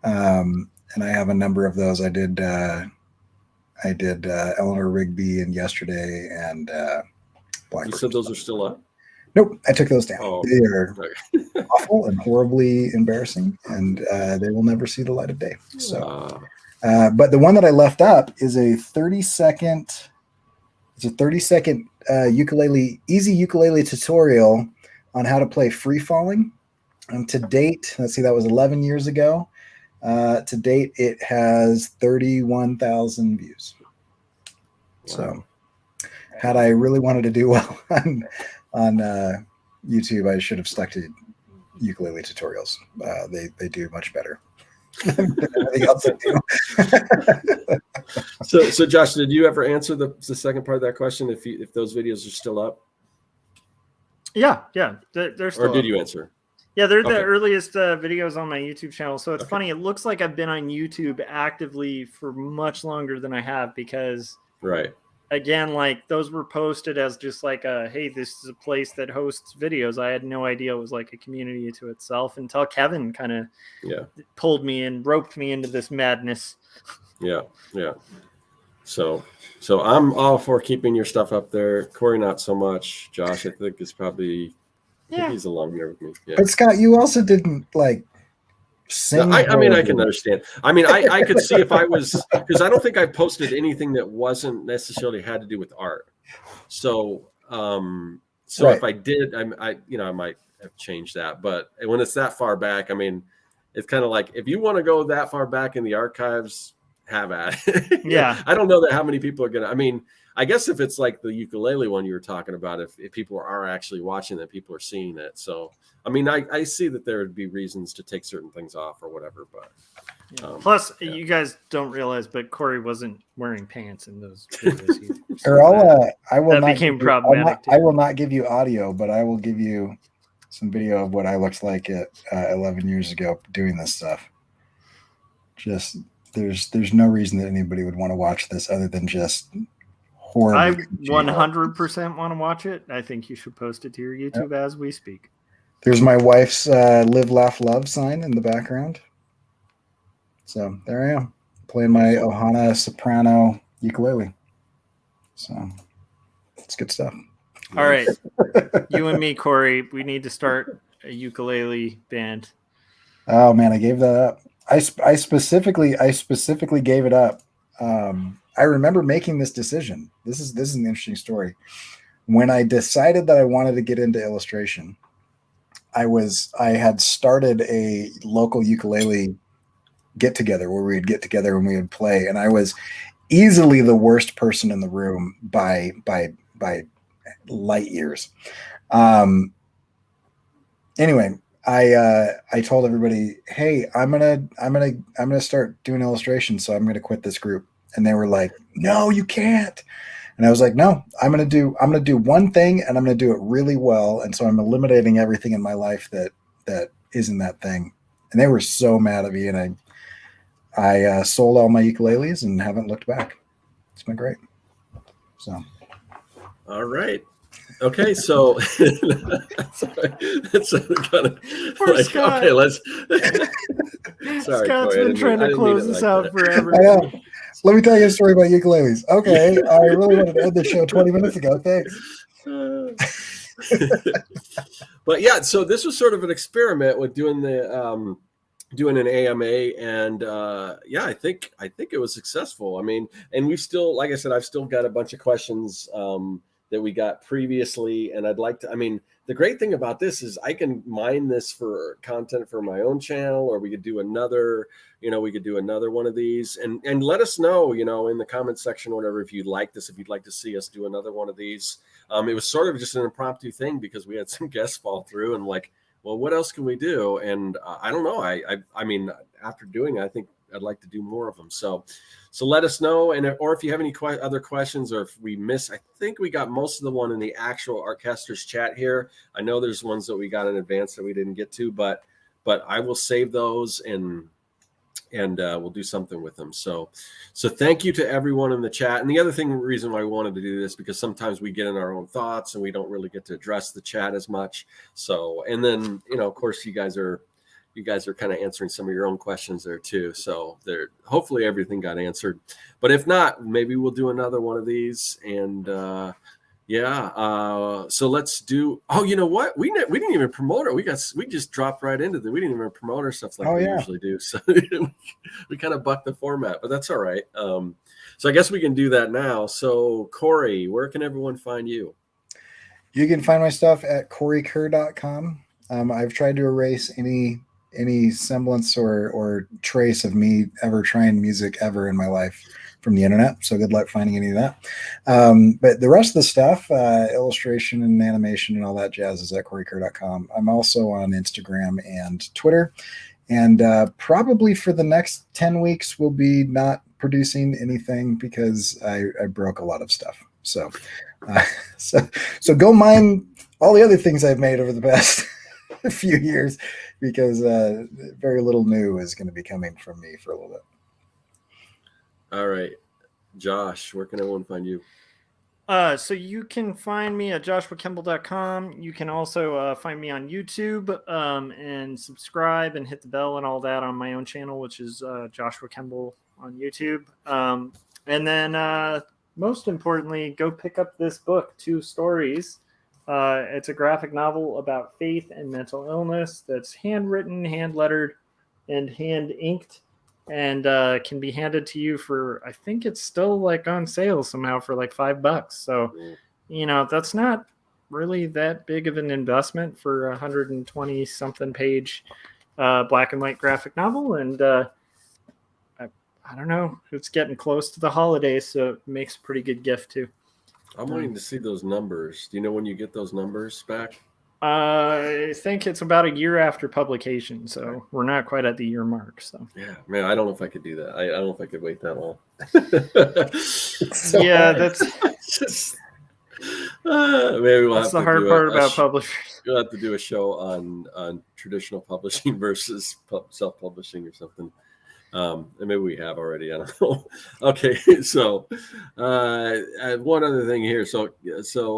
And I have a number of those. I did Eleanor Rigby and Yesterday and Blackbird. You said those are still up? Nope, I took those down. Oh, they are awful and horribly embarrassing, and they will never see the light of day. So, but the one that I left up is a 30-second. It's a 30-second easy ukulele tutorial on how to play Free Falling. And to date, let's see, that was 11 years ago. To date, it has 31,000 views. Wow. So, had I really wanted to do well on YouTube, I should have stuck to ukulele tutorials. They do much better than anything else I do. So Josh, did you ever answer the second part of that question? If those videos are still up? Yeah, they're still. Or did up. You answer? Yeah, they're the earliest videos on my YouTube channel. So it's funny. It looks like I've been on YouTube actively for much longer than I have because, again, like those were posted as just like hey, this is a place that hosts videos. I had no idea it was like a community to itself until Kevin kind of pulled me and roped me into this madness. Yeah. So I'm all for keeping your stuff up there. Corey, not so much. Josh, I think is probably. I think he's along there with me. Yeah. But Scott, you also didn't like sing. No, I mean, I can understand. I mean, I could see if I was, because I don't think I posted anything that wasn't necessarily had to do with art. So, if I did, I might have changed that. But when it's that far back, I mean, it's kind of like if you want to go that far back in the archives, have at it. Yeah. I don't know that how many people are gonna. I mean, I guess if it's like the ukulele one you were talking about, if people are actually watching that, people are seeing it. So, I mean, I see that there would be reasons to take certain things off or whatever. But plus, you guys don't realize, but Corey wasn't wearing pants in those videos. I will that not became problematic. I will not give you audio, but I will give you some video of what I looked like at 11 years ago doing this stuff. Just there's no reason that anybody would want to watch this other than just. I 100% want to watch it. I think you should post it to your YouTube as we speak. There's my wife's Live, Laugh, Love sign in the background. So there I am, playing my Ohana soprano ukulele. So it's good stuff. All right. You and me, Corey, we need to start a ukulele band. Oh, man, I gave that up. I specifically gave it up. I remember making this decision. This is an interesting story. When I decided that I wanted to get into illustration, I had started a local ukulele get together where we'd get together and we would play, and I was easily the worst person in the room by light years. Anyway, I told everybody, hey, I'm gonna start doing illustration, so I'm gonna quit this group. And they were like, no, you can't. And I was like, no, I'm going to do one thing and I'm going to do it really well. And so I'm eliminating everything in my life that isn't that thing. And they were so mad at me. And I sold all my ukuleles and haven't looked back. It's been great. So. All right. Okay, so that's kind of like, Scott. okay, let's. Sorry, Scott's been trying to close this out forever. I know. Let me tell you a story about ukuleles. Okay, I really wanted to end the show 20 minutes ago. Thanks. But yeah, so this was sort of an experiment with doing the doing an AMA, and I think it was successful. I mean, and we've still, like I said, I've still got a bunch of questions that we got previously, and I'd like to. I mean, the great thing about this is I can mine this for content for my own channel, or we could do another. We could do another one of these, and let us know, in the comment section or whatever, if you'd like this, if you'd like to see us do another one of these. It was sort of just an impromptu thing because we had some guests fall through and like, well, what else can we do? And I don't know. I mean, after doing it, I think like to do more of them. So let us know. Or if you have any other questions, or if we miss, I think we got most of the one in the actual Artcasters chat here. I know there's ones that we got in advance that we didn't get to, but I will save those and we'll do something with them. So thank you to everyone in the chat. And the other reason why we wanted to do this, because sometimes we get in our own thoughts and we don't really get to address the chat as much. So, and then, of course, you guys are kind of answering some of your own questions there too. So hopefully everything got answered, but if not, maybe we'll do another one of these. And so let's do. Oh, you know what? We didn't even promote it. We just dropped right into it. We didn't even promote our stuff like we usually do. So we kind of bucked the format, but that's all right. So I guess we can do that now. So Corey, where can everyone find you? You can find my stuff at CoreyKerr.com. I've tried to erase any semblance or trace of me ever trying music ever in my life from the internet. So good luck finding any of that. But the rest of the stuff, illustration and animation and all that jazz, is at CoreyKerr.com. I'm also on Instagram and Twitter. And probably for the next 10 weeks, we'll be not producing anything because I broke a lot of stuff. So go mine all the other things I've made over the past few years, because very little new is going to be coming from me for a little bit. All right, Josh, where can everyone find you? So you can find me at joshuakemble.com. You can also find me on YouTube and subscribe and hit the bell and all that on my own channel, which is Joshua Kemble on YouTube. And then most importantly, go pick up this book, Two Stories. It's a graphic novel about faith and mental illness that's handwritten, hand-lettered, and hand-inked, and can be handed to you for, I think it's still like on sale somehow for like $5. So, that's not really that big of an investment for 120 something page black and white graphic novel. And I don't know, it's getting close to the holidays, so it makes a pretty good gift too. I'm waiting to see those numbers. Do you know when you get those numbers back? I think it's about a year after publication, so we're not quite at the year mark. So yeah, man, I don't know if I could do that. I don't know if I could wait that long. That's just maybe we'll that's have the to hard part about publishers. You'll have to do a show on traditional publishing versus self-publishing or something. And maybe we have already. I don't know. Okay, so one other thing here. So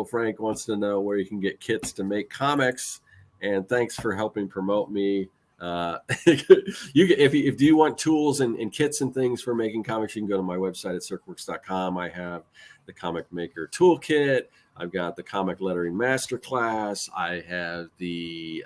Frank wants to know where you can get kits to make comics, and thanks for helping promote me. If you want tools and kits and things for making comics, you can go to my website at circworks.com. I have the Comic Maker Toolkit. I've got the Comic Lettering Masterclass. I have the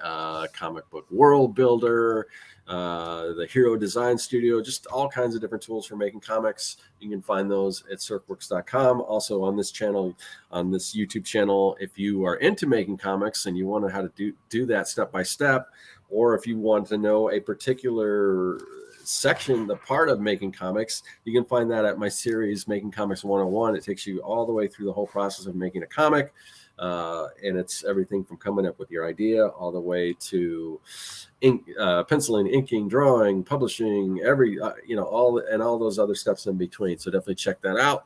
Comic Book World Builder, the Hero Design Studio, just all kinds of different tools for making comics. You can find those at circworks.com. Also on this channel, on this YouTube channel, if you are into making comics and you want to know how to do that step by step, or if you want to know a particular section, the part of making comics, you can find that at my series, Making Comics 101. It takes you all the way through the whole process of making a comic. And it's everything from coming up with your idea all the way to penciling, inking, drawing, publishing, all those other steps in between. So definitely check that out.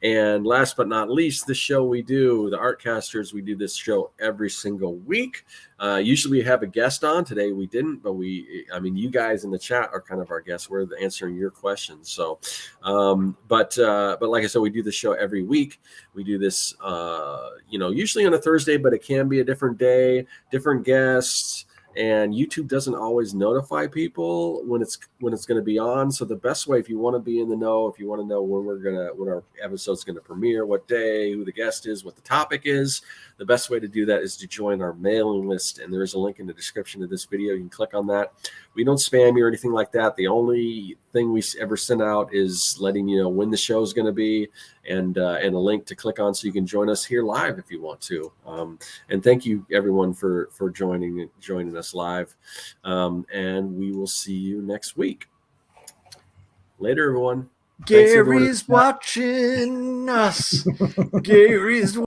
And last but not least, the show we do, the Artcasters, we do this show every single week. Usually we have a guest on. Today we didn't, but you guys in the chat are kind of our guests. We're answering your questions. So, but like I said, we do the show every week. We do this, usually on a Thursday, but it can be a different day, different guests. And YouTube doesn't always notify people when it's going to be on. So the best way, if you want to be in the know, if you want to know when our episode's going to premiere, what day, who the guest is, what the topic is, the best way to do that is to join our mailing list. And there is a link in the description of this video. You can click on that. We don't spam you or anything like that. The only thing we ever send out is letting you know when the show is going to be, and a link to click on so you can join us here live if you want to. And thank you everyone for joining us live. And we will see you next week. Later, everyone. Gary's watching us. Gary's